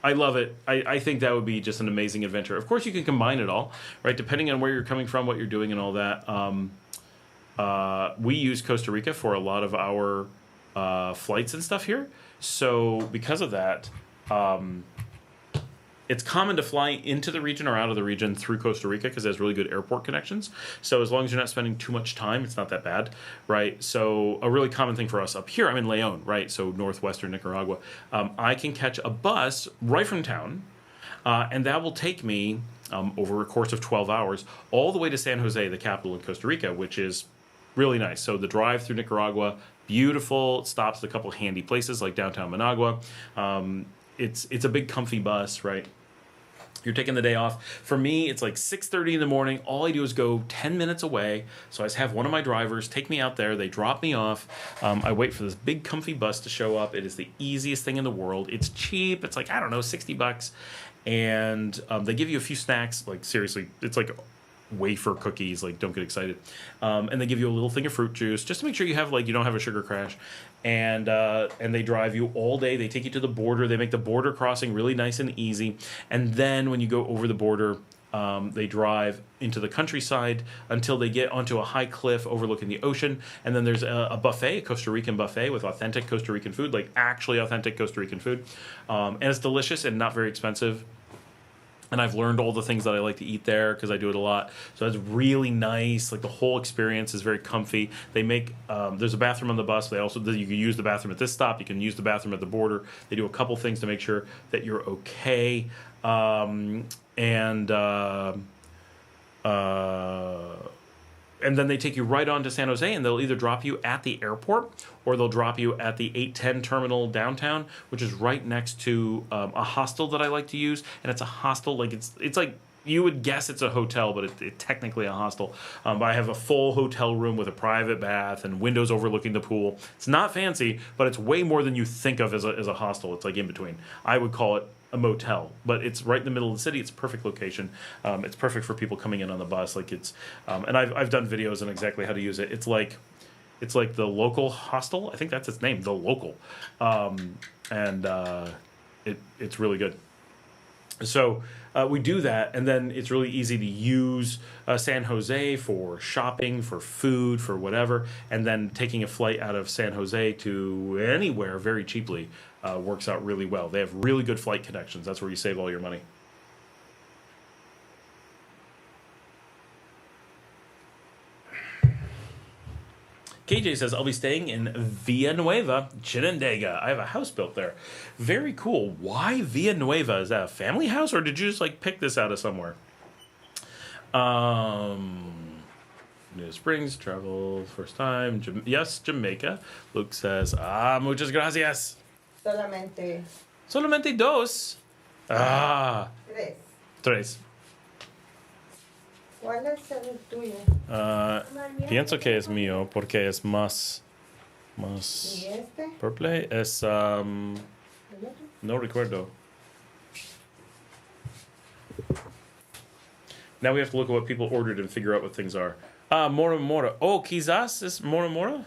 I love it. I think that would be just an amazing adventure. Of course, you can combine it all, right? Depending on where you're coming from, what you're doing, and all that. We use Costa Rica for a lot of our flights and stuff here. So because of that, it's common to fly into the region or out of the region through Costa Rica because it has really good airport connections. So as long as you're not spending too much time, it's not that bad, right? So a really common thing for us up here, I'm in León, right? So northwestern Nicaragua. I can catch a bus right from town, and that will take me over a course of 12 hours all the way to San Jose, the capital in Costa Rica, which is really nice. So the drive through Nicaragua, beautiful. It stops at a couple handy places like downtown Managua. It's a big comfy bus, right? You're taking the day off. For me, it's like 6:30 in the morning. All I do is go 10 minutes away. So I just have one of my drivers take me out there. They drop me off. I wait for this big comfy bus to show up. It is the easiest thing in the world. It's cheap. It's like, I don't know, $60. And they give you a few snacks. Like, seriously, it's like wafer cookies, like, don't get excited, and they give you a little thing of fruit juice just to make sure you have, like, you don't have a sugar crash, and they drive you all day. They take you to the border. They make the border crossing really nice and easy, and then when you go over the border, They drive into the countryside until they get onto a high cliff overlooking the ocean. And then there's a buffet, a Costa Rican buffet with authentic Costa Rican food, like actually authentic Costa Rican food. And it's delicious and not very expensive. And I've learned all the things that I like to eat there because I do it a lot. So it's really nice. Like the whole experience is very comfy. They make there's a bathroom on the bus. They also you can use the bathroom at this stop. You can use the bathroom at the border. They do a couple things to make sure that you're okay. And then they take you right on to San Jose, and they'll either drop you at the airport or they'll drop you at the 810 terminal downtown, which is right next to a hostel that I like to use. And it's a hostel, like it's like you would guess it's a hotel, but it's technically a hostel. But I have a full hotel room with a private bath and windows overlooking the pool. It's not fancy, but it's way more than you think of as a hostel. It's like in between. I would call it a motel, but it's right in the middle of the city. It's a perfect location. It's perfect for people coming in on the bus. Like it's, and I've done videos on exactly how to use it. It's like the local hostel. I think that's its name, the local, it's really good. So we do that, and then it's really easy to use San Jose for shopping, for food, for whatever, and then taking a flight out of San Jose to anywhere very cheaply works out really well. They have really good flight connections. That's where you save all your money. KJ says, I'll be staying in Villanueva, Chinandega. I have a house built there. Very cool. Why Villanueva? Is that a family house, or did you just like pick this out of somewhere? New Springs, travel, first time. Yes, Jamaica. Luke says, muchas gracias. Solamente dos. Tres. ¿Cuál es el tuyo? Pienso que es mío porque es más ¿Y este? purple. Es ¿El otro? no recuerdo. Now we have to look at what people ordered and figure out what things are. Mora Mora. Oh, quizás es Mora Mora.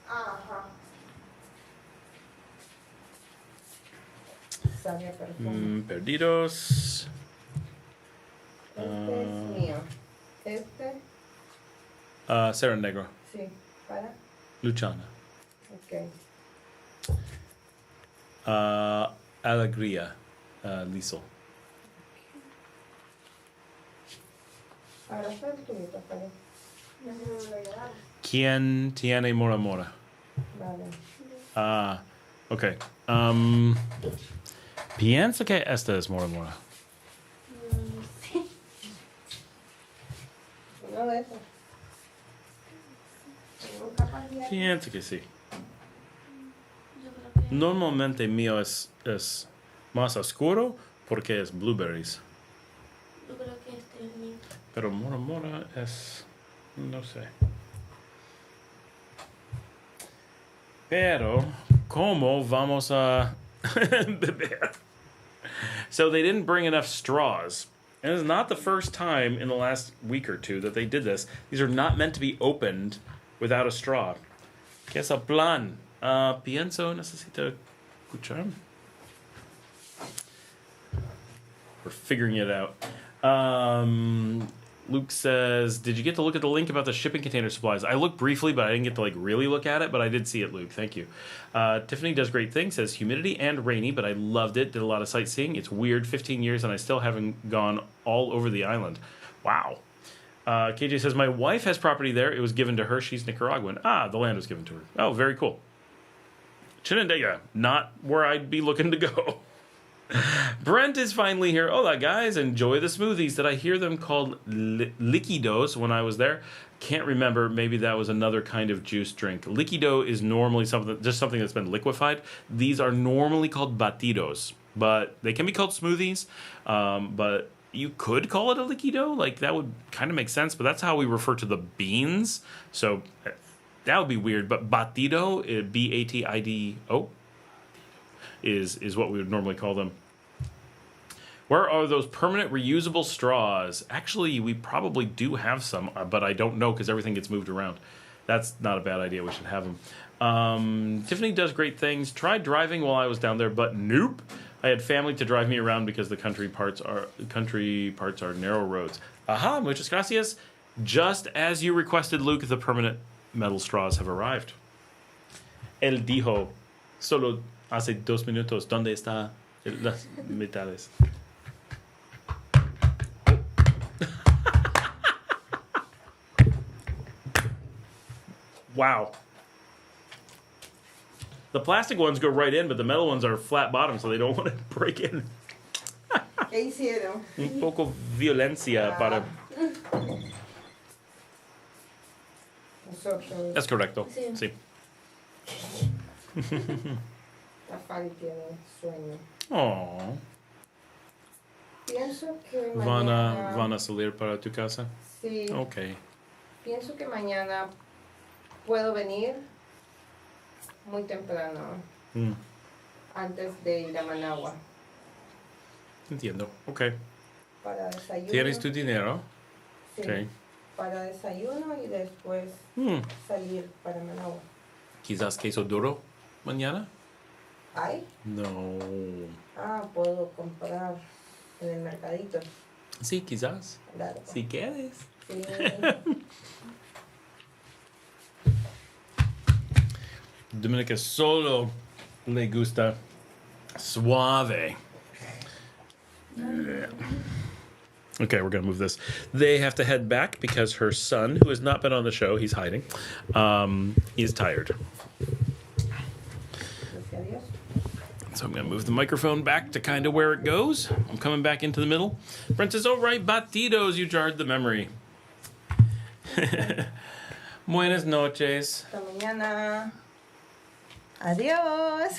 Ajá. Sabía perfume. Perdidos. Este es mío. Este, Serra Negra. sí, para. Luciana. Ok. Alegría. Liesel. Ahora está el tuyo, para. ¿Quién tiene Mora Mora? Vale. Okay. Pienso que esta es Mora Mora. Uno de esos. Pienso que sí. Normalmente mío es más oscuro porque es blueberries. Yo creo que este es mío. Pero Mora Mora es... no sé. Pero, ¿cómo vamos a beber? So they didn't bring enough straws. And it's not the first time in the last week or two that they did this. These are not meant to be opened without a straw. ¿Qué es el plan? Pienso necesito escuchar. We're figuring it out. Luke says, did you get to look at the link about the shipping container supplies? I looked briefly, but I didn't get to like really look at it, but I did see it, Luke. Thank you. Tiffany does great things, says humidity and rainy, but I loved it. Did a lot of sightseeing. It's weird, 15 years, and I still haven't gone all over the island. Wow. KJ says, my wife has property there. It was given to her. She's Nicaraguan. The land was given to her. Oh, very cool. Chinandega, not where I'd be looking to go. Brent is finally here. Hola, guys. Enjoy the smoothies. Did I hear them called liquidos when I was there? Can't remember. Maybe that was another kind of juice drink. Liquido is normally something that's been liquefied. These are normally called batidos, but they can be called smoothies. But you could call it a liquido. Like, that would kind of make sense, but that's how we refer to the beans. So that would be weird. But batido, B-A-T-I-D-O, is what we would normally call them. Where are those permanent reusable straws? Actually, we probably do have some, but I don't know because everything gets moved around. That's not a bad idea. We should have them. Tiffany does great things. Tried driving while I was down there, but nope. I had family to drive me around because the country parts are narrow roads. Aha, muchas gracias. Just as you requested, Luke, the permanent metal straws have arrived. Él dijo, solo hace 2 minutos, ¿dónde está las metales? Wow. The plastic ones go right in, but the metal ones are flat bottom, so they don't want to break in. ¿Qué hicieron? Un poco violencia para... Nosotros. Es correcto. Sí. Sí. La Fanny tiene sueño. Oh. Pienso que Van mañana... a salir para tu casa? Sí. Ok. Pienso que mañana puedo venir muy temprano, Mm, antes de ir a Managua, entiendo. Ok. para desayuno. ¿Tienes tu dinero? Sí, Ok. para desayuno y después Mm, salir para Managua. Quizás queso duro mañana? ¿Ay? No. Ah, puedo comprar en el mercadito. Sí, quizás. Claro. Si quieres. Sí. Dominica solo le gusta suave. Okay, we're going to move this. They have to head back because her son, who has not been on the show, he's hiding, is tired. Adiós. So I'm going to move the microphone back to kind of where it goes. I'm coming back into the middle. Brent says, oh, right, batidos, you jarred the memory. Buenas noches. Hasta mañana. Adiós.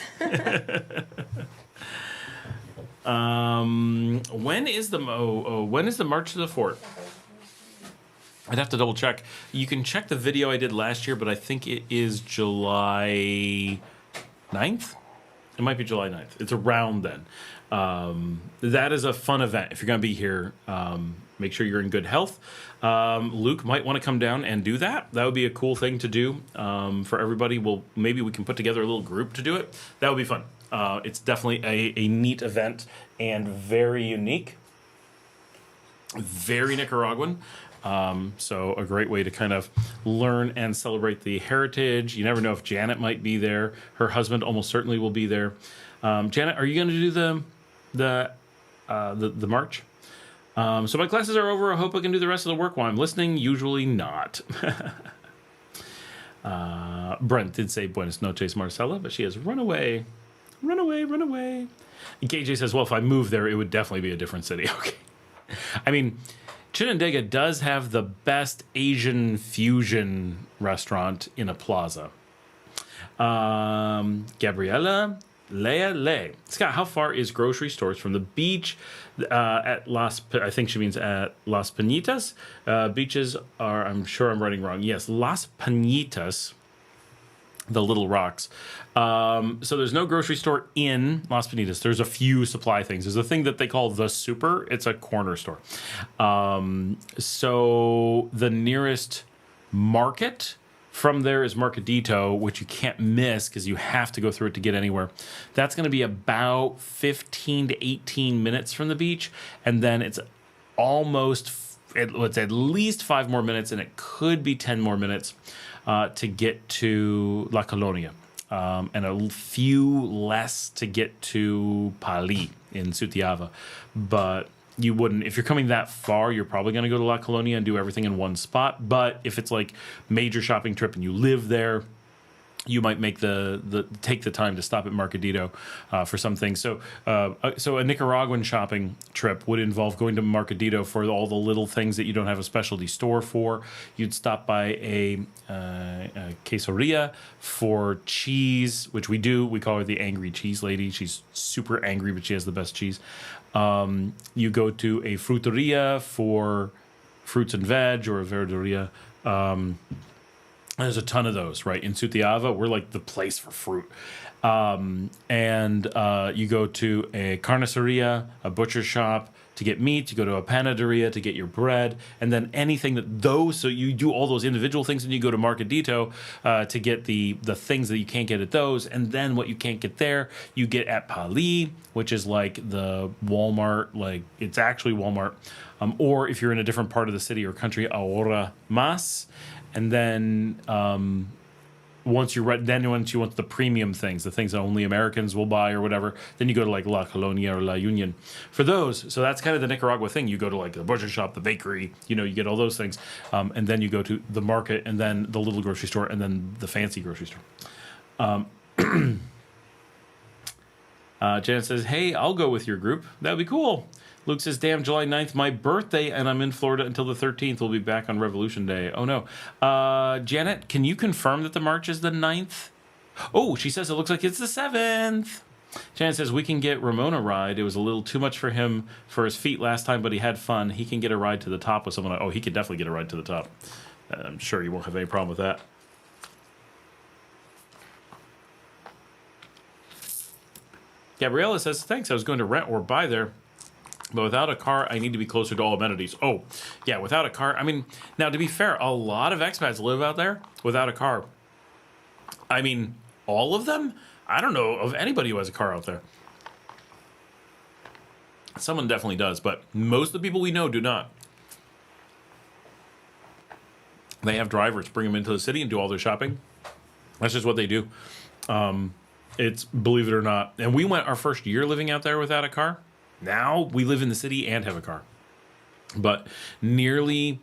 When is the March to the Fort? I'd have to double check. You can check the video I did last year, but I think it is July 9th. It might be July 9th. It's around then. That is a fun event. If you're going to be here, make sure you're in good health. Luke might want to come down and do that. That would be a cool thing to do for everybody. Well, maybe we can put together a little group to do it. That would be fun. It's definitely a neat event and very unique. Very Nicaraguan. So a great way to kind of learn and celebrate the heritage. You never know if Janet might be there. Her husband almost certainly will be there. Janet, are you going to do the march? So my classes are over. I hope I can do the rest of the work while I'm listening. Usually not. Brent did say buenas noches, Marcela, but she has run away. Run away, run away. And KJ says, well, if I moved there, it would definitely be a different city. Okay. I mean, Chinandega does have the best Asian fusion restaurant in a plaza. Gabriela Lea. Scott, how far is grocery stores from the beach at I think she means at Las Panitas? Beaches are, I'm sure I'm writing wrong. Yes, Las Panitas, the Little Rocks. So there's no grocery store in Las Panitas. There's a few supply things. There's a thing that they call the Super. It's a corner store. So the nearest market from there is Mercadito, which you can't miss because you have to go through it to get anywhere. That's going to be about 15 to 18 minutes from the beach. And then it's it's at least 5 more minutes, and it could be 10 more minutes to get to La Colonia. And a few less to get to Pali in Sutiava. But you wouldn't, if you're coming that far, you're probably going to go to La Colonia and do everything in one spot. But if it's like major shopping trip and you live there, you might make take the time to stop at Mercadito for some things. So a Nicaraguan shopping trip would involve going to Mercadito for all the little things that you don't have a specialty store for. You'd stop by a queseria for cheese, which we do. We call her the angry cheese lady. She's super angry, but she has the best cheese. You go to a fruteria for fruits and veg, or a verduria. There's a ton of those, right? In Sutiava, we're like the place for fruit. And you go to a carniceria, a butcher shop, to get meat, you go to a panaderia to get your bread, and then anything that those, so you do all those individual things, and you go to Mercadito to get the things that you can't get at those, and then what you can't get there, you get at Pali, which is like the Walmart, like it's actually Walmart, or if you're in a different part of the city or country, Ahora Más, and then once you want the premium things, the things that only Americans will buy or whatever, then you go to like La Colonia or La Union for those. So that's kind of the Nicaragua thing. You go to like the butcher shop, the bakery, you get all those things. And then you go to the market and then the little grocery store and then the fancy grocery store. Janet says, hey, I'll go with your group. That'd be cool. Luke says, damn, July 9th, my birthday, and I'm in Florida until the 13th. We'll be back on Revolution Day. Oh, no. Janet, can you confirm that the march is the 9th? Oh, she says it looks like it's the 7th. Janet says, we can get Ramon a ride. It was a little too much for him for his feet last time, but he had fun. He can get a ride to the top with someone. Oh, he could definitely get a ride to the top. I'm sure you won't have any problem with that. Gabriella says, thanks. I was going to rent or buy there. But without a car, I need to be closer to all amenities. Oh, yeah, without a car. I mean, now, to be fair, a lot of expats live out there without a car. I mean, all of them? I don't know of anybody who has a car out there. Someone definitely does, but most of the people we know do not. They have drivers bring them into the city and do all their shopping. That's just what they do. It's, believe it or not. And we went our first year living out there without a car. Now we live in the city and have a car. But nearly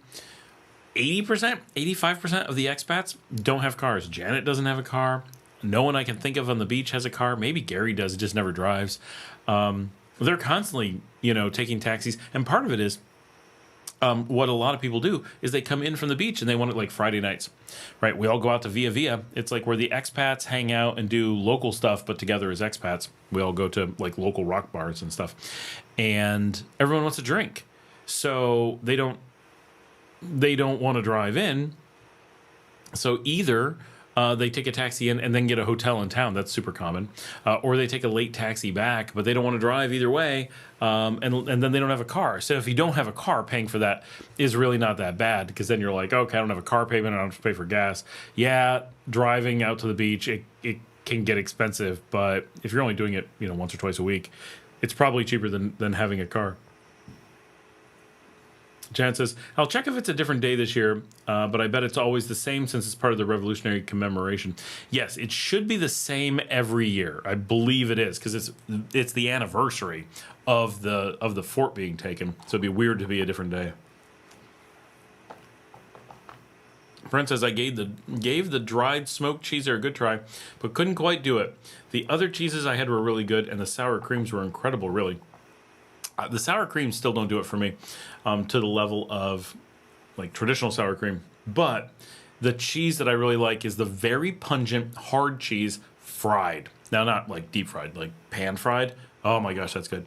80%, 85% of the expats don't have cars. Janet doesn't have a car. No one I can think of on the beach has a car. Maybe Gary does, just never drives. They're constantly, taking taxis. And part of it is what a lot of people do is they come in from the beach and they want it like Friday nights, right? We all go out to Via Via. It's like where the expats hang out and do local stuff, but together as expats. We all go to like local rock bars and stuff. And everyone wants a drink. So they don't want to drive in. So either they take a taxi in and then get a hotel in town. That's super common. Or they take a late taxi back, but they don't want to drive either way. And then they don't have a car. So if you don't have a car, paying for that is really not that bad, because then you're like, okay, I don't have a car payment. I don't have to pay for gas. Yeah, driving out to the beach, it can get expensive. But if you're only doing it, once or twice a week, it's probably cheaper than having a car. Jan says, I'll check if it's a different day this year, but I bet it's always the same since it's part of the revolutionary commemoration. Yes, it should be the same every year. I believe it is, because it's the anniversary of the fort being taken. So it'd be weird to be a different day. Brent says, I gave the dried smoked cheese a good try, but couldn't quite do it. The other cheeses I had were really good, and the sour creams were incredible, really. The sour creams still don't do it for me to the level of like traditional sour cream. But the cheese that I really like is the very pungent hard cheese fried. Now, not like deep fried, like pan fried. Oh my gosh, that's good.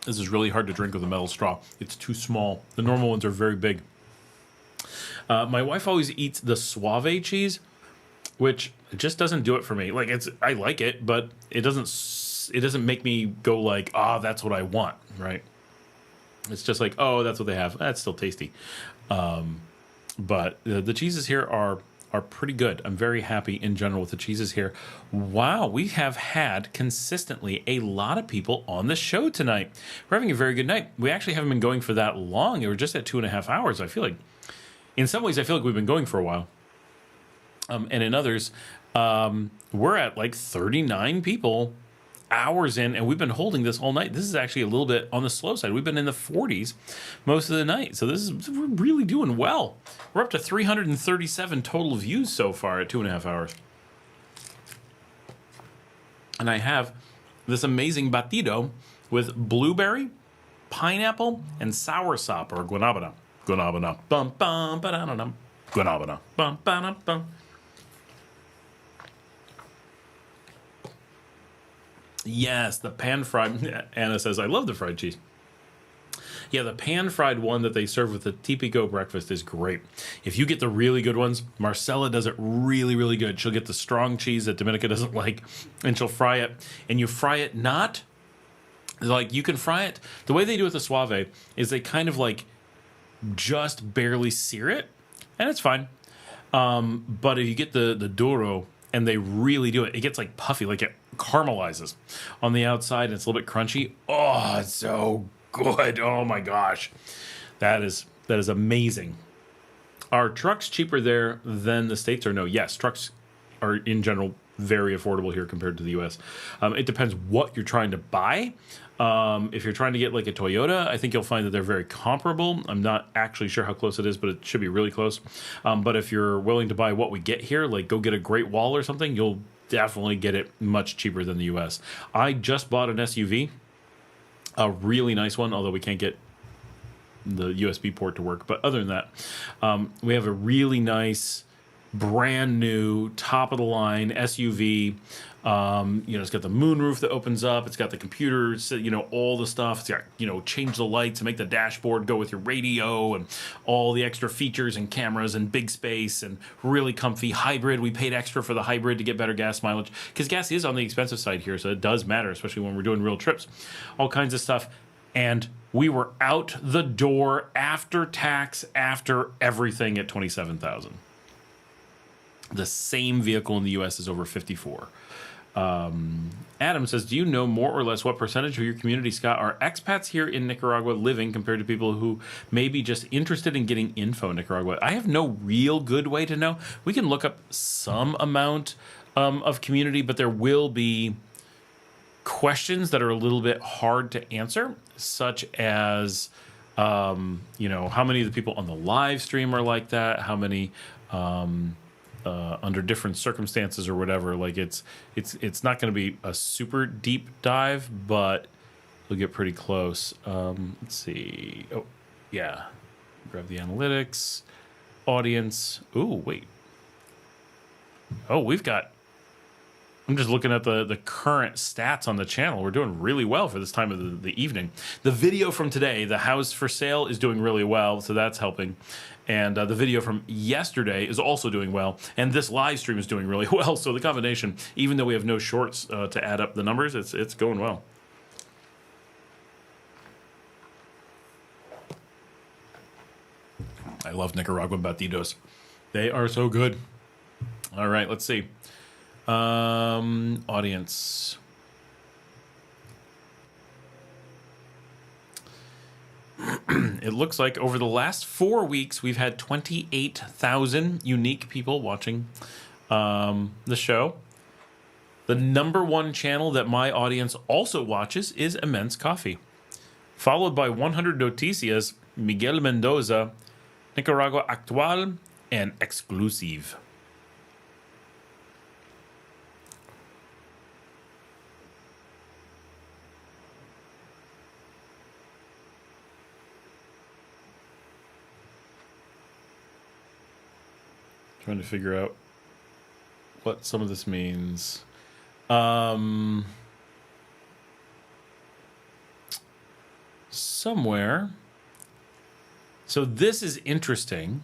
This is really hard to drink with a metal straw. It's too small. The normal ones are very big. My wife always eats the Suave cheese, which just doesn't do it for me. Like I like it, but it doesn't make me go like, that's what I want, right? It's just like, oh, that's what they have. That's still tasty. But the cheeses here are pretty good. I'm very happy in general with the cheeses here. Wow, we have had consistently a lot of people on the show tonight. We're having a very good night. We actually haven't been going for that long. We're just at 2.5 hours. I feel like, in some ways, we've been going for a while. And in others, we're at like 39 people hours in, and we've been holding this all night. This is actually a little bit on the slow side. We've been in the 40s most of the night. So we're really doing well. We're up to 337 total views so far at 2.5 hours. And I have this amazing batido with blueberry, pineapple, and soursop, or guanabana. Guanabana. Bum, bum, ba-da-da-dum. Guanabana. Bum, ba-da, bum. Yes, the pan fried. Anna says, I love the fried cheese. Yeah, the pan-fried one that they serve with the Típico breakfast is great. If you get the really good ones, Marcela does it really, really good. She'll get the strong cheese that Dominica doesn't like, and she'll fry it. And you fry it not... Like, you can fry it... The way they do it with the Suave is they kind of, like, just barely sear it, and it's fine. But if you get the Duro, and they really do it, it gets, like, puffy, like it caramelizes on the outside, and it's a little bit crunchy. Oh, it's so good. Oh, my gosh. That is amazing. Are trucks cheaper there than the States, or no? Yes, trucks are, in general, very affordable here compared to the U.S. It depends what you're trying to buy. If you're trying to get like a Toyota, I think you'll find that they're very comparable. I'm not actually sure how close it is, but it should be really close. But if you're willing to buy what we get here, like go get a Great Wall or something, you'll definitely get it much cheaper than the U.S. I just bought an SUV, a really nice one, although we can't get the USB port to work. But other than that, we have a really nice, brand new, top of the line SUV. It's got the moonroof that opens up. It's got the computers, all the stuff. It's got, change the lights and make the dashboard go with your radio and all the extra features and cameras and big space and really comfy. Hybrid. We paid extra for the hybrid to get better gas mileage because gas is on the expensive side here. So it does matter, especially when we're doing real trips, all kinds of stuff. And we were out the door after tax, after everything at $27,000. The same vehicle in the U.S. is over 54. Adam says, do you know more or less what percentage of your community, Scott, are expats here in Nicaragua living compared to people who may be just interested in getting info in Nicaragua? I have no real good way to know. We can look up some amount of community, but there will be questions that are a little bit hard to answer, such as, how many of the people on the live stream are like that? How many... under different circumstances or whatever, like it's not going to be a super deep dive, but you'll get pretty close. Let's see. Oh, yeah. Grab the analytics, audience. Ooh, wait. Oh, we've got. I'm just looking at the current stats on the channel. We're doing really well for this time of the evening. The video from today, the house for sale, is doing really well, so that's helping. And the video from yesterday is also doing well. And this live stream is doing really well. So the combination, even though we have no shorts to add up the numbers, it's going well. I love Nicaraguan batidos. They are so good. All right, let's see. Audience. It looks like over the last 4 weeks, we've had 28,000 unique people watching the show. The #1 channel that my audience also watches is Immense Coffee, followed by 100 Noticias, Miguel Mendoza, Nicaragua Actual, and Exclusive. Trying to figure out what some of this means. Somewhere. So this is interesting.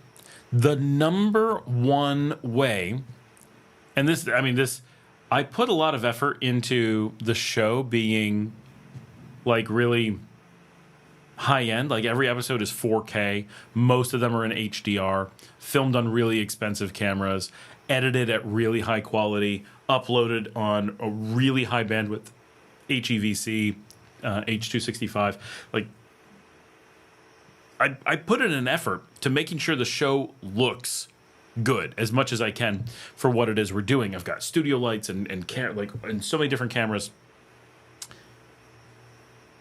The #1 way, and this, I put a lot of effort into the show being like really high end. Like every episode is 4K. Most of them are in HDR, filmed on really expensive cameras, edited at really high quality, uploaded on a really high bandwidth HEVC, H265. Like I put in an effort to making sure the show looks good as much as I can for what it is we're doing. I've got studio lights and so many different cameras.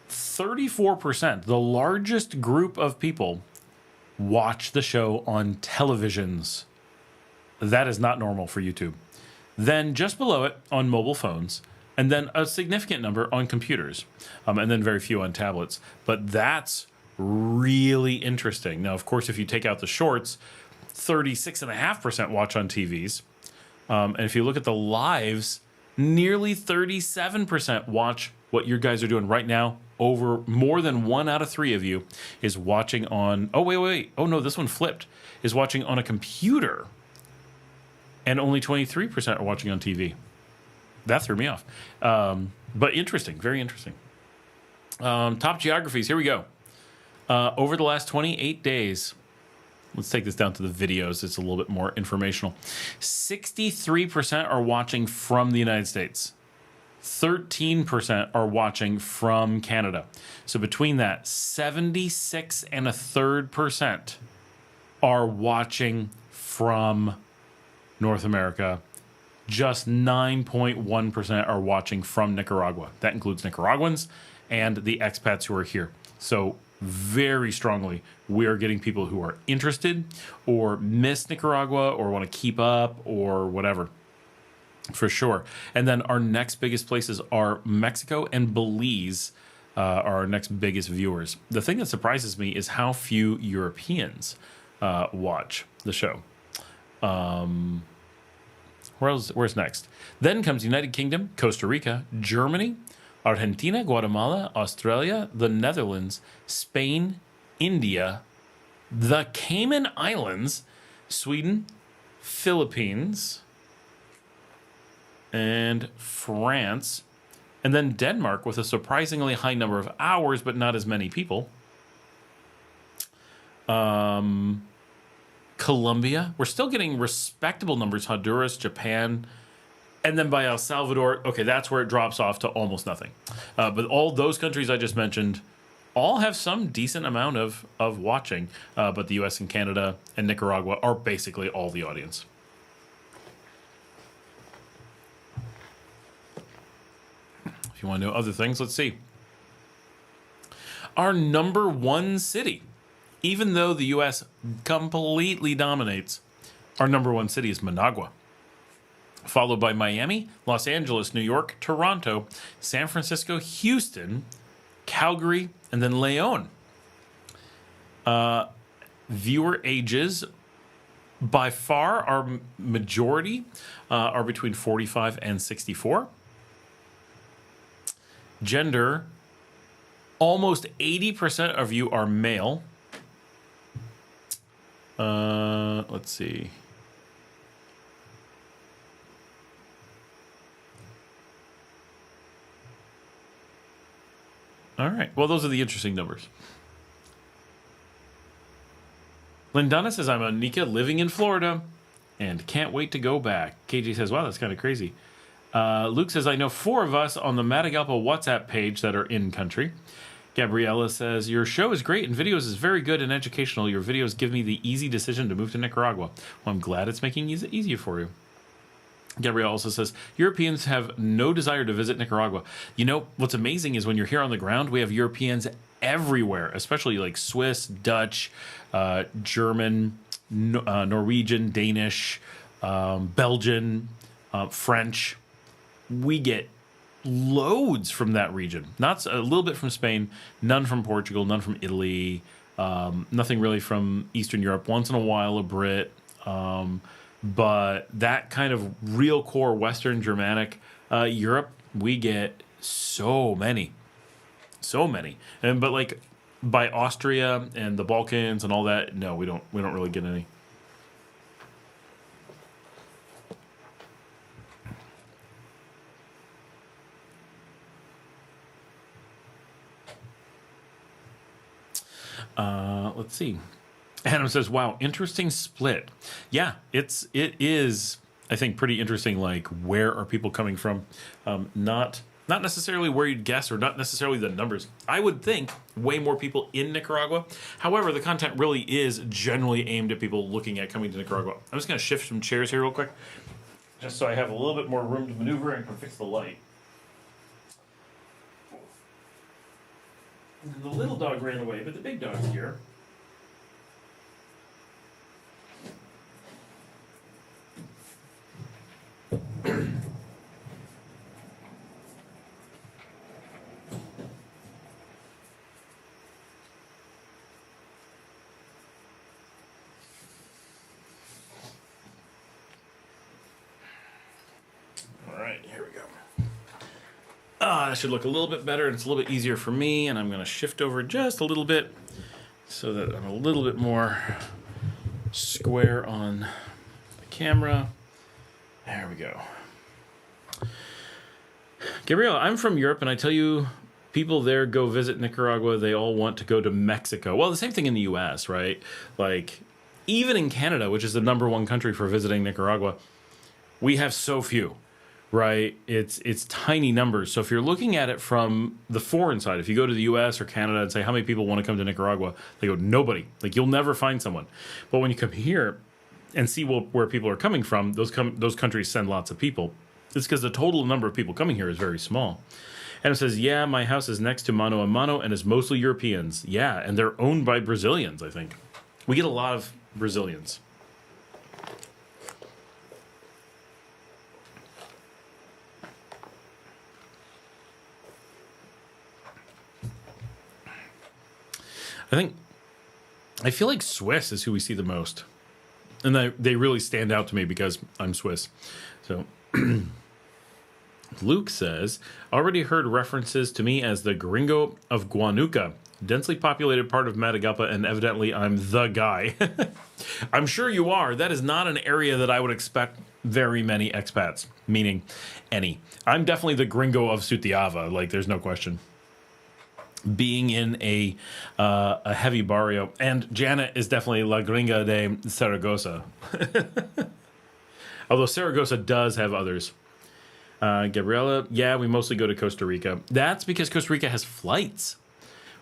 34%, the largest group of people, watch the show on televisions. That is not normal for YouTube. Then just below it on mobile phones, and then a significant number on computers, and then very few on tablets. But that's really interesting. Now, of course, if you take out the shorts, 36.5% watch on TVs. And if you look at the lives, nearly 37% watch what you guys are doing right now over more than 1 out of 3 of you is watching on. Oh, wait. Oh, no, this one flipped. Is watching on a computer. And only 23% are watching on TV. That threw me off. But interesting. Very interesting. Top geographies. Here we go. Over the last 28 days. Let's take this down to the videos. It's a little bit more informational. 63% are watching from the United States. 13% are watching from Canada. So between that, 76 and a third percent are watching from North America. Just 9.1% are watching from Nicaragua. That includes Nicaraguans and the expats who are here. So very strongly, we are getting people who are interested or miss Nicaragua or want to keep up or whatever. For sure. And then our next biggest places are Mexico and Belize are our next biggest viewers. The thing that surprises me is how few Europeans watch the show. Where's next? Then comes United Kingdom, Costa Rica, Germany, Argentina, Guatemala, Australia, the Netherlands, Spain, India, the Cayman Islands, Sweden, Philippines, and France, and then Denmark with a surprisingly high number of hours, but not as many people. Colombia, we're still getting respectable numbers. Honduras, Japan, and then by El Salvador, okay, that's where it drops off to almost nothing. But all those countries I just mentioned all have some decent amount of watching, but the U.S. and Canada and Nicaragua are basically all the audience. If you want to know other things, let's see. Our number 1 city, even though the U.S. completely dominates, our number 1 city is Managua, followed by Miami, Los Angeles, New York, Toronto, San Francisco, Houston, Calgary, and then Leon. Viewer ages, by far, our majority are between 45 and 64. Gender, almost 80% of you are male. Let's see. All right. Well, those are the interesting numbers. Lindana says, I'm a Nika living in Florida and can't wait to go back. KJ says, wow, that's kind of crazy. Luke says, I know 4 of us on the Matagalpa WhatsApp page that are in country. Gabriella says, your show is great and videos is very good and educational. Your videos give me the easy decision to move to Nicaragua. Well, I'm glad it's making it easier for you. Gabrielle also says, Europeans have no desire to visit Nicaragua. You know, what's amazing is when you're here on the ground, we have Europeans everywhere, especially like Swiss, Dutch, German, Norwegian, Danish, Belgian, French. We get loads from that region. Not a little bit from Spain, none from Portugal, none from Italy, nothing really from Eastern Europe. Once in a while, a Brit. But that kind of real core Western Germanic Europe, we get so many. But like by Austria and the Balkans and all that, no, we don't really get any. Let's see. Adam says, wow, interesting split. Yeah, it is, I think, pretty interesting, like, where are people coming from? Not necessarily where you'd guess or not necessarily the numbers. I would think way more people in Nicaragua. However, the content really is generally aimed at people looking at coming to Nicaragua. I'm just going to shift some chairs here real quick, just so I have a little bit more room to maneuver and can fix the light. The little dog ran away, but the big dog's here. All right, here we go. That should look a little bit better, and it's a little bit easier for me, and I'm going to shift over just a little bit so that I'm a little bit more square on the camera. There we go. Gabrielle, I'm from Europe, and I tell you, people there go visit Nicaragua. They all want to go to Mexico. Well, the same thing in the U.S., right? Like, even in Canada, which is the #1 country for visiting Nicaragua, we have so few, right? It's tiny numbers. So if you're looking at it from the foreign side, if you go to the U.S. or Canada and say, how many people want to come to Nicaragua? They go, nobody. Like, you'll never find someone. But when you come here and see where people are coming from, those countries send lots of people. It's because the total number of people coming here is very small. And it says, yeah, my house is next to Mano a Mano and is mostly Europeans. Yeah, and they're owned by Brazilians, I think. We get a lot of Brazilians. I feel like Swiss is who we see the most. And they really stand out to me because I'm Swiss. So Luke says, already heard references to me as the gringo of Guanuca, densely populated part of Matagalpa, and evidently I'm the guy. I'm sure you are. That is not an area that I would expect very many expats, meaning any. I'm definitely the gringo of Sutiava, like there's no question. Being in a heavy barrio, and Janet is definitely La Gringa de Saragossa. Although Saragossa does have others. Gabriela, yeah, we mostly go to Costa Rica. That's because Costa Rica has flights.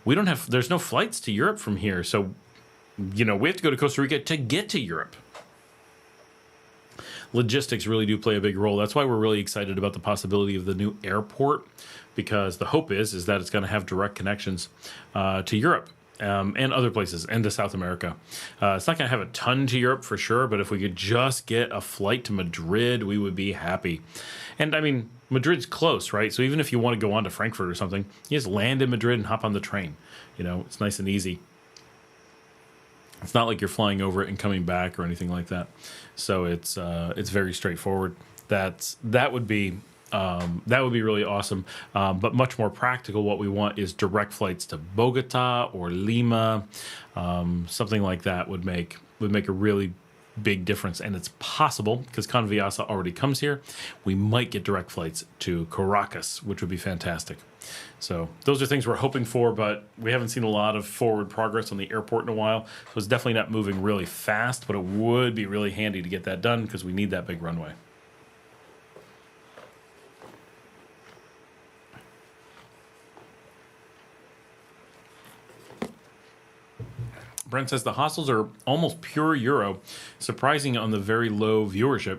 There's no flights to Europe from here. So, we have to go to Costa Rica to get to Europe. Logistics really do play a big role. That's why we're really excited about the possibility of the new airport, because the hope is that it's going to have direct connections to Europe and other places and to South America. It's not going to have a ton to Europe for sure, but if we could just get a flight to Madrid, we would be happy. And I mean, Madrid's close, right? So even if you want to go on to Frankfurt or something, you just land in Madrid and hop on the train. It's nice and easy. It's not like you're flying over it and coming back or anything like that. So it's very straightforward. That would be really awesome. But much more practical, what we want is direct flights to Bogota or Lima. Something like that would make a really big difference. And it's possible, because Conviasa already comes here, we might get direct flights to Caracas, which would be fantastic. So those are things we're hoping for, but we haven't seen a lot of forward progress on the airport in a while. So it's definitely not moving really fast, but it would be really handy to get that done because we need that big runway. Brent says the hostels are almost pure Euro, surprising on the very low viewership.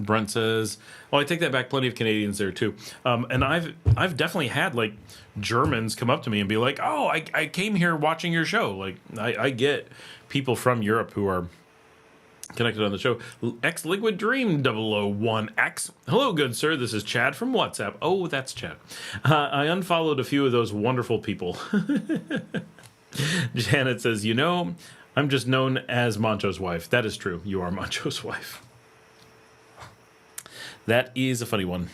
Brent says, well, I take that back. Plenty of Canadians there too. And I've definitely had like Germans come up to me and be like, oh, I came here watching your show. Like I get people from Europe who are connected on the show. X Liquid Dream 001X. Hello, good sir. This is Chad from WhatsApp. Oh, that's Chad. I unfollowed a few of those wonderful people. Janet says, I'm just known as Mancho's wife. That is true. You are Mancho's wife. That is a funny one.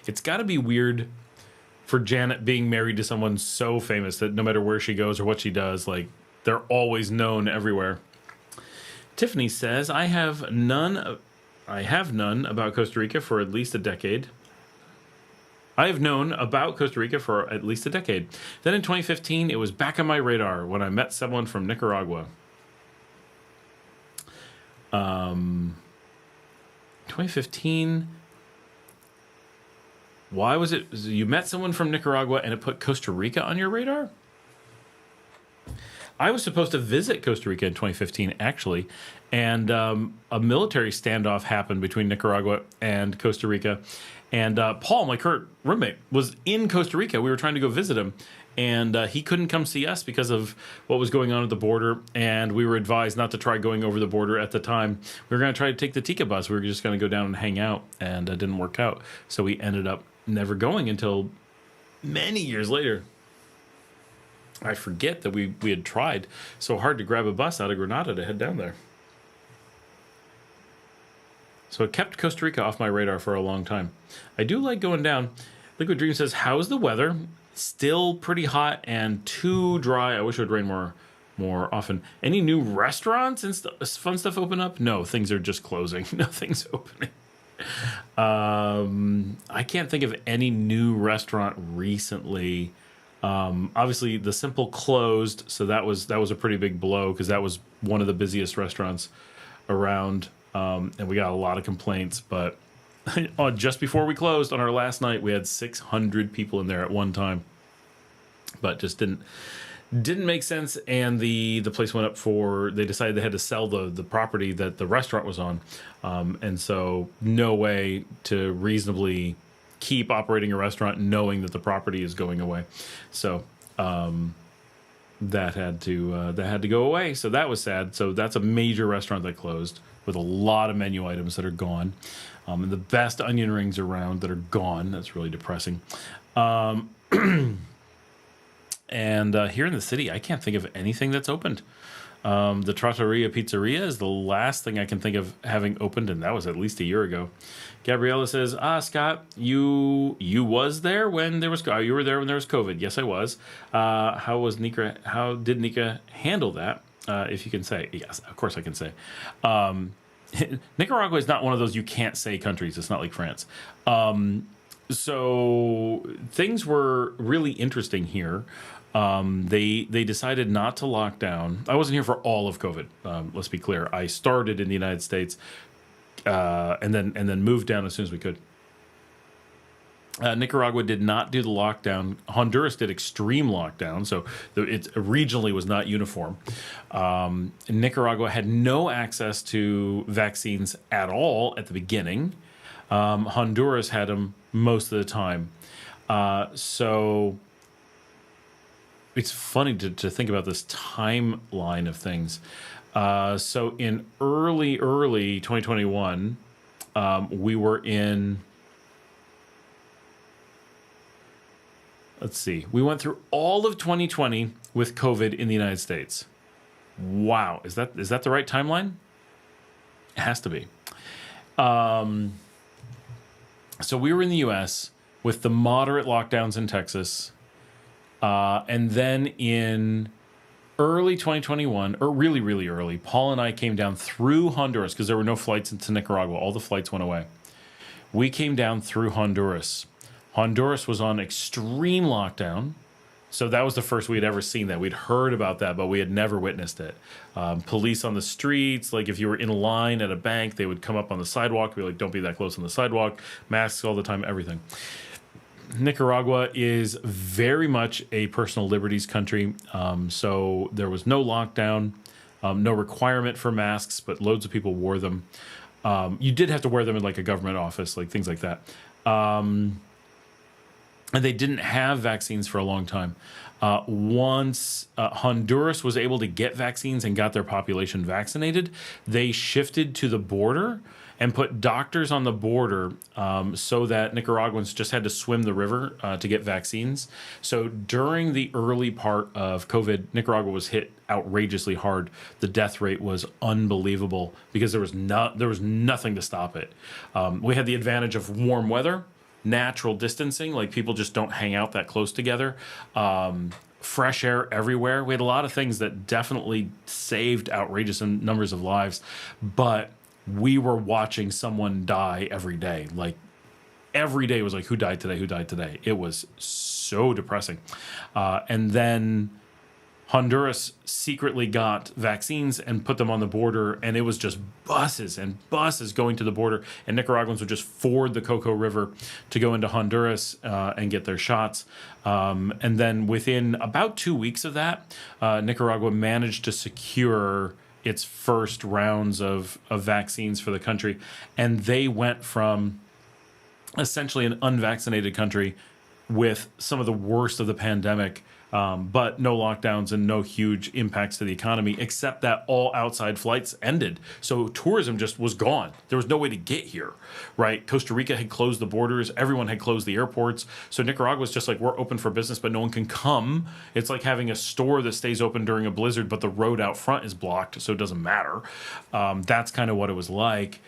It's got to be weird for Janet being married to someone so famous that no matter where she goes or what she does, like, they're always known everywhere. Tiffany says, I have none about Costa Rica for at least a decade. I have known about Costa Rica for at least a decade. Then in 2015, it was back on my radar when I met someone from Nicaragua. 2015. Why was it? You met someone from Nicaragua and it put Costa Rica on your radar? I was supposed to visit Costa Rica in 2015, actually, and a military standoff happened between Nicaragua and Costa Rica. And Paul, my current roommate, was in Costa Rica. We were trying to go visit him, and he couldn't come see us because of what was going on at the border, and we were advised not to try going over the border at the time. We were going to try to take the Tika bus. We were just going to go down and hang out, and it didn't work out. So we ended up never going until many years later. I forget that we had tried so hard to grab a bus out of Granada to head down there. So it kept Costa Rica off my radar for a long time. I do like going down. Liquid Dream says, how's the weather? Still pretty hot and too dry. I wish it would rain more often. Any new restaurants and fun stuff open up? No, things are just closing. Nothing's opening. I can't think of any new restaurant recently. Obviously, the Simple closed, so that was a pretty big blow because that was one of the busiest restaurants around, and we got a lot of complaints. But just before we closed on our last night, we had 600 people in there at one time, but just didn't make sense. And the place went up for, they decided they had to sell the property that the restaurant was on, and so no way to reasonably keep operating a restaurant knowing that the property is going away. So that had to go away. So that was sad. So that's a major restaurant that closed with a lot of menu items that are gone, and the best onion rings around that are gone. That's really depressing. And here in the city, I can't think of anything that's opened. The Trattoria Pizzeria is the last thing I can think of having opened, and that was at least a year ago. Gabriella says, Scott, you was there when there was, you were there when there was COVID. Yes, I was. How did Nica handle that? If you can say. Yes, of course I can say. Nicaragua is not one of those you can't say countries. It's not like France. So things were really interesting here. They decided not to lock down. I wasn't here for all of COVID. Let's be clear. I started in the United States, and then moved down as soon as we could. Nicaragua did not do the lockdown. Honduras did extreme lockdown, so it regionally was not uniform. Nicaragua had no access to vaccines at all at the beginning. Honduras had them most of the time. So it's funny to think about this timeline of things. So in early 2021, we were in, let's see, we went through all of 2020 with COVID in the United States. Wow. Is that the right timeline? It has to be. So we were in the U.S. with the moderate lockdowns in Texas. And then in early 2021, or really, really early, Paul and I came down through Honduras because there were no flights into Nicaragua. All the flights went away. We came down through Honduras. Honduras was on extreme lockdown. So that was the first we'd ever seen that. We'd heard about that, but we had never witnessed it. Police on the streets, like if you were in a line at a bank, they would come up on the sidewalk, be like, don't be that close on the sidewalk, masks all the time, everything. Nicaragua is very much a personal liberties country. So there was no lockdown, no requirement for masks, but loads of people wore them. You did have to wear them in like a government office, like things like that. And they didn't have vaccines for a long time. Once Honduras was able to get vaccines and got their population vaccinated, they shifted to the border and put doctors on the border so that Nicaraguans just had to swim the river to get vaccines. So during the early part of COVID, Nicaragua was hit outrageously hard. The death rate was unbelievable because there was nothing to stop it. We had the advantage of warm weather, natural distancing, like people just don't hang out that close together. Fresh air everywhere. We had a lot of things that definitely saved outrageous numbers of lives, but we were watching someone die every day. Like every day was like, who died today? Who died today? It was so depressing. And then Honduras secretly got vaccines and put them on the border, and it was just buses and buses going to the border, and Nicaraguans would just ford the Coco River to go into Honduras and get their shots. And then within about 2 weeks of that, Nicaragua managed to secure its first rounds of vaccines for the country, and they went from essentially an unvaccinated country with some of the worst of the pandemic but no lockdowns and no huge impacts to the economy, except that all outside flights ended. So tourism just was gone. There was no way to get here, right? Costa Rica had closed the borders. Everyone had closed the airports. So Nicaragua was just like, we're open for business, but no one can come. It's like having a store that stays open during a blizzard, but the road out front is blocked, so it doesn't matter. That's kind of what it was like.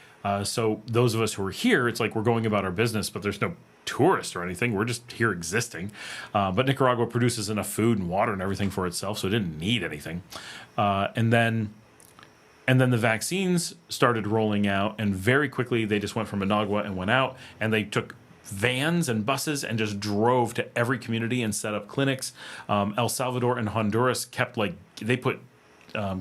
So those of us who are here, it's like we're going about our business, but there's no tourists or anything. We're just here existing. But Nicaragua produces enough food and water and everything for itself, so it didn't need anything. And then the vaccines started rolling out, and very quickly they just went from Managua and went out, and they took vans and buses and just drove to every community and set up clinics. El Salvador and Honduras they put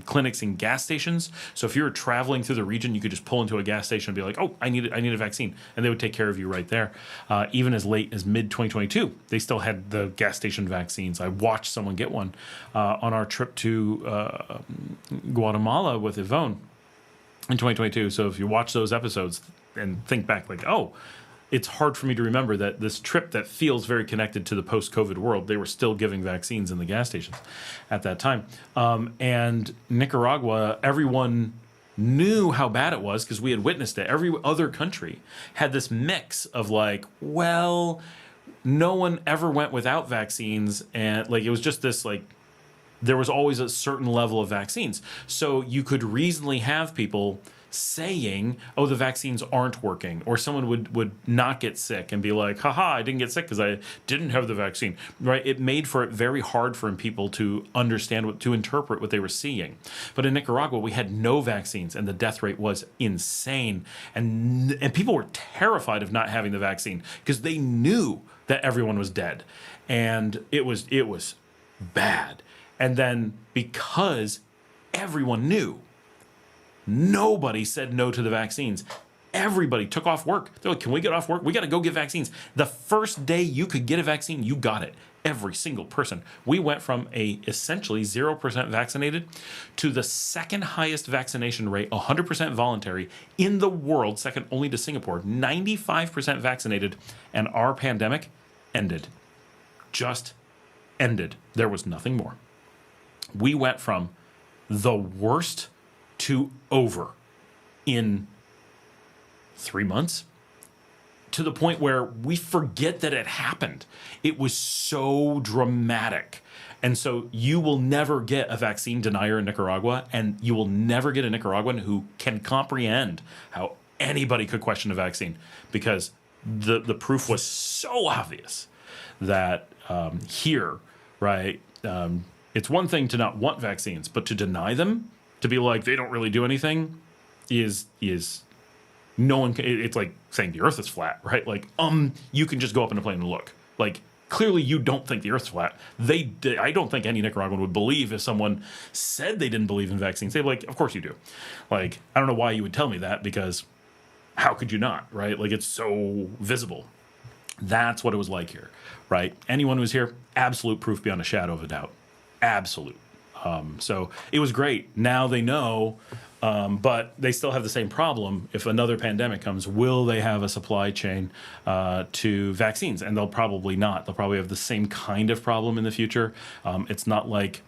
clinics in gas stations. So if you were traveling through the region, you could just pull into a gas station and be like, oh, I need a vaccine. And they would take care of you right there. Even as late as mid-2022, they still had the gas station vaccines. I watched someone get one on our trip to Guatemala with Ivonne in 2022. So if you watch those episodes and think back like, oh, it's hard for me to remember that this trip that feels very connected to the post-COVID world, they were still giving vaccines in the gas stations at that time. And Nicaragua, everyone knew how bad it was because we had witnessed it. Every other country had this mix of like, well, no one ever went without vaccines. And like, it was just this like, there was always a certain level of vaccines. So you could reasonably have people saying, oh, the vaccines aren't working, or someone would not get sick and be like, haha, I didn't get sick because I didn't have the vaccine, right? It made for it very hard for people to understand to interpret what they were seeing. But in Nicaragua, we had no vaccines and the death rate was insane. And people were terrified of not having the vaccine because they knew that everyone was dead. And it was bad. And then because everyone knew, nobody said no to the vaccines. Everybody took off work. They're like, can we get off work? We got to go get vaccines. The first day you could get a vaccine, you got it. Every single person. We went from a essentially 0% vaccinated to the second highest vaccination rate, 100% voluntary in the world, second only to Singapore, 95% vaccinated, and our pandemic ended. Just ended. There was nothing more. We went from the worst to over in 3 months, to the point where we forget that it happened. It was so dramatic. And so you will never get a vaccine denier in Nicaragua, and you will never get a Nicaraguan who can comprehend how anybody could question a vaccine, because the proof was so obvious that here, right, it's one thing to not want vaccines, but to deny them, to be like, they don't really do anything, is no one. It's like saying the Earth is flat, right? Like, you can just go up in a plane and look. Like, clearly you don't think the Earth's flat. I don't think any Nicaraguan would believe if someone said they didn't believe in vaccines. They'd be like, of course you do. Like, I don't know why you would tell me that, because how could you not, right? Like, it's so visible. That's what it was like here, right? Anyone who was here, absolute proof beyond a shadow of a doubt. Absolute. So it was great. Now they know, but they still have the same problem. If another pandemic comes, will they have a supply chain to vaccines? And they'll probably not. They'll probably have the same kind of problem in the future. It's not like,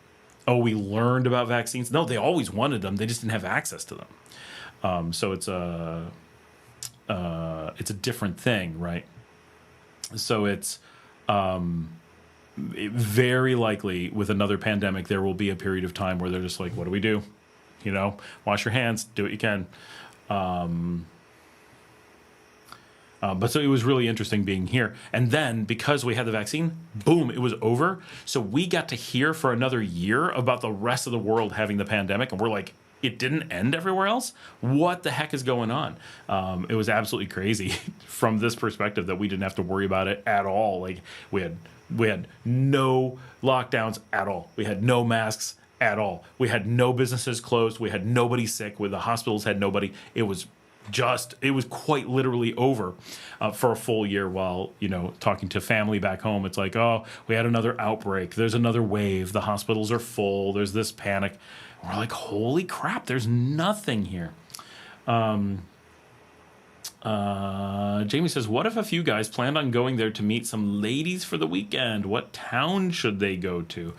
oh, we learned about vaccines. No, they always wanted them. They just didn't have access to them. So it's a different thing, right? So it's very likely with another pandemic, there will be a period of time where they're just like, what do we do? You know, wash your hands, do what you can. But so it was really interesting being here. And then because we had the vaccine, boom, it was over. So we got to hear for another year about the rest of the world having the pandemic. And we're like, it didn't end everywhere else? What the heck is going on? It was absolutely crazy from this perspective that we didn't have to worry about it at all. Like, we had no lockdowns at all. We had no masks at all. We had no businesses closed. We had nobody sick. The hospitals had nobody. It was quite literally over for a full year. While, talking to family back home, it's like, oh, we had another outbreak. There's another wave. The hospitals are full. There's this panic. We're like, holy crap, there's nothing here. Jamie says, what if a few guys planned on going there to meet some ladies for the weekend? What town should they go to?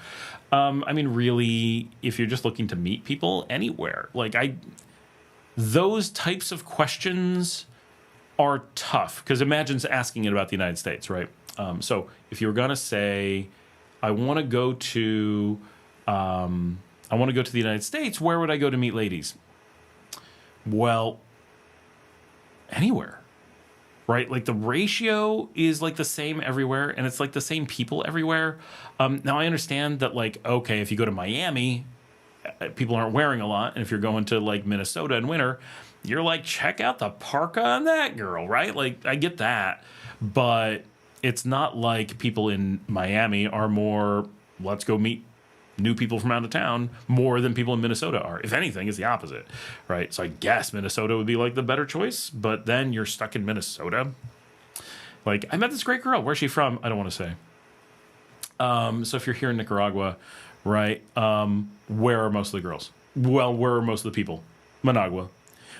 I mean, really, if you're just looking to meet people, anywhere. Those types of questions are tough, because imagine asking it about the United States, right? So if you're going to say, I want to go to the United States, where would I go to meet ladies? Well, anywhere, right? Like the ratio is like the same everywhere, and it's like the same people everywhere. Now I understand that, like, okay, if you go to Miami, people aren't wearing a lot, and if you're going to like Minnesota in winter, you're like, check out the parka on that girl, right? Like, I get that, but it's not like people in Miami are more, let's go meet new people from out of town, more than people in Minnesota are. If anything, it's the opposite, right? So I guess Minnesota would be like the better choice, but then you're stuck in Minnesota. Like, I met this great girl. Where's she from? I don't want to say. So if you're here in Nicaragua, right, where are most of the girls? Well, where are most of the people? Managua.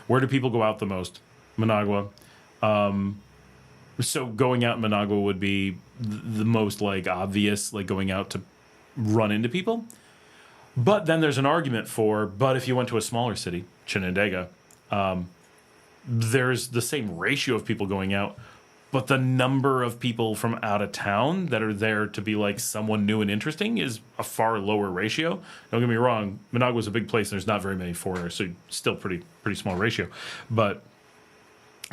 Where do people go out the most? Managua. So going out in Managua would be the most like obvious, like going out to run into people. But then there's an argument but if you went to a smaller city, Chinandega, there's the same ratio of people going out, but the number of people from out of town that are there to be like someone new and interesting is a far lower ratio. Don't get me wrong, Managua's a big place and there's not very many foreigners, so still pretty small ratio. But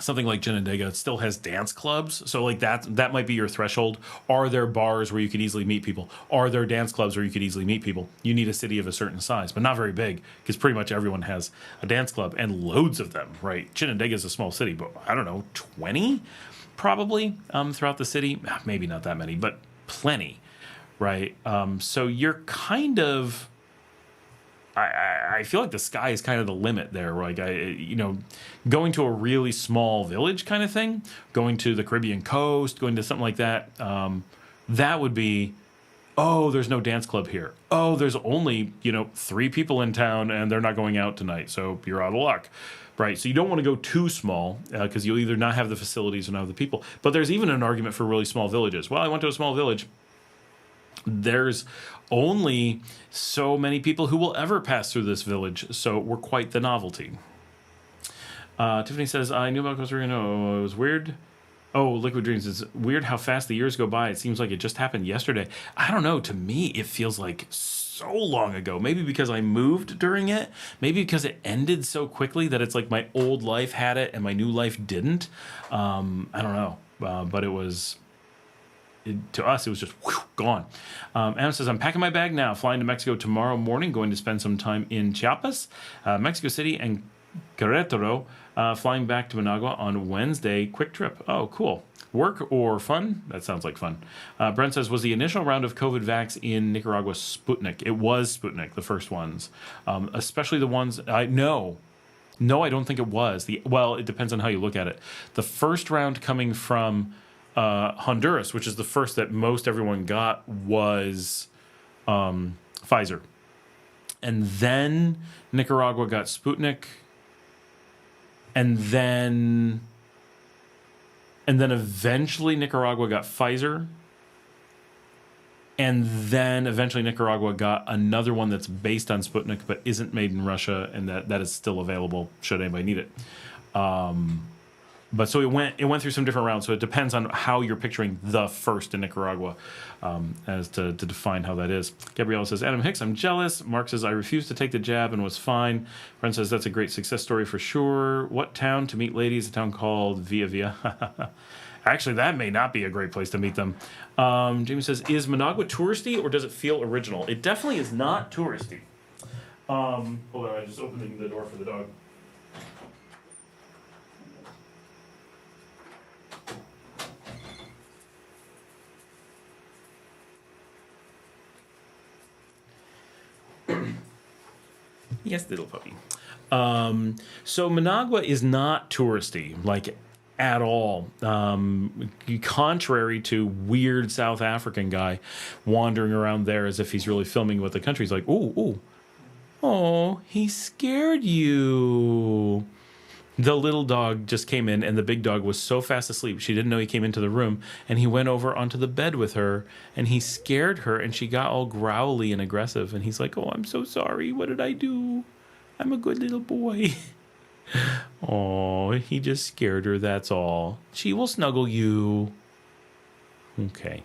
something like Chinandega still has dance clubs, so like that might be your threshold. Are there bars where you could easily meet people? Are there dance clubs where you could easily meet people? You need a city of a certain size, but not very big, because pretty much everyone has a dance club, and loads of them, right? Chinandega is a small city, but I don't know, 20 probably throughout the city. Maybe not that many, but plenty, right? So you're kind of... I feel like the sky is kind of the limit there. Like, going to a really small village kind of thing, going to the Caribbean coast, going to something like that, that would be, oh, there's no dance club here. Oh, there's only, 3 people in town and they're not going out tonight, so you're out of luck, right? So you don't want to go too small, because you'll either not have the facilities or not have the people. But there's even an argument for really small villages. Well, I went to a small village. There's only so many people who will ever pass through this village, so we're quite the novelty. Tiffany says, I knew about Costa Rica. No, it was weird. Oh, Liquid Dreams. It's weird how fast the years go by. It seems like it just happened yesterday. I don't know. To me, it feels like so long ago. Maybe because I moved during it. Maybe because it ended so quickly that it's like my old life had it and my new life didn't. I don't know. But it was... to us, it was just gone. Anna says, I'm packing my bag now, flying to Mexico tomorrow morning, going to spend some time in Chiapas, Mexico City, and Querétaro, flying back to Managua on Wednesday. Quick trip. Oh, cool. Work or fun? That sounds like fun. Brent says, was the initial round of COVID vax in Nicaragua Sputnik? It was Sputnik, the first ones. Especially the ones... No, I don't think it was. Well, it depends on how you look at it. The first round coming from... Honduras, which is the first that most everyone got, was Pfizer. And then Nicaragua got Sputnik. And then eventually Nicaragua got Pfizer. And then eventually Nicaragua got another one that's based on Sputnik but isn't made in Russia, and that is still available should anybody need it. But so it went through some different rounds. So it depends on how you're picturing the first in Nicaragua, as to define how that is. Gabriella says, Adam Hicks, I'm jealous. Mark says, I refused to take the jab and was fine. Brent says, that's a great success story for sure. What town to meet ladies? A town called Villa. Actually, that may not be a great place to meet them. Jamie says, is Managua touristy or does it feel original? It definitely is not touristy. Hold on, I just opened the door for the dog. Yes, little puppy. So Managua is not touristy, like, at all. Contrary to weird South African guy wandering around there as if he's really filming what the country's like. Oh, he scared you. The little dog just came in, and the big dog was so fast asleep, she didn't know he came into the room, and he went over onto the bed with her, and he scared her, and she got all growly and aggressive, and he's like, oh, I'm so sorry. What did I do? I'm a good little boy. Oh, he just scared her, that's all. She will snuggle you. Okay.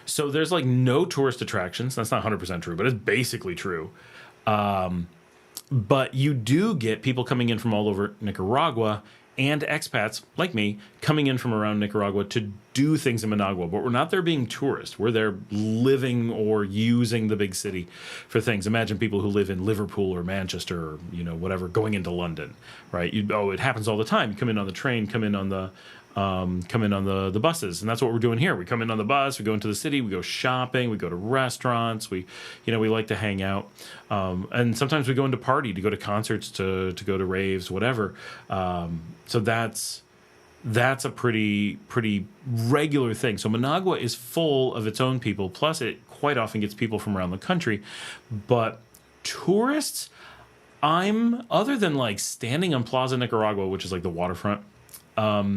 So there's like no tourist attractions. That's not 100% true, but it's basically true. But you do get people coming in from all over Nicaragua and expats like me coming in from around Nicaragua to do things in Managua. But we're not there being tourists. We're there living or using the big city for things. Imagine people who live in Liverpool or Manchester or, you know, whatever, going into London, right? It happens all the time. You come in on the train, come in on the buses, and that's what we're doing here. We come in on the bus, we go into the city, we go shopping, we go to restaurants, we like to hang out, and sometimes we go into party, to go to concerts, to go to raves, whatever. So that's a pretty regular thing. So Managua is full of its own people, plus it quite often gets people from around the country. But tourists, other than like standing on Plaza Nicaragua, which is like the waterfront, I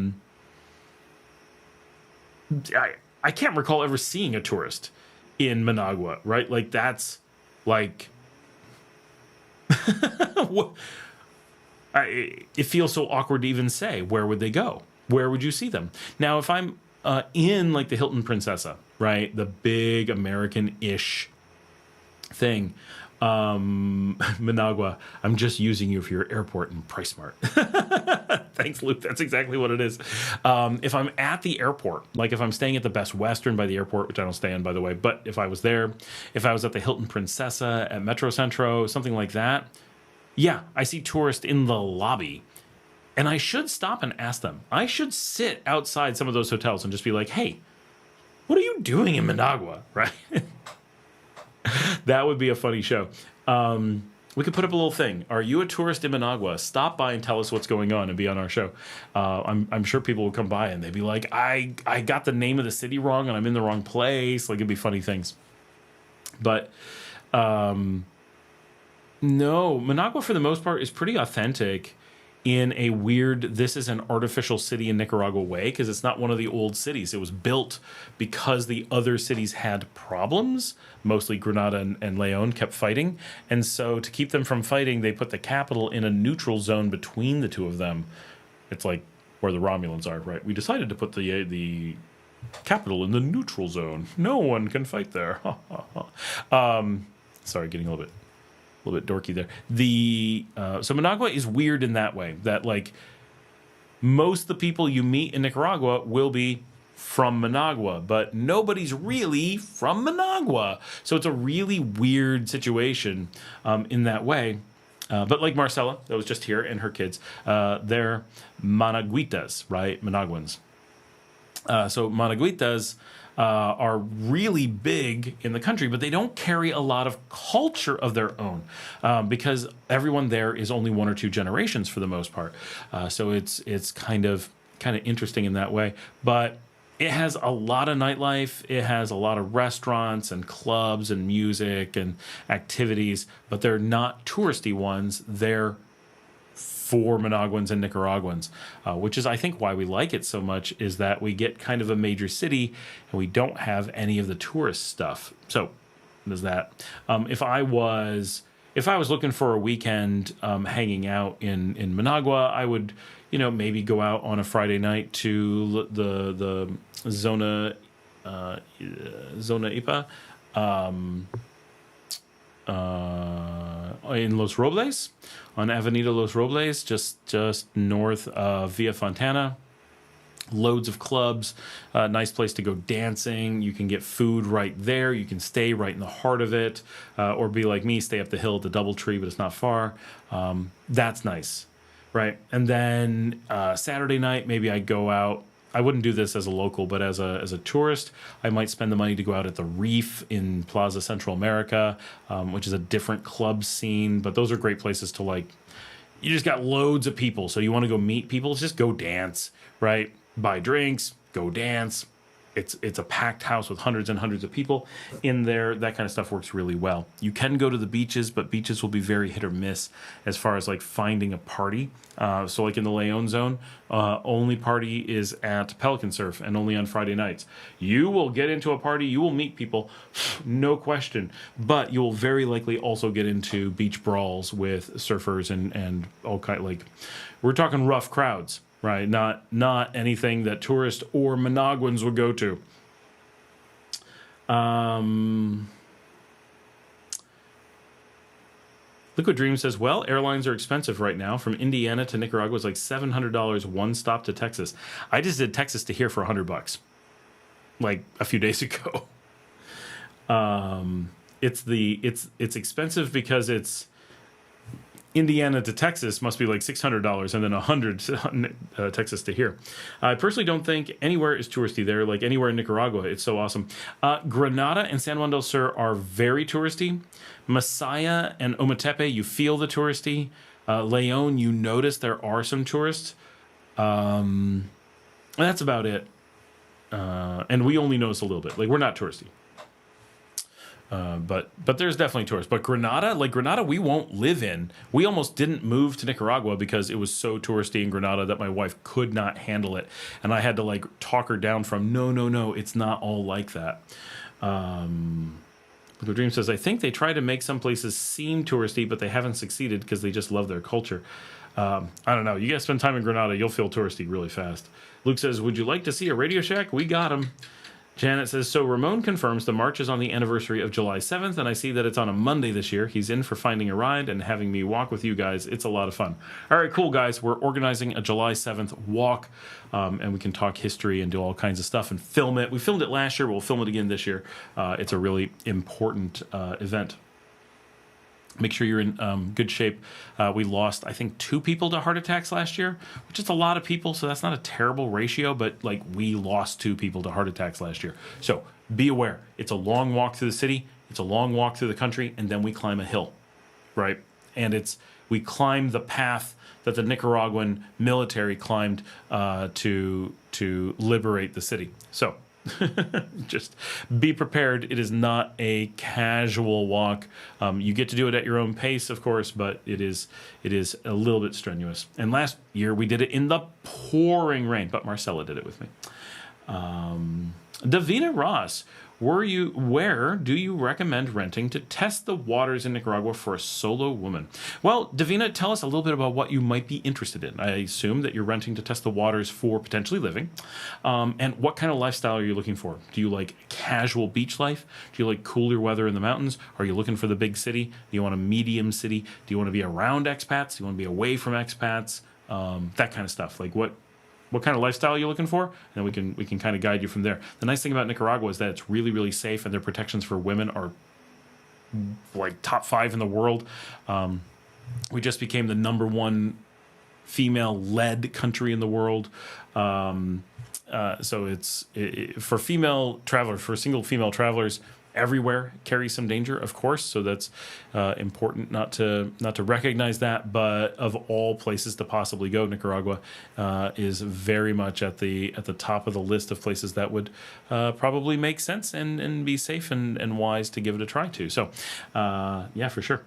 can't recall ever seeing a tourist in Managua, right? Like that's like it feels so awkward to even say, where would they go? Where would you see them? Now, if I'm in like the Hilton Princesa, right? The big American-ish thing, Managua, I'm just using you for your airport and PriceSmart. Thanks, Luke. That's exactly what it is. If I'm at the airport, like if I'm staying at the Best Western by the airport, which I don't stay in, by the way, but if I was there, if I was at the Hilton Princesa, at Metro Centro, something like that, yeah, I see tourists in the lobby. And I should stop and ask them. I should sit outside some of those hotels and just be like, hey, what are you doing in Managua, right? That would be a funny show. We could put up a little thing. Are you a tourist in Managua? Stop by and tell us what's going on and be on our show. I'm sure people will come by and they'd be like, I got the name of the city wrong and I'm in the wrong place. Like, it'd be funny things. But no, Managua for the most part is pretty authentic in a weird, this is an artificial city in Nicaragua way, because it's not one of the old cities. It was built because the other cities had problems. Mostly Granada and Leon kept fighting. And so to keep them from fighting, they put the capital in a neutral zone between the two of them. It's like where the Romulans are, right? We decided to put the capital in the neutral zone. No one can fight there. Sorry, getting a little bit dorky there. So Managua is weird in that way, that like most of the people you meet in Nicaragua will be from Managua, but nobody's really from Managua. So it's a really weird situation in that way. But like Marcela, that was just here, and her kids, they're Managuitas, right? Managuans. So Managuitas are really big in the country, but they don't carry a lot of culture of their own because everyone there is only one or two generations for the most part. So it's kind of interesting in that way. But it has a lot of nightlife. It has a lot of restaurants and clubs and music and activities, but they're not touristy ones. They're for Managuans and Nicaraguans, which is, I think, why we like it so much, is that we get kind of a major city and we don't have any of the tourist stuff. So there's that. If I was looking for a weekend hanging out in Managua, I would, maybe go out on a Friday night to the Zona Ipa in Los Robles, on Avenida Los Robles, just north of Via Fontana. Loads of clubs, nice place to go dancing. You can get food right there. You can stay right in the heart of it, or be like me, stay up the hill at the Doubletree, but it's not far. That's nice, right? And then Saturday night, maybe I go out. I wouldn't do this as a local, but as a tourist, I might spend the money to go out at the Reef in Plaza Central America, which is a different club scene. But those are great places to, like, you just got loads of people. So you want to go meet people, just go dance, right? Buy drinks, go dance. it's a packed house with hundreds and hundreds of people in there. That kind of stuff works really well. You can go to the beaches, but beaches will be very hit or miss as far as like finding a party. So like in the Leon zone, only party is at Pelican Surf and only on Friday nights. You will get into a party, you will meet people, no question, but you will very likely also get into beach brawls with surfers and all kind, like we're talking rough crowds. Right, not anything that tourists or Managuans would go to. Liquid Dream says, well, airlines are expensive right now. From Indiana to Nicaragua is like $700 one stop to Texas. I just did Texas to here for $100, like a few days ago. It's expensive because it's Indiana to Texas must be like $600 and then $100 Texas to here. I personally don't think anywhere is touristy there, like anywhere in Nicaragua. It's so awesome. Granada and San Juan del Sur are very touristy. Masaya and Ometepe, you feel the touristy. Leon, you notice there are some tourists. And that's about it. And we only notice a little bit. Like, we're not touristy. But there's definitely tourists. But Granada, we won't live in. We almost didn't move to Nicaragua because it was so touristy in Granada that my wife could not handle it. And I had to like talk her down from, no, it's not all like that. The Dream says, I think they try to make some places seem touristy, but they haven't succeeded because they just love their culture. I don't know. You guys spend time in Granada, you'll feel touristy really fast. Luke says, would you like to see a Radio Shack? We got them. Janet says, so Ramon confirms the march is on the anniversary of July 7th, and I see that it's on a Monday this year. He's in for finding a ride and having me walk with you guys. It's a lot of fun. All right, cool, guys. We're organizing a July 7th walk, and we can talk history and do all kinds of stuff and film it. We filmed it last year. We'll film it again this year. It's a really important event. Make sure you're in good shape. We lost, I think, 2 people to heart attacks last year, which is a lot of people, so that's not a terrible ratio, but like we lost 2 people to heart attacks last year. So be aware. It's a long walk through the city. It's a long walk through the country, and then we climb a hill, right? And we climb the path that the Nicaraguan military climbed to liberate the city. So just be prepared. It is not a casual walk. You get to do it at your own pace, of course, but it is a little bit strenuous. And last year we did it in the pouring rain, but Marcela did it with me. Davina Ross, where do you recommend renting to test the waters in Nicaragua for a solo woman? Well, Davina, tell us a little bit about what you might be interested in. I assume that you're renting to test the waters for potentially living. And what kind of lifestyle are you looking for? Do you like casual beach life? Do you like cooler weather in the mountains? Are you looking for the big city? Do you want a medium city? Do you want to be around expats? Do you want to be away from expats? That kind of stuff. Like what kind of lifestyle are you looking for? And then we can kind of guide you from there. The nice thing about Nicaragua is that it's really, really safe, and their protections for women are like top 5 in the world. We just became the #1 female-led country in the world. So it's for female travelers, for single female travelers, everywhere carries some danger, of course. So that's important not to recognize that. But of all places to possibly go, Nicaragua is very much at the top of the list of places that would probably make sense and be safe and wise to give it a try to. So yeah, for sure.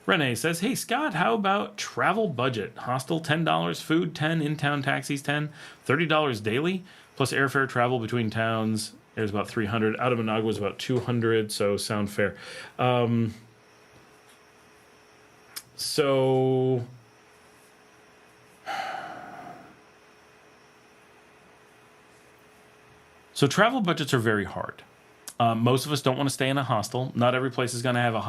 Renee says, hey, Scott, how about travel budget? Hostel, $10, food, $10, in-town taxis, $10, $30 daily, plus airfare travel between towns. There's about 300. Out of Managua is about 200, so sound fair. So travel budgets are very hard. Most of us don't want to stay in a hostel. Not every place is going to have a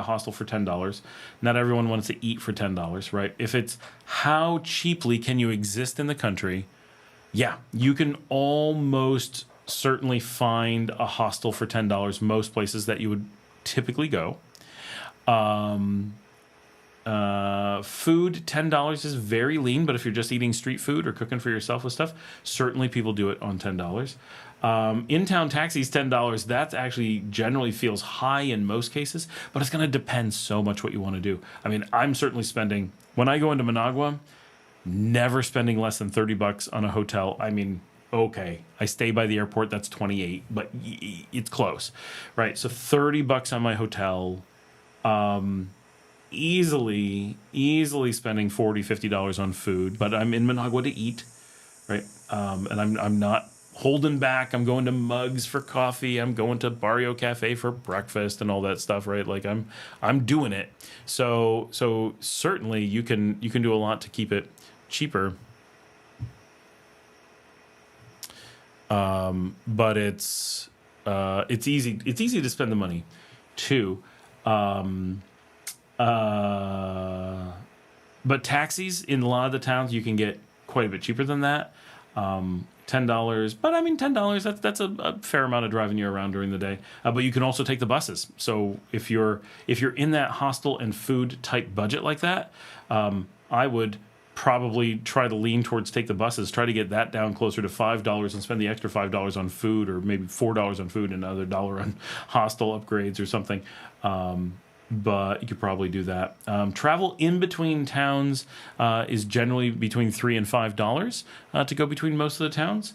hostel for $10. Not everyone wants to eat for $10, right? If it's how cheaply can you exist in the country, yeah, you can almost certainly find a hostel for $10 most places that you would typically go. Food, $10 is very lean, but if you're just eating street food or cooking for yourself with stuff, certainly people do it on $10. In-town taxis, $10, that actually generally feels high in most cases, but it's going to depend so much what you want to do. I mean, I'm certainly spending, when I go into Managua, never spending less than $30 on a hotel. I mean, okay, I stay by the airport, that's 28, but it's close, right? So $30 on my hotel, easily spending $40-50 on food, but I'm in Managua to eat, right? And I'm not holding back. I'm going to Mugs for coffee. I'm going to Barrio Cafe for breakfast and all that stuff, right? Like I'm doing it. So certainly you can do a lot to keep it cheaper. But it's easy to spend the money too. But taxis in a lot of the towns you can get quite a bit cheaper than that. $10, but I mean $10 that's a fair amount of driving you around during the day. But you can also take the buses. So if you're in that hostel and food type budget like that, I would probably try to lean towards take the buses, try to get that down closer to $5 and spend the extra $5 on food, or maybe $4 on food and another $1 on hostel upgrades or something. But you could probably do that. Travel in between towns is generally between $3 and $5 to go between most of the towns.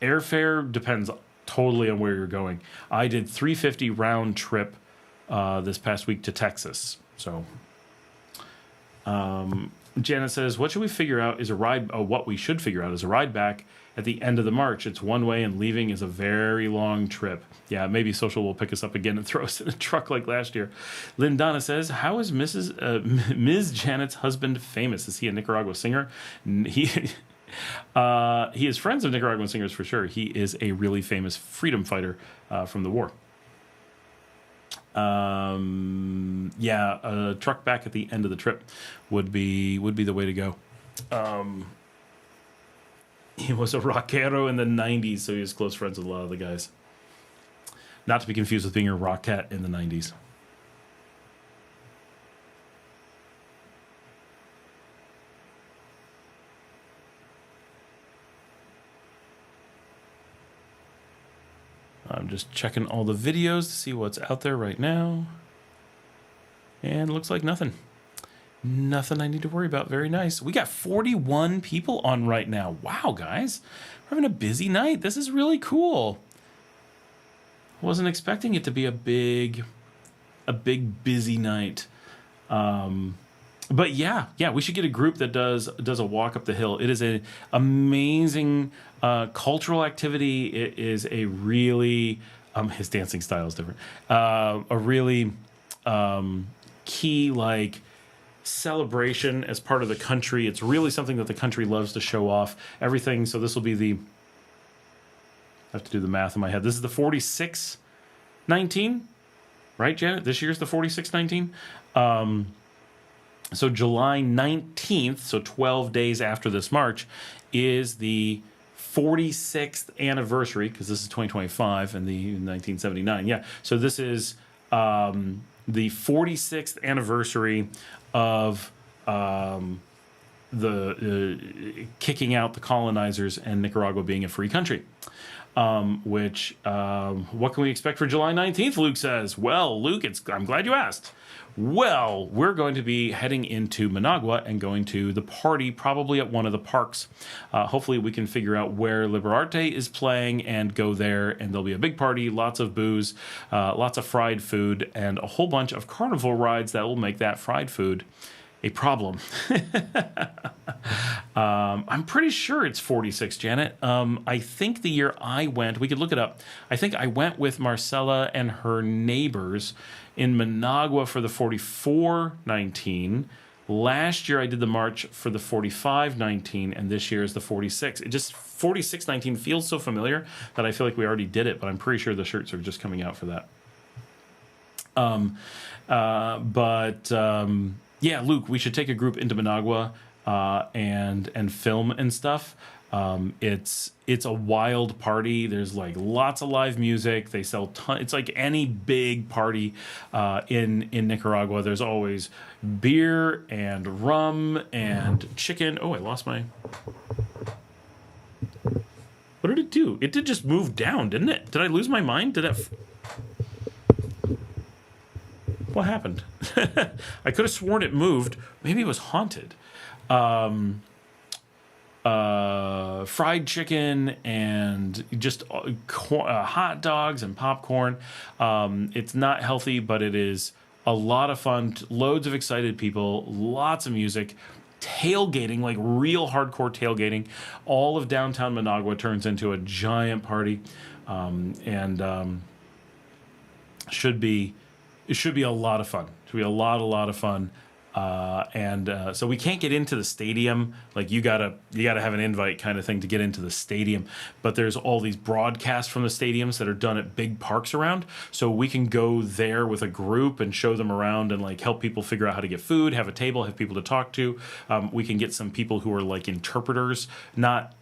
Airfare depends totally on where you're going. I did $350 round trip this past week to Texas. So Janet says, what should we figure out is a ride? What we should figure out is a ride back at the end of the March. It's one way and leaving is a very long trip. Yeah, maybe Social will pick us up again and throw us in a truck like last year. Lindana says, how is Ms. Janet's husband famous? Is he a Nicaragua singer? He is friends of Nicaraguan singers for sure. He is a really famous freedom fighter from the war. Yeah, a truck back at the end of the trip would be the way to go. He was a rockero in the 90s, so he was close friends with a lot of the guys. Not to be confused with being a rockette in the 90s. I'm just checking all the videos to see what's out there right now. And it looks like nothing. Nothing I need to worry about. Very nice. We got 41 people on right now. Wow, guys. We're having a busy night. This is really cool. Wasn't expecting it to be a big busy night. But yeah, we should get a group that does a walk up the hill. It is an amazing cultural activity. It is a really his dancing style is different. A really key like celebration as part of the country. It's really something that the country loves to show off. Everything. So this will be the. I have to do the math in my head. This is the 4619, right, Janet? This year's the 4619. So July 19th, so 12 days after this March, is the 46th anniversary, because this is 2025 and the 1979. Yeah, so this is the 46th anniversary of the kicking out the colonizers and Nicaragua being a free country. What can we expect for July 19th, Luke says? Well, Luke, I'm glad you asked. Well, we're going to be heading into Managua and going to the party, probably at one of the parks. Hopefully we can figure out where Liberarte is playing and go there, and there'll be a big party, lots of booze, lots of fried food, and a whole bunch of carnival rides that will make that fried food a problem. I'm pretty sure it's 46, Janet. I think the year I went, we could look it up. I think I went with Marcela and her neighbors in Managua for the 4419. Last year I did the march for the 4519, and this year is the 46. It just 4619 feels so familiar that I feel like we already did it, but I'm pretty sure the shirts are just coming out for that. Yeah, Luke, we should take a group into Managua and film and stuff. It's a wild party. There's like lots of live music. They sell it's like any big party in Nicaragua. There's always beer and rum and chicken. Oh, I lost my. What did it do? It did just move down, didn't it? Did I lose my mind? Did it? What happened? I could have sworn it moved. Maybe it was haunted. fried chicken and just hot dogs and popcorn. It's not healthy, but it is a lot of fun. Loads of excited people, lots of music, tailgating, like real hardcore tailgating. All of downtown Managua turns into a giant party, and should be a lot of fun. Should be a lot of fun. So we can't get into the stadium. Like you gotta have an invite kind of thing to get into the stadium. But there's all these broadcasts from the stadiums that are done at big parks around. So we can go there with a group and show them around and like help people figure out how to get food, have a table, have people to talk to. We can get some people who are like interpreters, not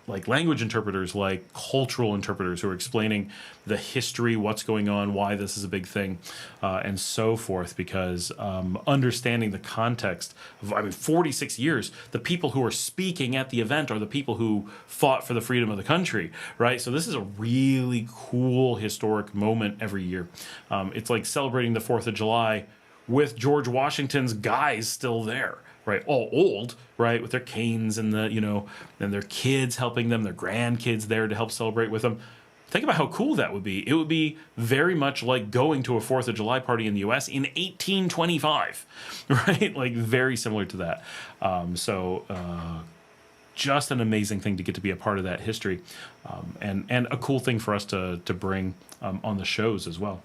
like language interpreters, like cultural interpreters who are explaining the history, what's going on, why this is a big thing, and so forth, because understanding the context of, 46 years, the people who are speaking at the event are the people who fought for the freedom of the country, right? So this is a really cool historic moment every year. It's like celebrating the 4th of July with George Washington's guys still there. Right, all old, right, with their canes and and their kids helping them, their grandkids there to help celebrate with them. Think about how cool that would be. It would be very much like going to a 4th of July party in the U.S. in 1825, right? Like very similar to that. Just an amazing thing to get to be a part of that history, and a cool thing for us to bring on the shows as well.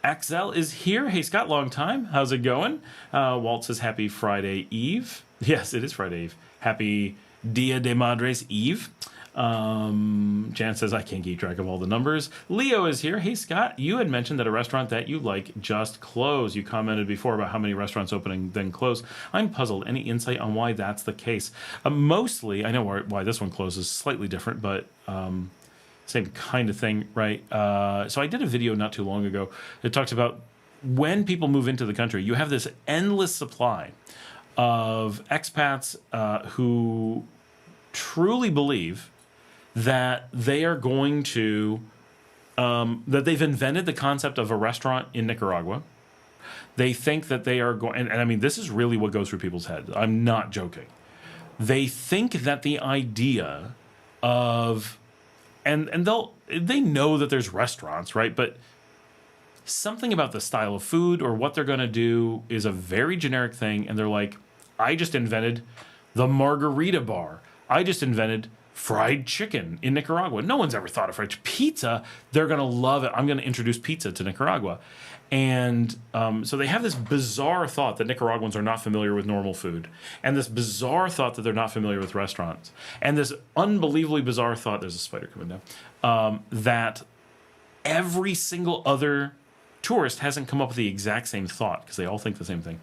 Axel is here. Hey, Scott, long time. How's it going? Walt says happy Friday Eve. Yes, it is Friday Eve. Happy Dia de Madres Eve. Jan says, I can't keep track of all the numbers. Leo is here. Hey, Scott, you had mentioned that a restaurant that you like just closed. You commented before about how many restaurants opening then close. I'm puzzled. Any insight on why that's the case? Mostly, I know why this one closes, slightly different, but same kind of thing, right? So I did a video not too long ago that talks about when people move into the country, you have this endless supply of expats who truly believe that they are going to, that they've invented the concept of a restaurant in Nicaragua. They think that they are going, and I mean, this is really what goes through people's heads. I'm not joking. They think that the idea of, and they know that there's restaurants, right? But something about the style of food or what they're going to do is a very generic thing. And they're like, I just invented the margarita bar. I just invented fried chicken in Nicaragua. No one's ever thought of fried pizza. They're going to love it. I'm going to introduce pizza to Nicaragua. And so they have this bizarre thought that Nicaraguans are not familiar with normal food, and this bizarre thought that they're not familiar with restaurants, and this unbelievably bizarre thought, there's a spider coming down, that every single other tourist hasn't come up with the exact same thought, because they all think the same thing.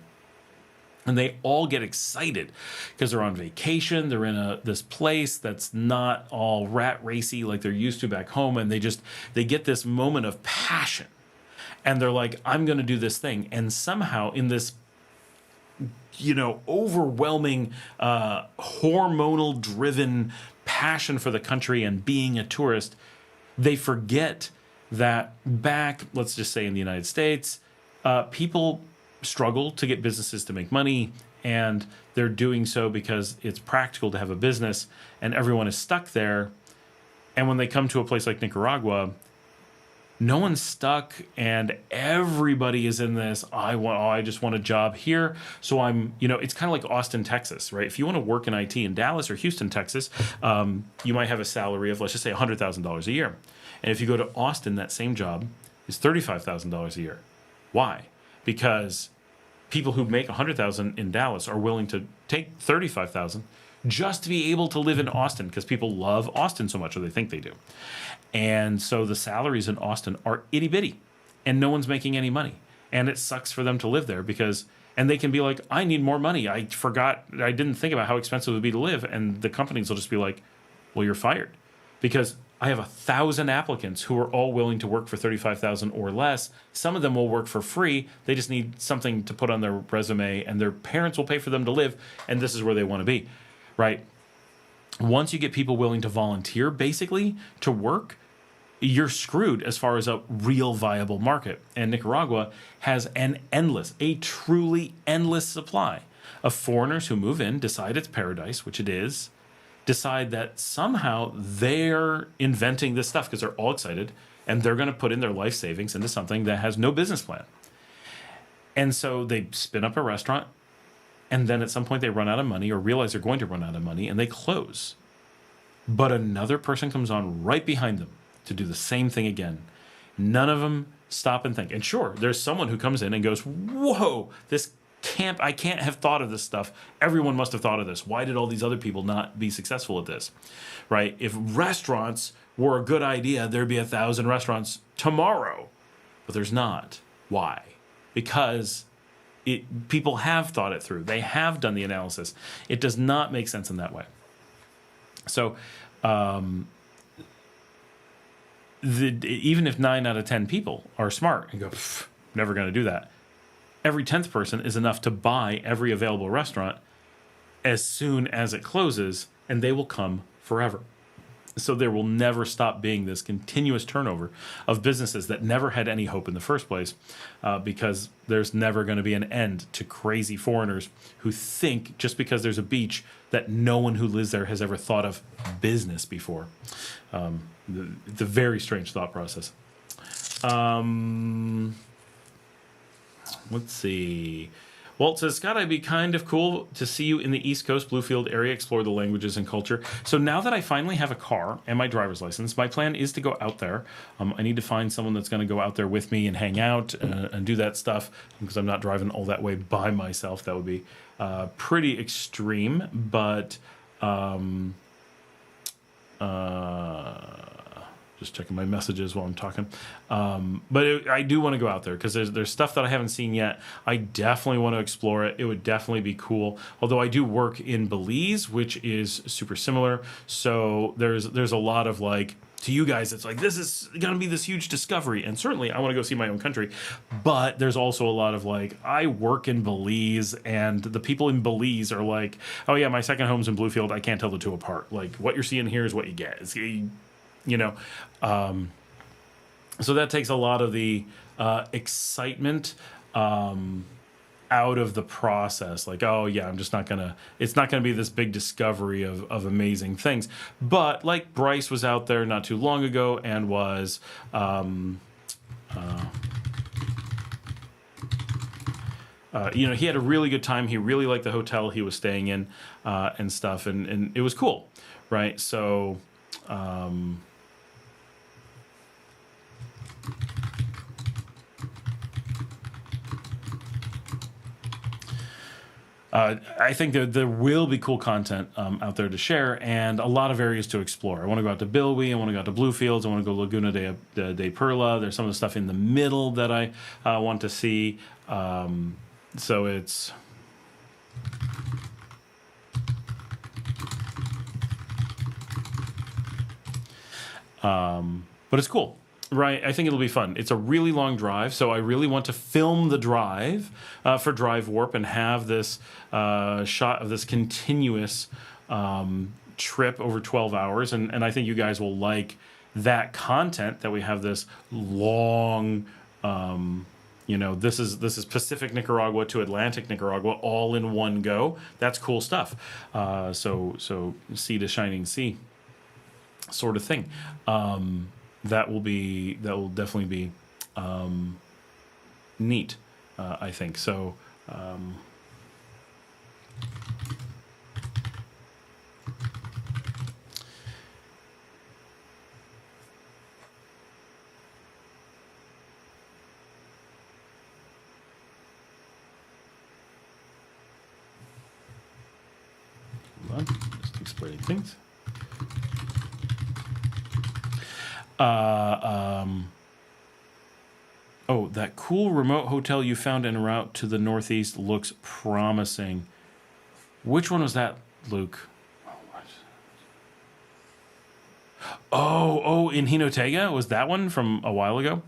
And they all get excited because they're on vacation. They're in this place that's not all rat racy like they're used to back home, and they get this moment of passion. And they're like, I'm going to do this thing. And somehow in this, overwhelming, hormonal driven passion for the country and being a tourist, they forget that back, let's just say in the United States, people struggle to get businesses to make money. And they're doing so because it's practical to have a business, and everyone is stuck there. And when they come to a place like Nicaragua, no one's stuck, and everybody is in this. I just want a job here. So it's kind of like Austin, Texas, right? If you want to work in IT in Dallas or Houston, Texas, you might have a salary of, let's just say $100,000 a year. And if you go to Austin, that same job is $35,000 a year. Why? Because people who make $100,000 in Dallas are willing to take $35,000 just to be able to live in Austin, because people love Austin so much, or they think they do. And so the salaries in Austin are itty bitty, and no one's making any money. And it sucks for them to live there and they can be like, I need more money. I didn't think about how expensive it would be to live. And the companies will just be like, well, you're fired, because I have 1,000 applicants who are all willing to work for $35,000 or less. Some of them will work for free. They just need something to put on their resume, and their parents will pay for them to live. And this is where they want to be, right? Once you get people willing to volunteer, basically, to work, you're screwed as far as a real viable market. And Nicaragua has a truly endless supply of foreigners who move in, decide it's paradise, which it is, decide that somehow they're inventing this stuff because they're all excited and they're going to put in their life savings into something that has no business plan. And so they spin up a restaurant, and then at some point they run out of money or realize they're going to run out of money and they close. But another person comes on right behind them to do the same thing again. None of them stop and think. And sure, there's someone who comes in and goes, whoa, I can't have thought of this stuff. Everyone must have thought of this. Why did all these other people not be successful at this? Right? If restaurants were a good idea, there'd be 1,000 restaurants tomorrow. But there's not. Why? Because people have thought it through. They have done the analysis. It does not make sense in that way. So, even if 9 out of 10 people are smart and go, never going to do that, every 10th person is enough to buy every available restaurant as soon as it closes, and they will come forever. So there will never stop being this continuous turnover of businesses that never had any hope in the first place, because there's never going to be an end to crazy foreigners who think just because there's a beach that no one who lives there has ever thought of business before. It's a very strange thought process. Let's see. Walt says, Scott, I'd be kind of cool to see you in the East Coast Bluefield area, explore the languages and culture. So now that I finally have a car and my driver's license, my plan is to go out there. I need to find someone that's going to go out there with me and hang out and do that stuff, because I'm not driving all that way by myself. That would be pretty extreme, but just checking my messages while I'm talking. But I do want to go out there because there's stuff that I haven't seen yet. I definitely want to explore it. It would definitely be cool. Although I do work in Belize, which is super similar. So there's a lot of like, to you guys, it's like, this is going to be this huge discovery. And certainly I want to go see my own country. But there's also a lot of like, I work in Belize, and the people in Belize are like, oh yeah, my second home's in Bluefield. I can't tell the two apart. Like, what you're seeing here is what you get. It's, so that takes a lot of the excitement out of the process. Like, oh yeah, it's not gonna be this big discovery of amazing things. But like Bryce was out there not too long ago and was he had a really good time. He really liked the hotel he was staying in and stuff, and it was cool, right? So I think that there will be cool content out there to share, and a lot of areas to explore. I want to go out to Bilwi. I want to go out to Bluefields. I want to go Laguna de Perla. There's some of the stuff in the middle that I want to see. So it's... but it's cool. Right, I think it'll be fun. It's a really long drive, so I really want to film the drive for Drive Warp and have this shot of this continuous trip over 12 hours. And I think you guys will like that content, that we have this long, this is Pacific Nicaragua to Atlantic Nicaragua all in one go. That's cool stuff. So sea to shining sea sort of thing. That will definitely be neat, I think. So hold on, just explaining things. Oh, that cool remote hotel you found en route to the northeast looks promising. Which one was that, Luke? Oh, in Jinotega? Was that one from a while ago?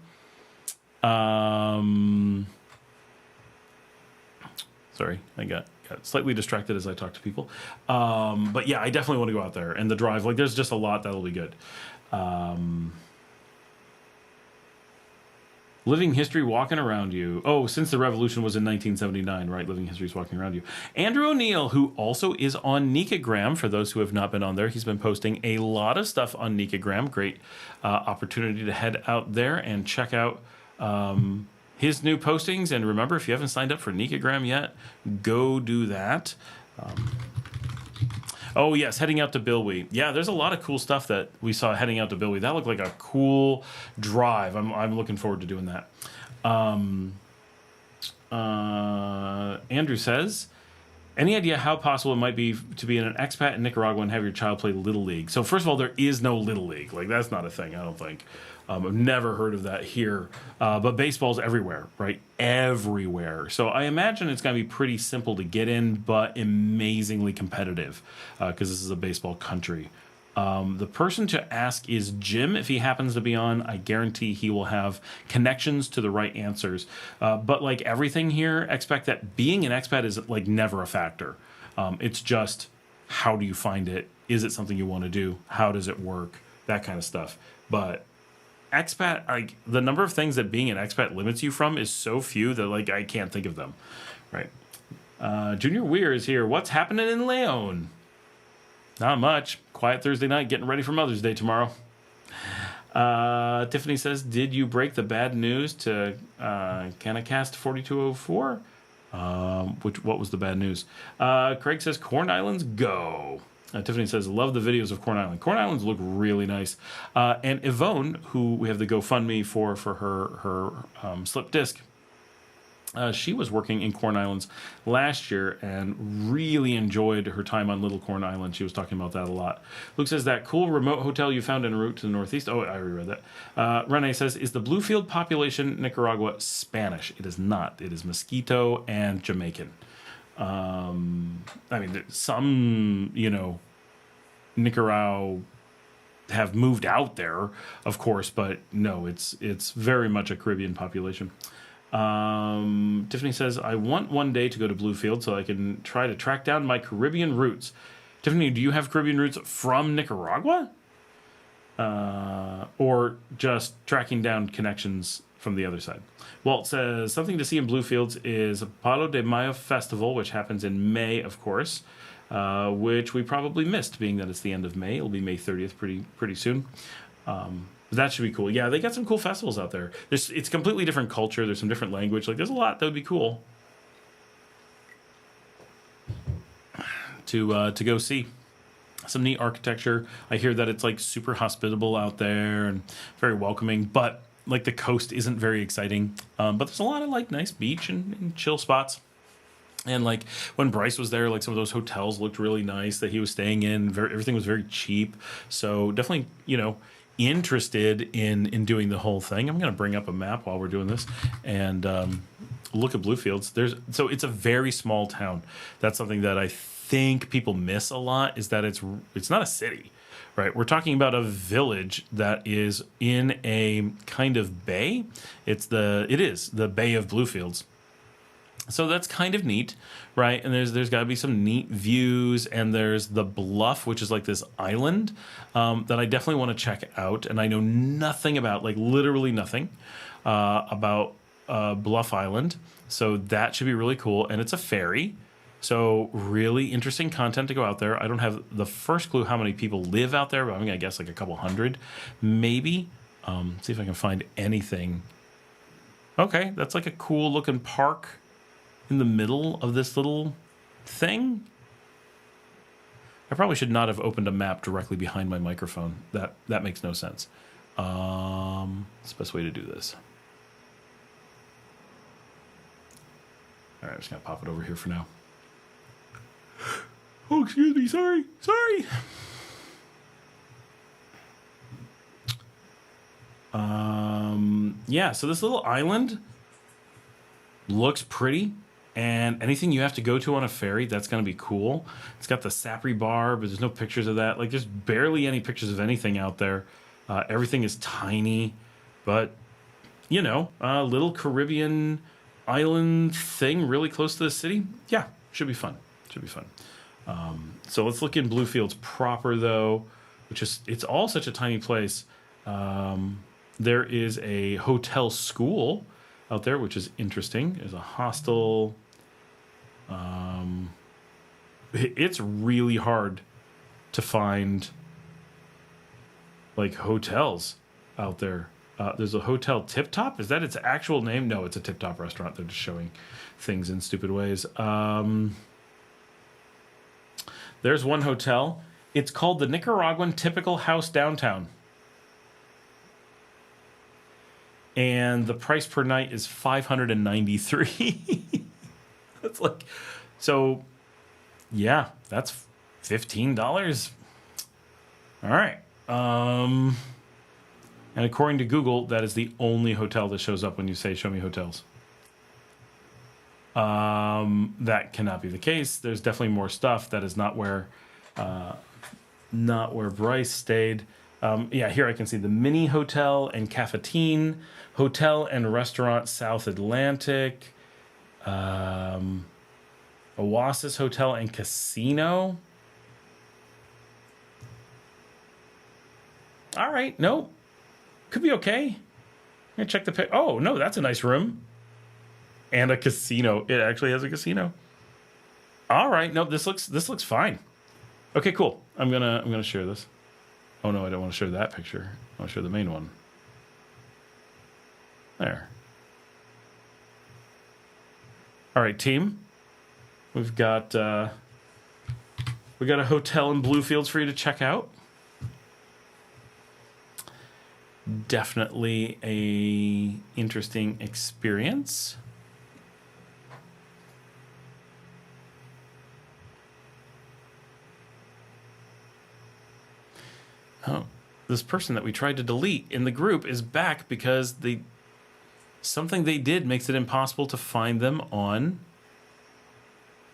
Sorry, I got slightly distracted as I talk to people. But yeah, I definitely want to go out there. And the drive, like, there's just a lot that'll be good. Living history walking around you. Oh, since the revolution was in 1979, right? Living history is walking around you. Andrew O'Neill, who also is on Nicaraguan, for those who have not been on there, he's been posting a lot of stuff on Nicaraguan. Great opportunity to head out there and check out his new postings. And remember, if you haven't signed up for Nicaraguan yet, go do that. Oh, yes, heading out to Bilwi. Yeah, there's a lot of cool stuff that we saw heading out to Bilwi. That looked like a cool drive. I'm looking forward to doing that. Andrew says, any idea how possible it might be to be an expat in Nicaragua and have your child play Little League? So first of all, there is no Little League. Like, that's not a thing, I don't think. I've never heard of that here. But baseball's everywhere, right? Everywhere. So I imagine it's going to be pretty simple to get in, but amazingly competitive because this is a baseball country. The person to ask is Jim. If he happens to be on, I guarantee he will have connections to the right answers. But like everything here, expect that being an expat is like never a factor. It's just, how do you find it? Is it something you want to do? How does it work? That kind of stuff. But expat, like the number of things that being an expat limits you from is so few that like I can't think of them. Right. Junior Weir is here. What's happening in Leon? Not much. Quiet Thursday night, getting ready for Mother's Day tomorrow. Tiffany says, did you break the bad news to Canacast 4204? What was the bad news? Craig says, Corn Islands, go. Tiffany says, love the videos of Corn Island. Corn Islands look really nice. And Ivonne, who we have the GoFundMe for her slip disc, she was working in Corn Islands last year and really enjoyed her time on Little Corn Island. She was talking about that a lot. Luke says, that cool remote hotel you found en route to the northeast. Oh, I already read that. Renee says, is the Bluefield population Nicaragua Spanish? It is not. It is Mosquito and Jamaican. I mean, some, Nicaragua have moved out there, of course, but no, it's very much a Caribbean population. Tiffany says, I want one day to go to Bluefield so I can try to track down my Caribbean roots. Tiffany, do you have Caribbean roots from Nicaragua? Or just tracking down connections from the other side? Walt says, something to see in Bluefields is Palo de Mayo Festival, which happens in May, of course, which we probably missed, being that it's the end of May. It'll be May 30th pretty soon. That should be cool. Yeah, they got some cool festivals out there. It's a completely different culture. There's some different language. Like, there's a lot that would be cool to go see. Some neat architecture. I hear that it's like super hospitable out there and very welcoming, but like the coast isn't very exciting. But there's a lot of like nice beach and chill spots. And like when Bryce was there, like some of those hotels looked really nice that he was staying in. Everything was very cheap. So definitely, interested in doing the whole thing. I'm going to bring up a map while we're doing this and look at Bluefields. So it's a very small town. That's something that I think people miss a lot, is that it's not a city, right? We're talking about a village that is in a kind of bay. It is the Bay of Bluefields. So that's kind of neat, right? And there's got to be some neat views, and there's the bluff, which is like this island that I definitely want to check out. And I know nothing about, like literally nothing about Bluff Island. So that should be really cool. And it's a ferry. So really interesting content to go out there. I don't have the first clue how many people live out there, but I'm going to guess like a couple hundred, maybe. See if I can find anything. Okay, that's like a cool looking park in the middle of this little thing. I probably should not have opened a map directly behind my microphone. That makes no sense. It's the best way to do this. All right, I'm just gonna pop it over here for now. Oh, excuse me, sorry. Yeah, so this little island looks pretty. And anything you have to go to on a ferry, that's going to be cool. It's got the Sapri bar, but there's no pictures of that. Like, there's barely any pictures of anything out there. Everything is tiny. But, a little Caribbean island thing really close to the city. Yeah, should be fun. So let's look in Bluefields proper, though, which is, it's all such a tiny place. There is a hotel school out there, which is interesting. There's a hostel. It's really hard to find like hotels out there. There's a hotel Tip Top. Is that its actual name? No, it's a Tip Top restaurant. They're just showing things in stupid ways. There's one hotel. It's called the Nicaraguan Typical House Downtown. And the price per night is $593. That's like, so yeah, that's $15. All right. And according to Google, that is the only hotel that shows up when you say, show me hotels. That cannot be the case. There's definitely more stuff. That is not where Bryce stayed. Yeah, here I can see the Mini Hotel and Cafetine, Hotel and Restaurant South Atlantic, Oasis Hotel and Casino. All right, no, could be okay. I'm gonna check the pic. Oh no, that's a nice room and a casino. It actually has a casino. All right, no, this looks fine. Okay, cool. I'm gonna share this. Oh no, I don't want to share that picture. I want to share the main one. There. All right, team. We've got a hotel in Bluefields for you to check out. Definitely a interesting experience. Oh, this person that we tried to delete in the group is back because something they did makes it impossible to find them on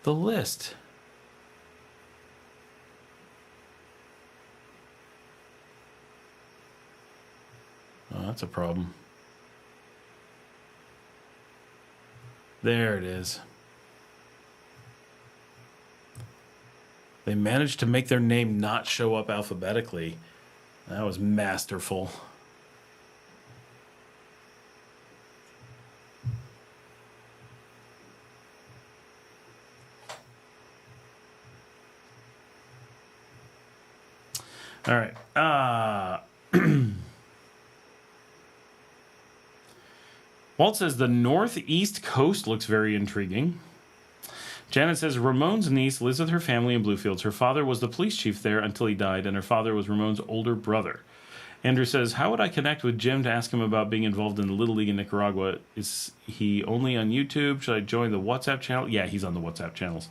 the list. Oh, that's a problem. There it is. They managed to make their name not show up alphabetically. That was masterful. All right. Walt says the northeast coast looks very intriguing. Janet says Ramon's niece lives with her family in Bluefields. Her father was the police chief there until he died, and her father was Ramon's older brother. Andrew says, how would I connect with Jim to ask him about being involved in the Little League in Nicaragua? Is he only on YouTube? Should I join the WhatsApp channel? Yeah, he's on the WhatsApp channels.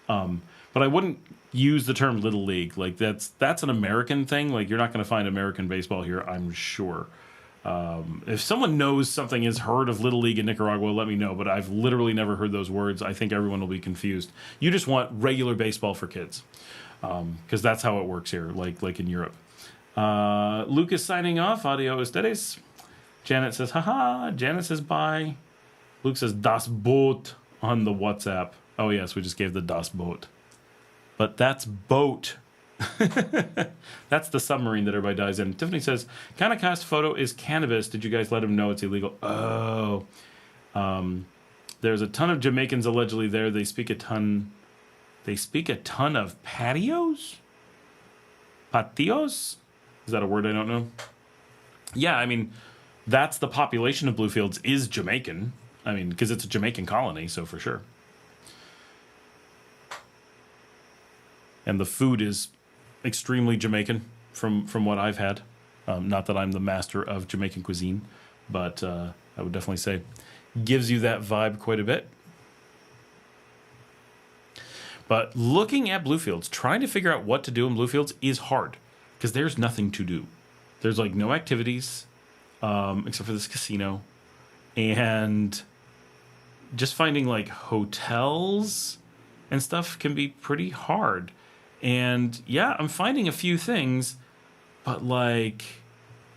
But I wouldn't use the term Little League. Like that's an American thing. Like you're not going to find American baseball here, I'm sure. If someone knows something is heard of Little League in Nicaragua, let me know. But I've literally never heard those words. I think everyone will be confused. You just want regular baseball for kids, because that's how it works here, like in Europe. Luke is signing off. Audio ustedes. Janet says, haha. Janet says, bye. Luke says, das Boot on the WhatsApp. Oh, yes, we just gave the das Boot. But that's boat. That's the submarine that everybody dies in. Tiffany says, Kanakast photo is cannabis. Did you guys let him know it's illegal? Oh. There's a ton of Jamaicans allegedly there. They speak a ton of patios? Patios? Is that a word I don't know? Yeah, I mean, that's the population of Bluefields is Jamaican. I mean, because it's a Jamaican colony, so for sure. And the food is extremely Jamaican from what I've had. Not that I'm the master of Jamaican cuisine, but I would definitely say gives you that vibe quite a bit. But looking at Bluefields, trying to figure out what to do in Bluefields is hard because there's nothing to do. There's like no activities except for this casino, and just finding like hotels and stuff can be pretty hard. And yeah, I'm finding a few things, but like,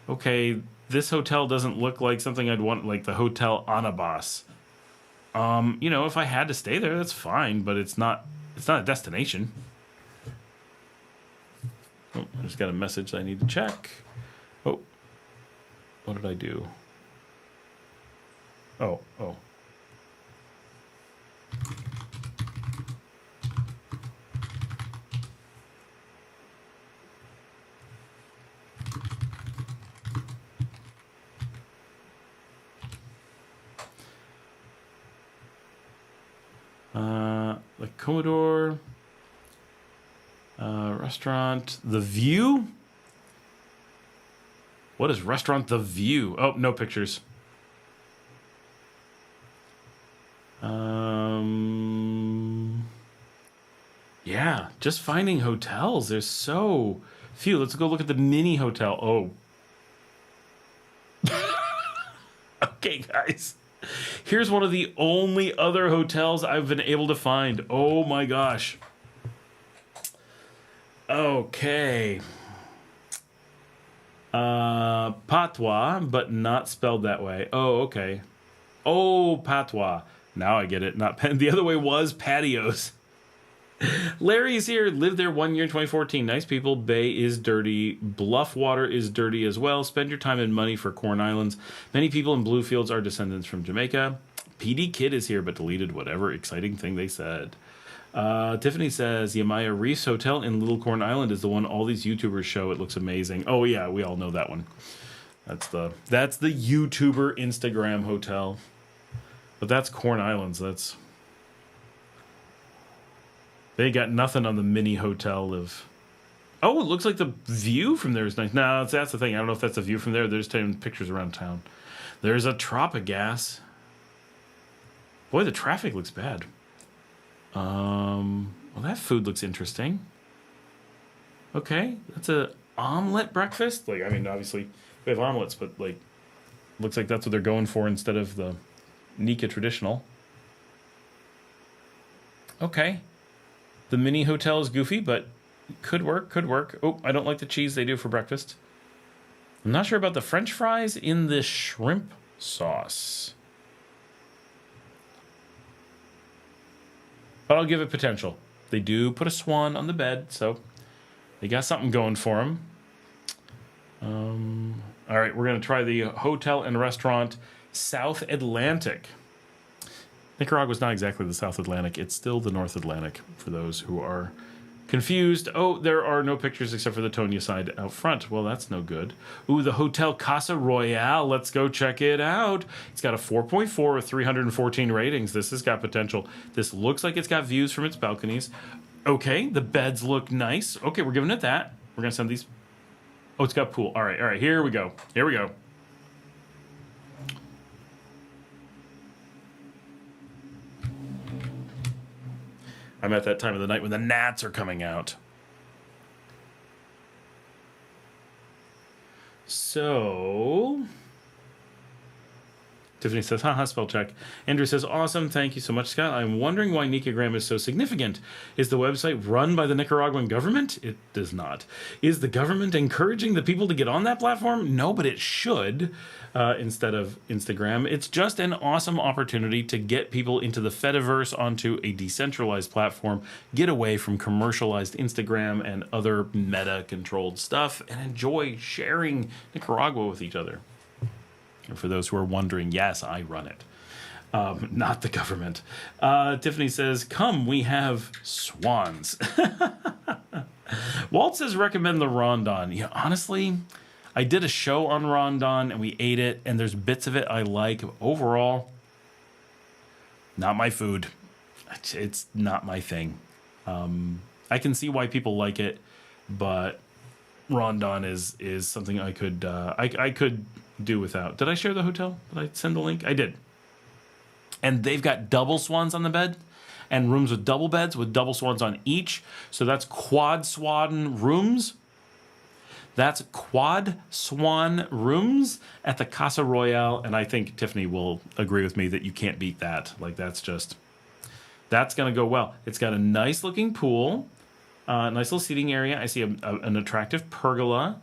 okay, this hotel doesn't look like something I'd want, like the Hotel Anabas. You know, if I had to stay there, that's fine, but it's not a destination. Oh, I just got a message I need to check. Oh, What did I do? Oh. The Commodore restaurant, The View. What is restaurant The View? Oh, no pictures. Yeah, just finding hotels. There's so few. Let's go look at the mini hotel. Oh. Okay, guys. Here's one of the only other hotels I've been able to find. Oh my gosh. Okay. Patois, but not spelled that way. Oh, okay. Oh, patois. Now I get it. Not the other way was patios. Larry's here. Lived there 1 year in 2014. Nice people. Bay is dirty. Bluff water is dirty as well. Spend your time and money for Corn Islands. Many people in Bluefields are descendants from Jamaica. PD Kid is here, but deleted whatever exciting thing they said. Tiffany says Yamaya Reefs Hotel in Little Corn Island is the one all these YouTubers show. It looks amazing. Oh yeah, we all know that one. That's the YouTuber Instagram hotel. But that's Corn Islands. They got nothing on the mini hotel of. Oh, it looks like the view from there is nice. No, that's the thing. I don't know if that's the view from there. They're just taking pictures around town. There's a Tropigas. Boy, the traffic looks bad. Well, that food looks interesting. Okay, that's a omelet breakfast. Like, I mean, obviously we have omelets, but like, looks like that's what they're going for instead of the Nika traditional. Okay. The mini hotel is goofy, but could work. Oh, I don't like the cheese they do for breakfast. I'm not sure about the French fries in the shrimp sauce. But I'll give it potential. They do put a swan on the bed, so they got something going for them. All right, we're going to try the hotel and restaurant South Atlantic. Nicaragua's not exactly the South Atlantic. It's still the North Atlantic, for those who are confused. Oh, there are no pictures except for the Tonya side out front. Well, that's no good. Ooh, the Hotel Casa Royale. Let's go check it out. It's got a 4.4 with 314 ratings. This has got potential. This looks like it's got views from its balconies. Okay, the beds look nice. Okay, we're giving it that. We're going to send these. Oh, it's got pool. All right, here we go. I'm at that time of the night when the gnats are coming out. So, Tiffany says, haha, spell check. Andrew says, awesome, thank you so much, Scott. I'm wondering why Nicaraguan is so significant. Is the website run by the Nicaraguan government? It does not. Is the government encouraging the people to get on that platform? No, but it should, instead of Instagram. It's just an awesome opportunity to get people into the Fediverse onto a decentralized platform, get away from commercialized Instagram and other meta-controlled stuff, and enjoy sharing Nicaragua with each other. And for those who are wondering, yes, I run it. Not the government. Tiffany says, come, we have swans. Walt says, recommend the rondon. Yeah, honestly, I did a show on rondon and we ate it, and there's bits of it I like. Overall, not my food. It's not my thing. I can see why people like it, but rondon is something I could I could do without. Did I share the hotel? Did I send the link? I did. And they've got double swans on the bed and rooms with double beds with double swans on each. So that's quad swan rooms. That's quad swan rooms at the Casa Royale. And I think Tiffany will agree with me that you can't beat that. Like, that's going to go well. It's got a nice looking pool, nice little seating area. I see an attractive pergola.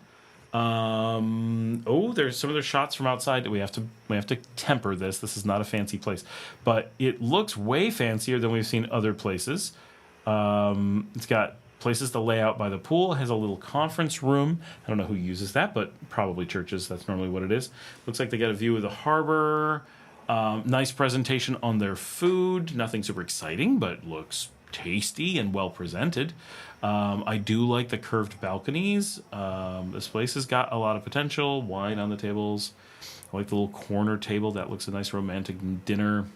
There's some of their shots from outside that we have to temper this. This is not a fancy place, but it looks way fancier than we've seen other places. It's got places to lay out by the pool. Has a little conference room. I don't know who uses that, but probably churches. That's normally what it is. Looks like they got a view of the harbor. Nice presentation on their food. Nothing super exciting, but looks tasty and well presented. I do like the curved balconies. This place has got a lot of potential. Wine on the tables. I like the little corner table. That looks a nice romantic dinner.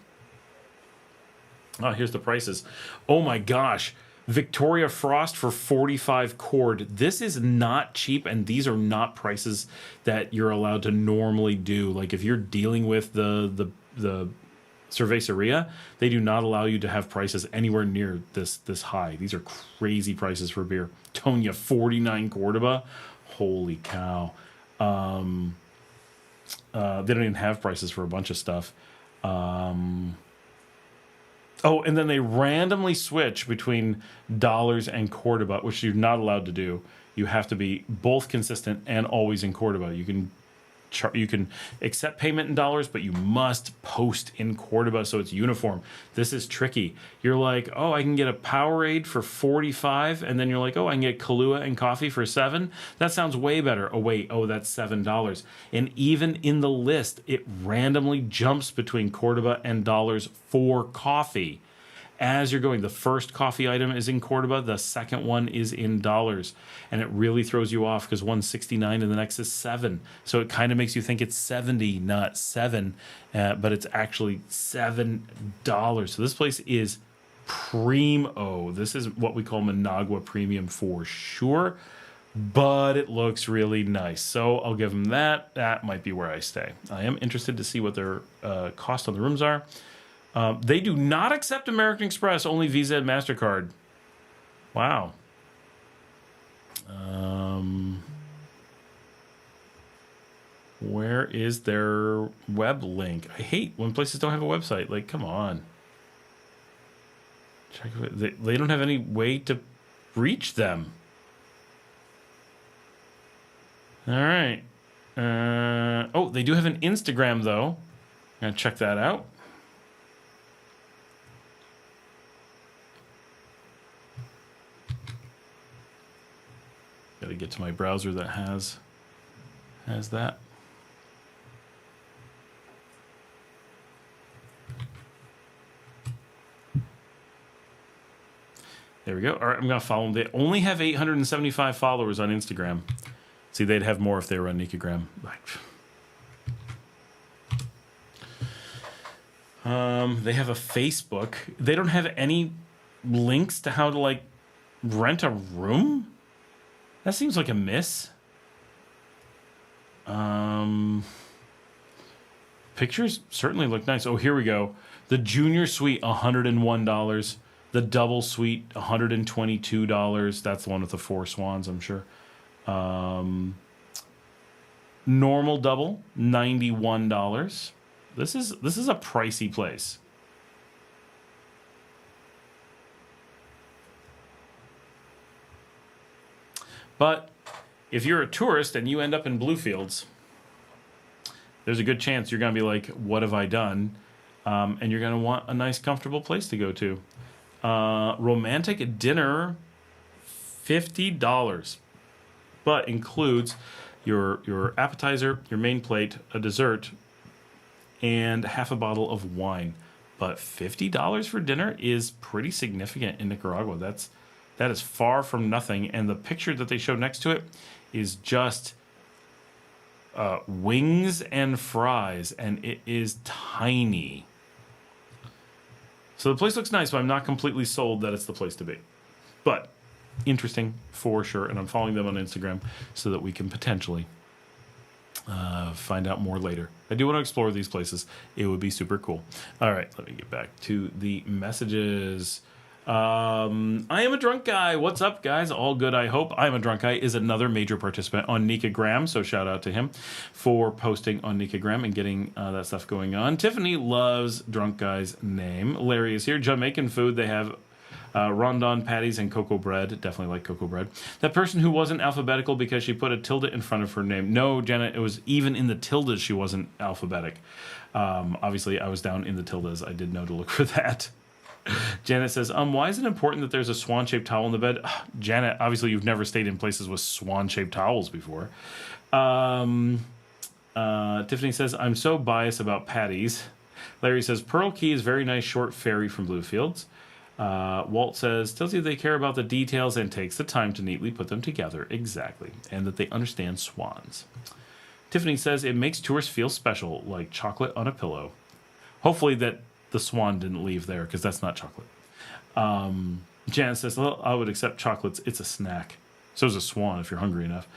Oh, here's the prices. Oh my gosh. Victoria Frost for 45 cord. This is not cheap, and these are not prices that you're allowed to normally do. Like if you're dealing with the cerveceria, they do not allow you to have prices anywhere near this high. These are crazy prices for beer. Tonya, 49 Cordoba. Holy cow. They don't even have prices for a bunch of stuff. Oh, and then they randomly switch between dollars and Cordoba, which you're not allowed to do. You have to be both consistent and always in Cordoba. You can accept payment in dollars, but you must post in Cordoba so it's uniform. This is tricky. You're like, oh, I can get a Powerade for 45, and then you're like, oh, I can get Kahlua and coffee for 7. That sounds way better. Oh wait, oh, that's $7. And even in the list, it randomly jumps between Cordoba and dollars for coffee. As you're going, the first coffee item is in Cordoba, the second one is in dollars, and it really throws you off because one's 69 and the next is 7. So it kind of makes you think it's 70, not 7, but it's actually $7. So this place is primo. This is what we call Managua Premium for sure, but it looks really nice. So I'll give them that. That might be where I stay. I am interested to see what their cost on the rooms are. They do not accept American Express, only Visa and MasterCard. Wow. Where is their web link? I hate when places don't have a website. Like, come on. Check it. They don't have any way to reach them. All right. Oh, they do have an Instagram, though. I'm going to check that out. Got to get to my browser that has that. There we go. All right, I'm going to follow them. They only have 875 followers on Instagram. See, they'd have more if they were on Nicaraguan. They have a Facebook. They don't have any links to how to, like, rent a room? That seems like a miss. Pictures certainly look nice. Oh, here we go. The junior suite, $101. The double suite, $122. That's the one with the 4 swans, I'm sure. Normal double, $91. This is a pricey place. But if you're a tourist and you end up in Bluefields, there's a good chance you're going to be like, what have I done? And you're going to want a nice, comfortable place to go to. Romantic dinner, $50. But includes your appetizer, your main plate, a dessert, and half a bottle of wine. But $50 for dinner is pretty significant in Nicaragua. That is far from nothing. And the picture that they show next to it is just wings and fries, and it is tiny. So the place looks nice, but I'm not completely sold that it's the place to be. But interesting for sure, and I'm following them on Instagram so that we can potentially find out more later. I do want to explore these places. It would be super cool. All right, let me get back to the messages. I am a drunk guy. What's up, guys? All good, I hope. I am a drunk guy is another major participant on Nicaraguan, so shout out to him for posting on Nicaraguan and getting that stuff going on. Tiffany loves drunk guy's name. Larry is here. Jamaican food. They have rondon patties and cocoa bread. Definitely like cocoa bread. That person who wasn't alphabetical because she put a tilde in front of her name. No, Jenna, it was even in the tildes she wasn't alphabetic. Obviously, I was down in the tildes. I did know to look for that. Janet says, why is it important that there's a swan-shaped towel in the bed? Janet, obviously you've never stayed in places with swan-shaped towels before. Tiffany says, I'm so biased about patties. Larry says, Pearl Key is very nice short ferry from Bluefields. Walt says, tells you they care about the details and takes the time to neatly put them together. Exactly. And that they understand swans. Tiffany says, it makes tourists feel special, like chocolate on a pillow. Hopefully that the swan didn't leave there, because that's not chocolate. Janet says, well, I would accept chocolates. It's a snack. So is a swan if you're hungry enough.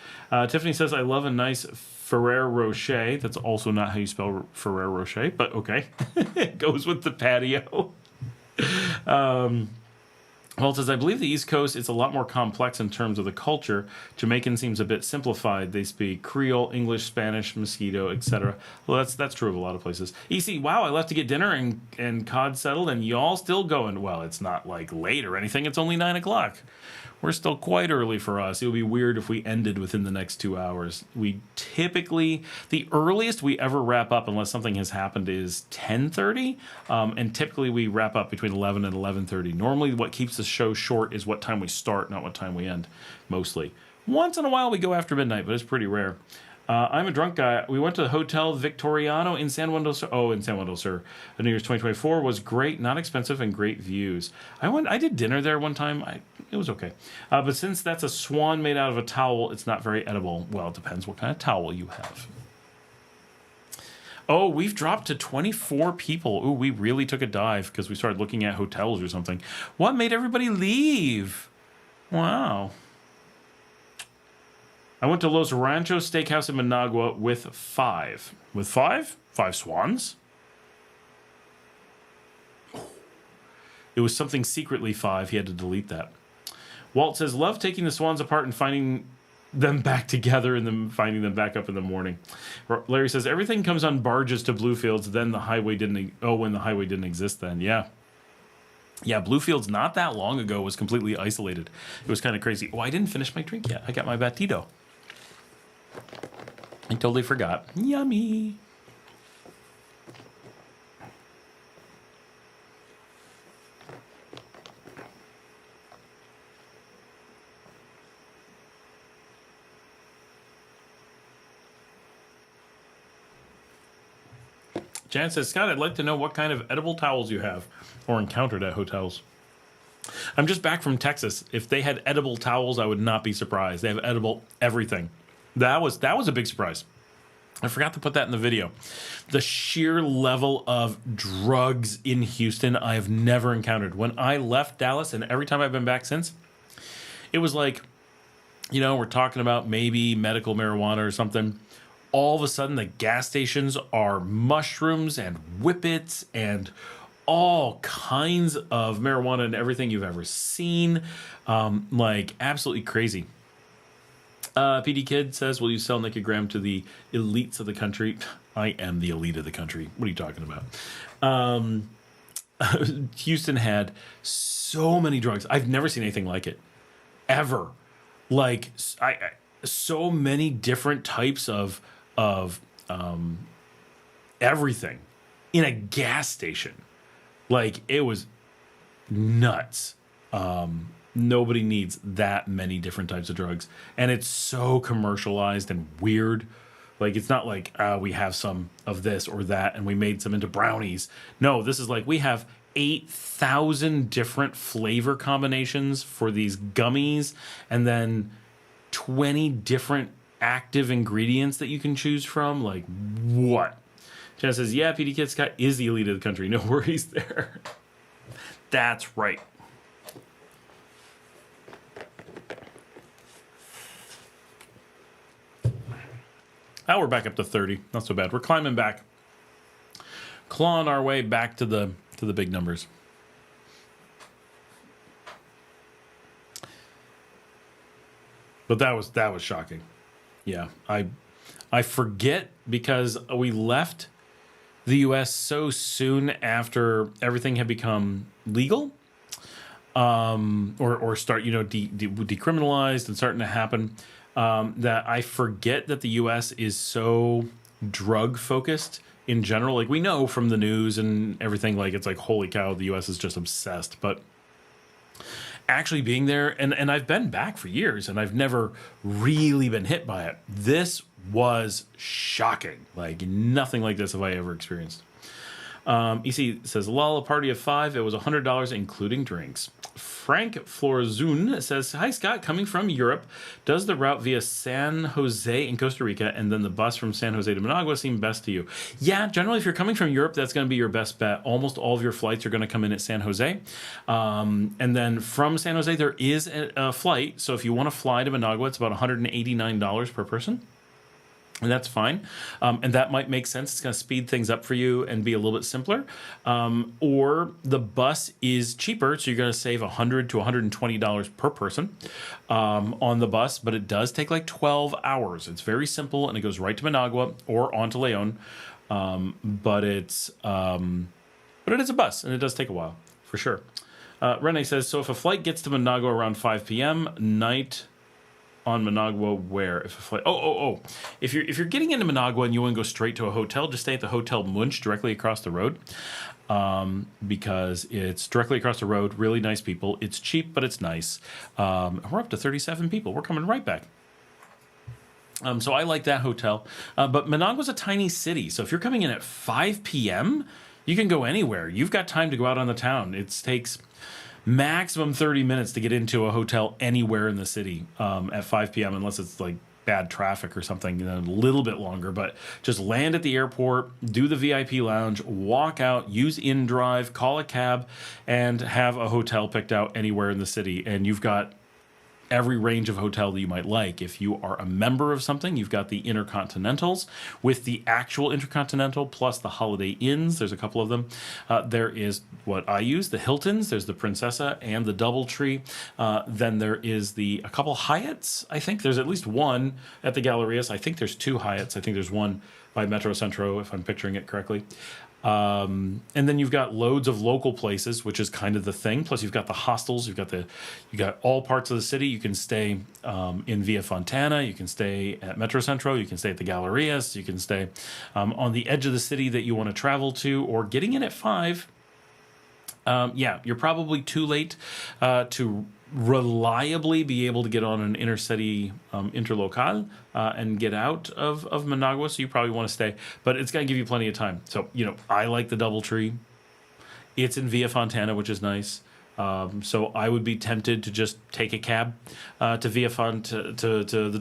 Tiffany says, I love a nice Ferrero Rocher. That's also not how you spell Ferrero Rocher, but okay. It goes with the patio. Walt says, I believe the East Coast is a lot more complex in terms of the culture. Jamaican seems a bit simplified. They speak Creole, English, Spanish, Mosquito, etc. Well, that's true of a lot of places. EC, wow, I left to get dinner and cod settled, and y'all still going. Well, it's not like late or anything. It's only 9 o'clock. We're still quite early for us. It would be weird if we ended within the next 2 hours. We typically, the earliest we ever wrap up, unless something has happened, is 10:30. And typically we wrap up between 11 and 11:30. Normally what keeps the show short is what time we start, not what time we end, mostly. Once in a while we go after midnight, but it's pretty rare. I'm a drunk guy. We went to the Hotel Victoriano in San Juan del Sur. Oh, in San Juan del Sur. New Year's 2024 was great, not expensive, and great views. I did dinner there one time. It was okay. But since that's a swan made out of a towel, it's not very edible. Well, it depends what kind of towel you have. Oh, we've dropped to 24 people. Ooh, we really took a dive because we started looking at hotels or something. What made everybody leave? Wow. I went to Los Ranchos Steakhouse in Managua with 5. With 5? 5 swans? It was something secretly 5. He had to delete that. Walt says, love taking the swans apart and finding them back together and then finding them back up in the morning. Larry says, everything comes on barges to Bluefields. Then the highway didn't... Oh, when the highway didn't exist then. Yeah. Yeah, Bluefields not that long ago was completely isolated. It was kind of crazy. Oh, I didn't finish my drink yet. I got my batido. I totally forgot. Yummy. Jan says, Scott, I'd like to know what kind of edible towels you have or encountered at hotels. I'm just back from Texas. If they had edible towels, I would not be surprised. They have edible everything. That was a big surprise. I forgot to put that in the video. The sheer level of drugs in Houston I have never encountered. When I left Dallas, and every time I've been back since, it was like, you know, we're talking about maybe medical marijuana or something. All of a sudden, the gas stations are mushrooms and whippets and all kinds of marijuana and everything you've ever seen. Like, absolutely crazy. PD Kid says, will you sell Nicaraguan to the elites of the country? I am the elite of the country. What are you talking about? Houston had so many drugs. I've never seen anything like it. Ever. Like, so many different types of everything in a gas station. Like, it was nuts. Nobody needs that many different types of drugs. And it's so commercialized and weird. Like, it's not like, we have some of this or that and we made some into brownies. No, this is like, we have 8,000 different flavor combinations for these gummies and then 20 different active ingredients that you can choose from. Like, what? Jen says, yeah, PD Kid Scott is the elite of the country. No worries there. That's right. Now we're back up to 30. Not so bad. We're climbing back. Clawing our way back to the big numbers. But that was shocking. Yeah, I forget because we left the U.S. so soon after everything had become legal, or start decriminalized and starting to happen, that I forget that the U.S. is so drug focused in general. Like, we know from the news and everything, like, it's like, holy cow, the US is just obsessed. But actually being there, and I've been back for years, and I've never really been hit by it. This was shocking. Like, nothing like this have I ever experienced. EC says, lol, a party of 5. It was $100, including drinks. Frank Florzun says, hi, Scott. Coming from Europe, does the route via San Jose in Costa Rica and then the bus from San Jose to Managua seem best to you? Yeah, generally, if you're coming from Europe, that's going to be your best bet. Almost all of your flights are going to come in at San Jose. And then from San Jose, there is a flight. So if you want to fly to Managua, it's about $189 per person. And that's fine. And that might make sense. It's going to speed things up for you and be a little bit simpler. Or the bus is cheaper, so you're going to save $100 to $120 per person on the bus. But it does take like 12 hours. It's very simple, and it goes right to Managua or on to Leon. But it is a bus, and it does take a while, for sure. Rene says, so if a flight gets to Managua around 5 p.m., night on Managua, where if a flight? If you're getting into Managua and you want to go straight to a hotel, just stay at the Hotel Munch directly across the road, because it's directly across the road. Really nice people. It's cheap, but it's nice. We're up to 37 people. We're coming right back. So I like that hotel. But Managua's a tiny city, so if you're coming in at 5 p.m., you can go anywhere. You've got time to go out on the town. It takes maximum 30 minutes to get into a hotel anywhere in the city at 5 p.m. unless it's like bad traffic or something, a little bit longer. But just land at the airport, do the VIP lounge, walk out, use InDrive, call a cab, and have a hotel picked out anywhere in the city. And you've got every range of hotel that you might like. If you are a member of something, you've got the Intercontinentals with the actual Intercontinental plus the Holiday Inns. There's a couple of them. There is what I use, the Hiltons. There's the Princessa and the Doubletree. Then there is a couple Hyatts. I think there's at least one at the Gallerias. I think there's 2 Hyatts. I think there's one by Metro Centro, if I'm picturing it correctly. And then you've got loads of local places, which is kind of the thing. Plus, you've got the hostels. You got all parts of the city. You can stay in Via Fontana. You can stay at Metro Centro. You can stay at the Gallerias. You can stay on the edge of the city that you want to travel to, or getting in at 5. You're probably too late to reliably be able to get on an intercity interlocal and get out of Managua, so you probably want to stay, but it's going to give you plenty of time. So, I like the Doubletree. It's in Via Fontana, which is nice. So I would be tempted to just take a cab to the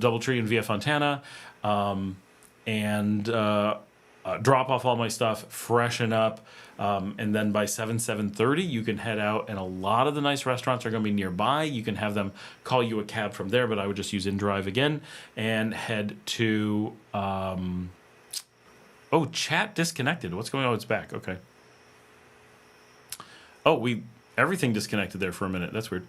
Doubletree in Via Fontana, and drop off all my stuff, freshen up, and then by 7:30 you can head out, and a lot of the nice restaurants are going to be nearby. You can have them call you a cab from there, but I would just use InDrive again and head to chat disconnected. What's going on? It's back. Okay. Everything disconnected there for a minute. That's weird.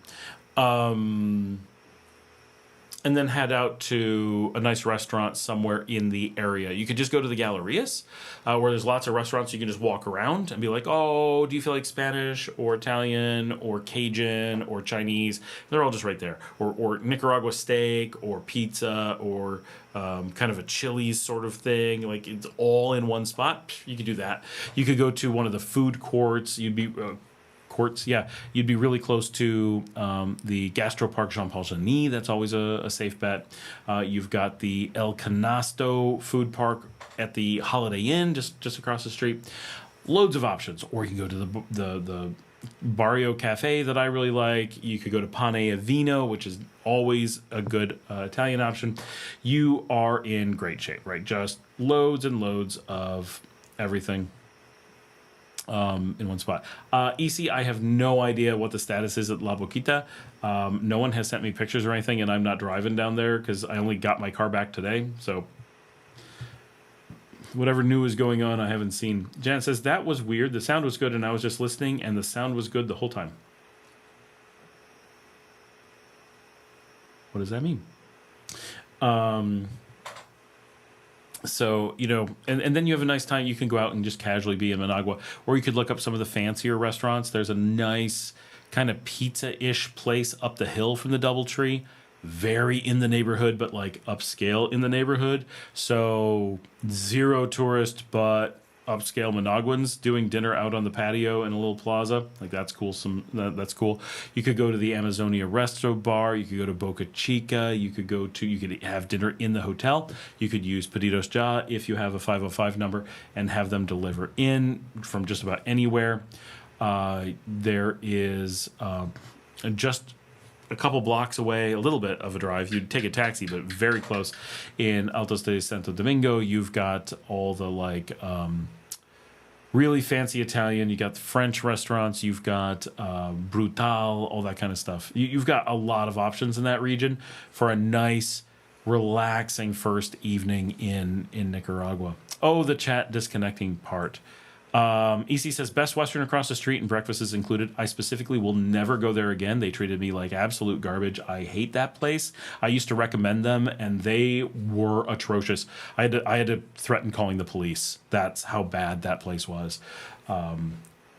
And then head out to a nice restaurant somewhere in the area. You could just go to the Gallerias, where there's lots of restaurants. You can just walk around and be like, oh, do you feel like Spanish or Italian or Cajun or Chinese? They're all just right there. Or Nicaragua steak or pizza or kind of a Chili's sort of thing. Like, it's all in one spot. You could do that. You could go to one of the food courts. You'd be really close to the Gastro Park Jean-Paul Genis. That's always a safe bet. You've got the El Canasto Food Park at the Holiday Inn just across the street. Loads of options. Or you can go to the Barrio Cafe that I really like. You could go to Pane e Vino, which is always a good Italian option. You are in great shape, right? Just loads and loads of everything in one spot. EC, I have no idea what the status is at La Boquita. No one has sent me pictures or anything, and I'm not driving down there because I only got my car back today. So whatever new is going on, I haven't seen. Janet says, that was weird. The sound was good, and I was just listening, and the sound was good the whole time. What does that mean? So, and then you have a nice time. You can go out and just casually be in Managua, or you could look up some of the fancier restaurants. There's a nice kind of pizza-ish place up the hill from the Doubletree. Very in the neighborhood, but like upscale in the neighborhood. So 0 tourist, but upscale Managuans doing dinner out on the patio in a little plaza. Like that's cool. That's cool. You could go to the Amazonia Resto Bar. You could go to Boca Chica. You could have dinner in the hotel. You could use Pedidos Ya if you have a 505 number and have them deliver in from just about anywhere. There is just a couple blocks away, a little bit of a drive. You'd take a taxi, but very close. In Altos de Santo Domingo, you've got all the really fancy Italian. You got the French restaurants. You've got Brutal, all that kind of stuff. You've got a lot of options in that region for a nice, relaxing first evening in Nicaragua. Oh, the chat disconnecting part. EC says, Best Western across the street and breakfast is included. I specifically will never go there again. They treated me like absolute garbage. I hate that place. I used to recommend them, and they were atrocious. I had to threaten calling the police. That's how bad that place was.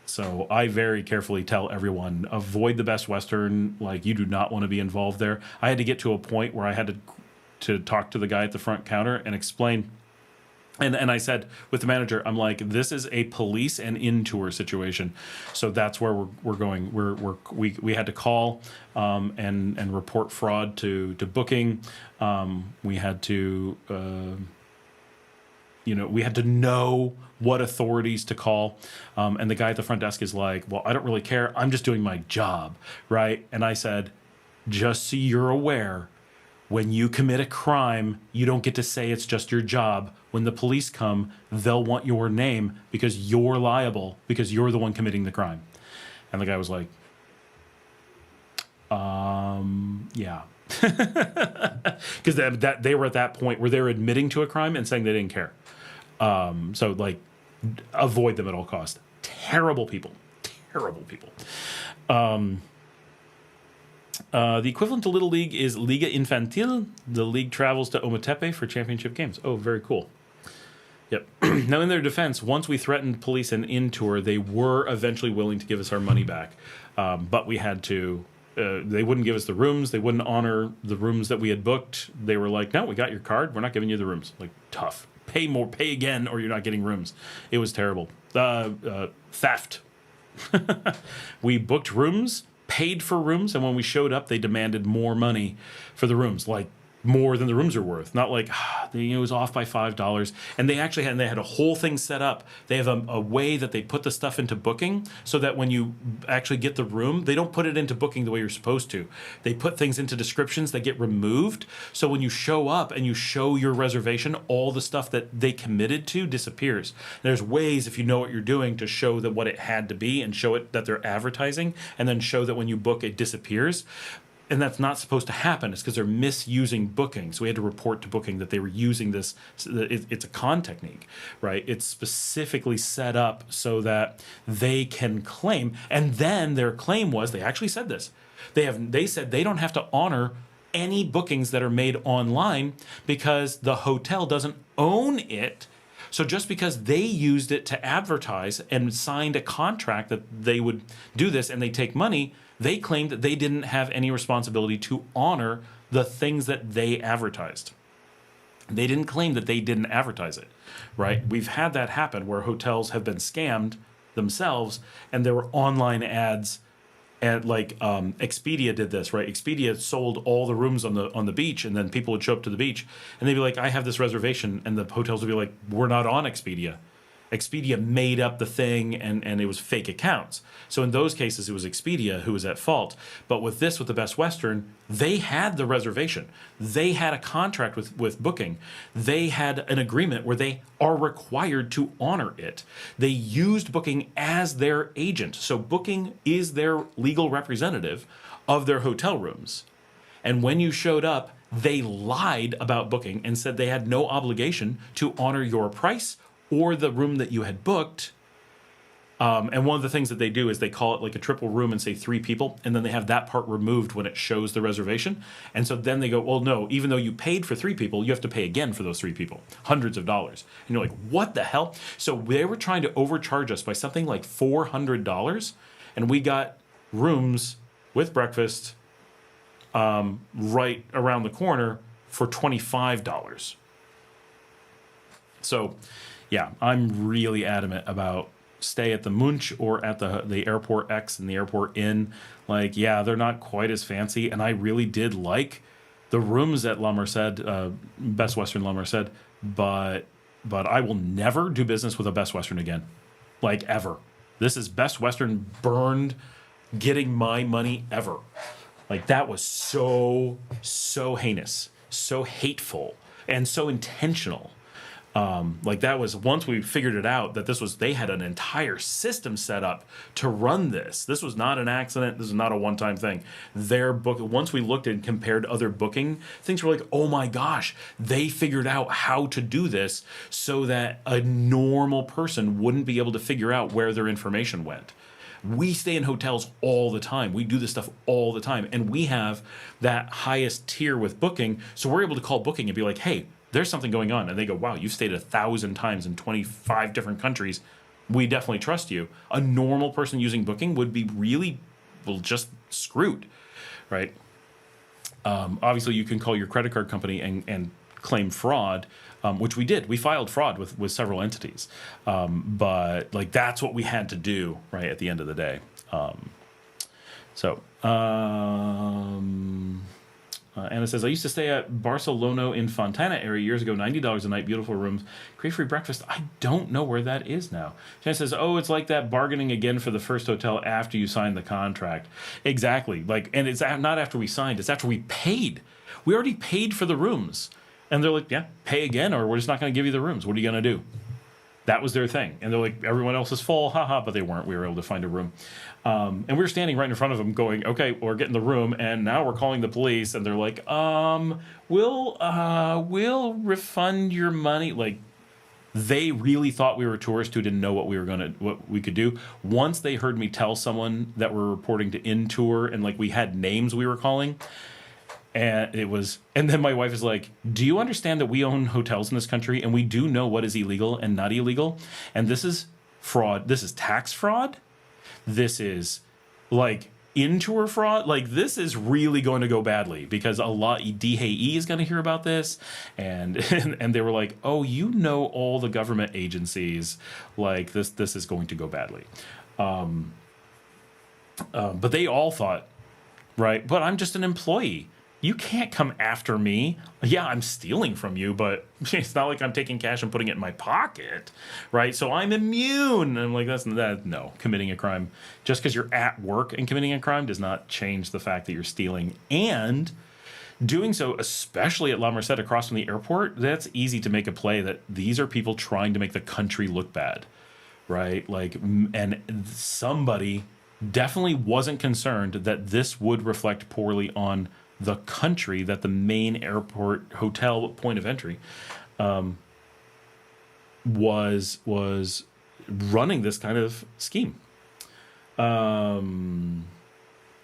So I very carefully tell everyone, avoid the Best Western. Like, you do not want to be involved there. I had to get to a point where I had to talk to the guy at the front counter and explain. And I said with the manager, I'm like, this is a police and in-tour situation. So that's where we're going. We had to call and report fraud to Booking. We had to we had to know what authorities to call. And the guy at the front desk is like, well, I don't really care. I'm just doing my job, right? And I said, just so you're aware, when you commit a crime, you don't get to say it's just your job. When the police come, they'll want your name because you're liable, because you're the one committing the crime. And the guy was like, yeah. Because they were at that point where they were admitting to a crime and saying they didn't care. So, like, avoid them at all costs. Terrible people. Terrible people. The equivalent to Little League is Liga Infantil. The league travels to Ometepe for championship games. Oh, very cool. Yep. Now, in their defense, once we threatened police and in-tour, they were eventually willing to give us our money back. But we had to... they wouldn't give us the rooms. They wouldn't honor the rooms that we had booked. They were like, no, we got your card. We're not giving you the rooms. Like, tough. Pay more. Pay again, or you're not getting rooms. It was terrible. Theft. We booked rooms, paid for rooms, and when we showed up, they demanded more money for the rooms, like more than the rooms are worth. Not like it was off by $5. And they actually had a whole thing set up. They have a way that they put the stuff into Booking so that when you actually get the room, they don't put it into Booking the way you're supposed to. They put things into descriptions that get removed. So when you show up and you show your reservation, all the stuff that they committed to disappears. There's ways, if you know what you're doing, to show that what it had to be and show it that they're advertising, and then show that when you book, it disappears. And that's not supposed to happen. It's because they're misusing Booking. So we had to report to Booking that they were using this. It's a con technique, right? It's specifically set up so that they can claim. And then their claim was, they actually said this. They said they don't have to honor any bookings that are made online because the hotel doesn't own it. So just because they used it to advertise and signed a contract that they would do this and they take money, they claimed that they didn't have any responsibility to honor the things that they advertised. They didn't claim that they didn't advertise it, right? We've had that happen where hotels have been scammed themselves and there were online ads. And like Expedia did this, right? Expedia sold all the rooms on the beach, and then people would show up to the beach, and they'd be like, "I have this reservation," and the hotels would be like, "We're not on Expedia." Expedia made up the thing, and it was fake accounts. So in those cases, it was Expedia who was at fault. But with this, with the Best Western, they had the reservation. They had a contract with Booking. They had an agreement where they are required to honor it. They used Booking as their agent. So Booking is their legal representative of their hotel rooms. And when you showed up, they lied about Booking and said they had no obligation to honor your price or the room that you had booked. And one of the things that they do is they call it like a triple room and say 3 people, and then they have that part removed when it shows the reservation. And so then they go, well, no, even though you paid for 3 people, you have to pay again for those 3 people, hundreds of dollars. And you're like, what the hell? So they were trying to overcharge us by something like $400, and we got rooms with breakfast right around the corner for $25. So yeah, I'm really adamant about stay at the Munch or at the Airport X and the Airport Inn. Like, yeah, they're not quite as fancy, and I really did like the rooms at La Merced, Best Western La Merced, but I will never do business with a Best Western again, like ever. This is Best Western burned, getting my money ever. Like, that was so heinous, so hateful, and so intentional. Like, that was, once we figured it out that they had an entire system set up to run this. This was not an accident. This is not a one-time thing. Once we looked and compared other booking things, we're like, oh my gosh, they figured out how to do this so that a normal person wouldn't be able to figure out where their information went. We stay in hotels all the time. We do this stuff all the time. And we have that highest tier with booking. So we're able to call booking and be like, hey, there's something going on. And they go, wow, you've stayed 1,000 times in 25 different countries. We definitely trust you. A normal person using booking would be just screwed, right? Obviously, you can call your credit card company and claim fraud, which we did. We filed fraud with several entities. But like, that's what we had to do, right, at the end of the day. Anna says, I used to stay at Barcelona in Fontana area years ago, $90 a night, beautiful rooms, great free breakfast. I don't know where that is now. Jen says, oh, it's like that bargaining again for the first hotel after you sign the contract. Exactly. Like, and it's not after we signed, it's after we paid. We already paid for the rooms. And they're like, yeah, pay again, or we're just not going to give you the rooms. What are you going to do? That was their thing. And they're like, everyone else is full, haha, but they weren't. We were able to find a room. And we were standing right in front of them going, okay, we're getting the room, and now we're calling the police, and they're like, we'll refund your money. Like, they really thought we were tourists who didn't know what we could do. Once they heard me tell someone that we're reporting to InTour, and like we had names we were calling, and then my wife is like, do you understand that we own hotels in this country and we do know what is illegal and not illegal? And this is fraud. This is tax fraud. This is like InTour fraud. Like, this is really going to go badly because a lot DHE is going to hear about this. And they were like, oh, you know, all the government agencies, like this is going to go badly. But they all thought, right, but I'm just an employee. You can't come after me. Yeah, I'm stealing from you, but it's not like I'm taking cash and putting it in my pocket, right? So I'm immune. And I'm like, no, committing a crime. Just because you're at work and committing a crime does not change the fact that you're stealing. And doing so, especially at La Merced across from the airport, that's easy to make a play that these are people trying to make the country look bad, right? Like, and somebody definitely wasn't concerned that this would reflect poorly on the country, that the main airport hotel point of entry was running this kind of scheme.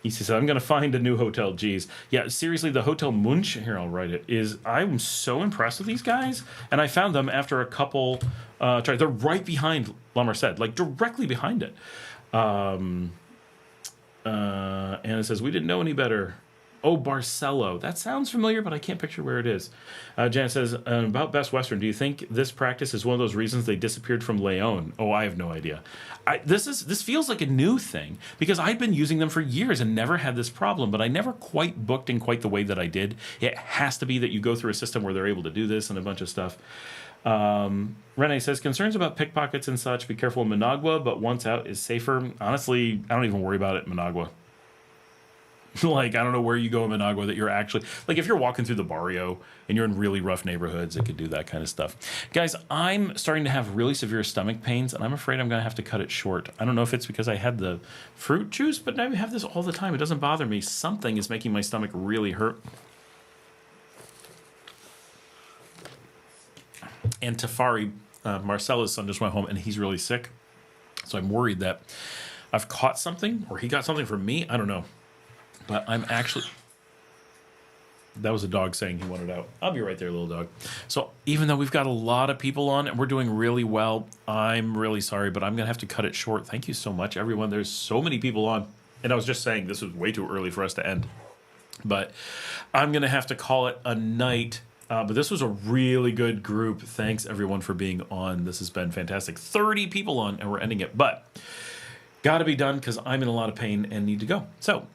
He says, I'm going to find a new hotel. Geez. Yeah, seriously, the Hotel Munch, here, I'll write it, I'm so impressed with these guys. And I found them after a couple, they're right behind La Merced, like directly behind it. And it says, we didn't know any better. Oh, Barcelo. That sounds familiar, but I can't picture where it is. Jan says, about Best Western, do you think this practice is one of those reasons they disappeared from Leon? Oh, I have no idea. This feels like a new thing because I'd been using them for years and never had this problem, but I never quite booked in quite the way that I did. It has to be that you go through a system where they're able to do this and a bunch of stuff. Renee says, concerns about pickpockets and such. Be careful in Managua, but once out is safer. Honestly, I don't even worry about it in Managua. Like, I don't know where you go in Managua that you're actually, like, if you're walking through the barrio and you're in really rough neighborhoods, it could do that kind of stuff. Guys, I'm starting to have really severe stomach pains, and I'm afraid I'm going to have to cut it short. I don't know if it's because I had the fruit juice, but I have this all the time. It doesn't bother me. Something is making my stomach really hurt. And Tafari, Marcela's son, just went home, and he's really sick. So I'm worried that I've caught something, or he got something from me. I don't know. But I'm actually... That was a dog saying he wanted out. I'll be right there, little dog. So even though we've got a lot of people on and we're doing really well, I'm really sorry, but I'm going to have to cut it short. Thank you so much, everyone. There's so many people on. And I was just saying this was way too early for us to end. But I'm going to have to call it a night But this was a really good group. Thanks, everyone, for being on. This has been fantastic. 30 people on, and we're ending it. But got to be done because I'm in a lot of pain and need to go. So